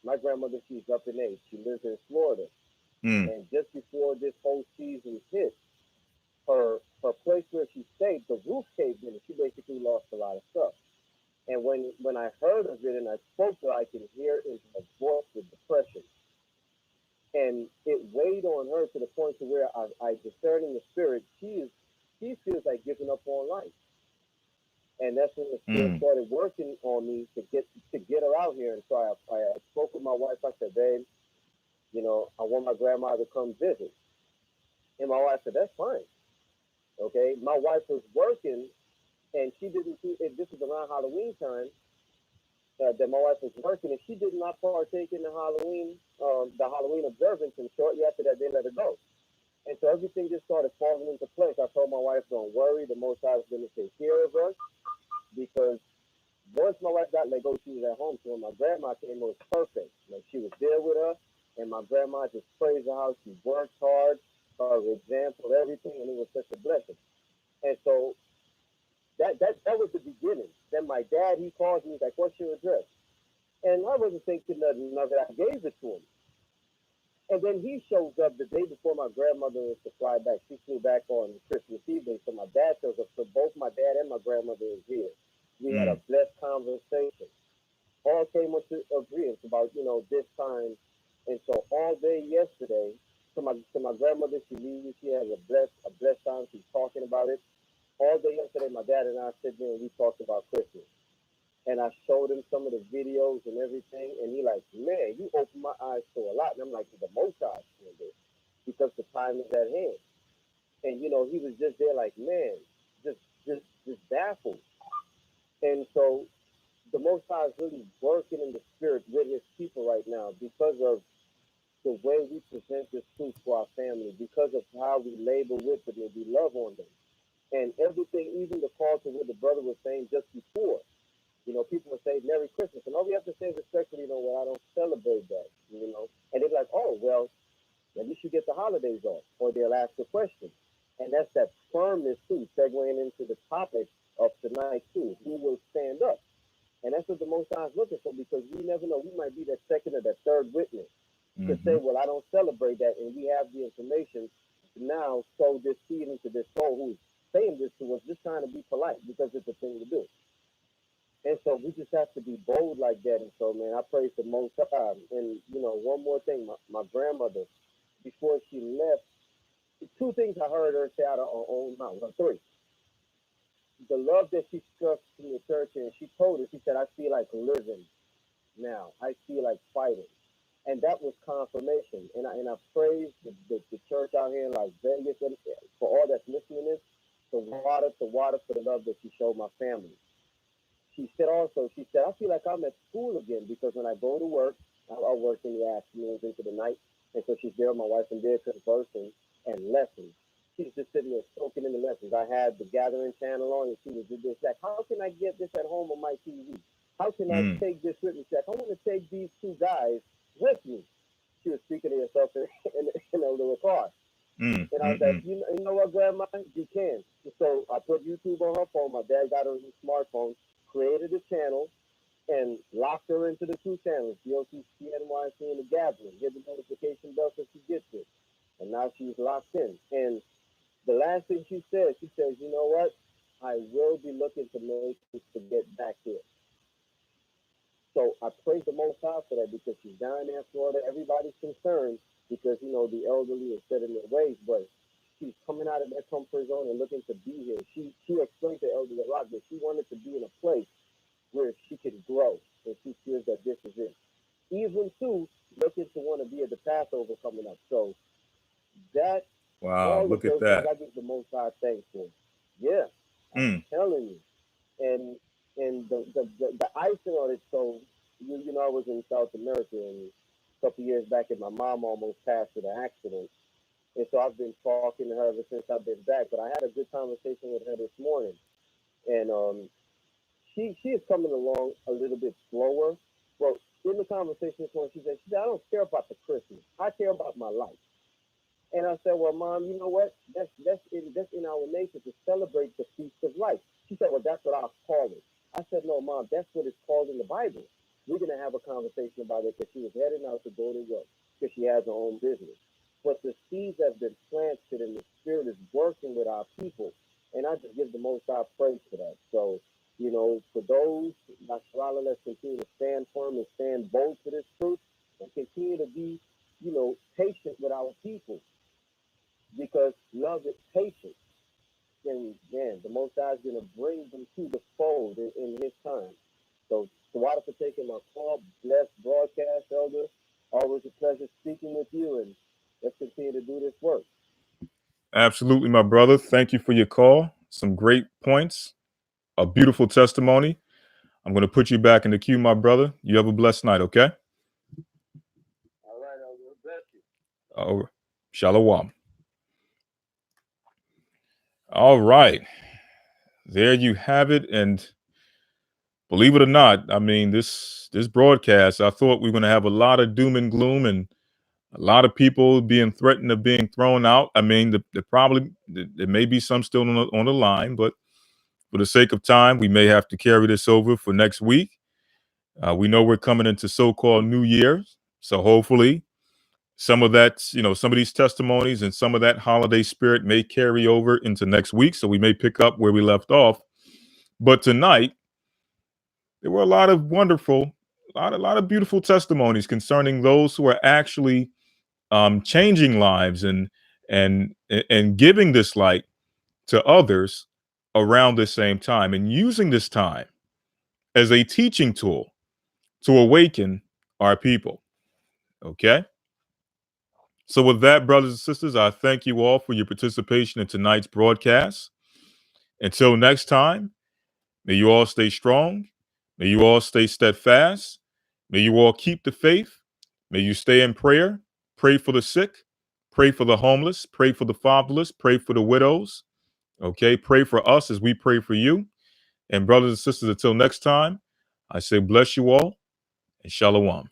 my grandmother, she's up in age. She lives in Florida. And just before this whole season hit, her place where she stayed, the roof caved in and she basically lost a lot of stuff. And when I heard of it and I spoke to her, I could hear in her voice the depression. And it weighed on her to the point to where I discern in the spirit, she feels like giving up on life. And that's when the spirit started working on me to get her out here. And so I spoke with my wife. I said, babe, I want my grandma to come visit. And my wife said, that's fine. Okay. My wife was working and she didn't see it. This was around Halloween time that my wife was working, and she did not partake in the Halloween observance. And shortly after that, they let her go. And so everything just started falling into place. I told my wife, don't worry, the Most High is going to take care of us because once my wife got let go, she was at home. So when my grandma came, it was perfect. Like she was there with her, and my grandma just praised her how she worked hard, her example, everything, and it was such a blessing. And so that was the beginning. Then my dad, he calls me, he's like, what's your address? And I wasn't thinking nothing of it. I gave it to him. And then he shows up the day before my grandmother was to fly back. She flew back on Christmas evening. So my dad shows up. So both my dad and my grandmother is here. We had a blessed conversation. All came into agreement about, this time. And so all day yesterday, to my grandmother, she leaves. She has a blessed time. She's talking about it. All day yesterday, my dad and I sit there and we talked about Christmas. And I showed him some of the videos and everything, and he like, man, you opened my eyes to a lot. And I'm like, the Most High doing this because the time is at hand. And he was just there like, man, just just baffled. And so the Most High is really working in the spirit with his people right now because of the way we present this truth to our family, because of how we labor with them and we love on them. And everything, even the call to what the brother was saying just before. People will say Merry Christmas, and all we have to say is respectfully, well, I don't celebrate that. And they're like, oh, well, at least you get the holidays off, or they'll ask a question. And that's that firmness, too, segueing into the topic of tonight, too. Who will stand up? And that's what the Most High is looking for, because we never know. We might be that second or that third witness to say, well, I don't celebrate that, and we have the information to now sow this seed into this soul who's saying this to us, just trying to be polite because it's a thing to do. And so we just have to be bold like that. And so, man, I praise the Most High. And, one more thing, my grandmother, before she left, two things I heard her say out of her own mouth. Well, three. The love that she struck in the church, and she told us, she said, I feel like living now. I feel like fighting. And that was confirmation. And I praise the church out here in Las Vegas for all that's listening to this, to water for the love that she showed my family. She said, I feel like I'm at school again because when I go to work, I work in the afternoons into the night. And so she's there with my wife and there conversing and lessons. She's just sitting there soaking in the lessons. I had the Gathering channel on and she was just like, how can I get this at home on my TV? How can I take this with me? She's like, I want to take these two guys with me. She was speaking to herself in a little car. And I was like, you know what, Grandma? You can. So I put YouTube on her phone. My dad got her his smartphone, created a channel, and locked her into the two channels, GOC, NYC, and the Gathering. Hit the notification bell so she gets it. And now she's locked in. And the last thing she says, you know what? I will be looking to make this to get back here. So I praise the Most High for that because she's down there in Florida. Everybody's concerned because, the elderly are set in their ways. But she's coming out of that comfort zone and looking to be here. She explained to Elder Rock that she wanted to be in a place where she can grow, and she feels that this is it. Even too, looking to want to be at the Passover coming up. So that Wow, all of look at those things that. I give the Most High thanks for. Yeah, I'm telling you. And the icing on it. So you know I was in South America and a couple years back, and my mom almost passed in an accident. And so I've been talking to her ever since I've been back. But I had a good conversation with her this morning, and she is coming along a little bit slower. Well, in the conversation this morning, she said, I don't care about the Christmas. I care about my life. And I said, well, Mom, you know what? That's in our nature to celebrate the feast of life. She said, well, that's what I call it. I said, no, Mom, that's what it's called in the Bible. We're going to have a conversation about it because she was heading out to go to work because she has her own business. But the seeds have been planted and the Spirit is working with our people. And I just give the Most High praise for that. So, you know, for those, let's continue to stand firm and stand bold for this truth and continue to be, you know, patient with our people because love is patient. And man, the Most High is going to bring them to the fold in His time. So, Tawada for taking my call. Blessed broadcast, Elder. Always a pleasure speaking with you, and let's continue to do this work. Absolutely, my brother. Thank you for your call. Some great points. A beautiful testimony. I'm going to put you back in the queue, my brother. You have a blessed night, okay? All right, Elder. Bless you. Oh, shalom. All right. There you have it. And believe it or not, I mean, this broadcast, I thought we were going to have a lot of doom and gloom and a lot of people being threatened of being thrown out. I mean, there may be some still on the line, but for the sake of time, we may have to carry this over for next week. We know we're coming into so-called New Year's, so hopefully some of that, some of these testimonies and some of that holiday spirit may carry over into next week. So we may pick up where we left off. But tonight, there were a lot of wonderful, a lot of beautiful testimonies concerning those who are actually changing lives and giving this light to others around the same time and using this time as a teaching tool to awaken our people. Okay. So with that, brothers and sisters, I thank you all for your participation in tonight's broadcast. Until next time, may you all stay strong. May you all stay steadfast. May you all keep the faith. May you stay in prayer. Pray for the sick. Pray for the homeless. Pray for the fatherless. Pray for the widows. Okay. Pray for us as we pray for you. And brothers and sisters, until next time, I say bless you all and shalom.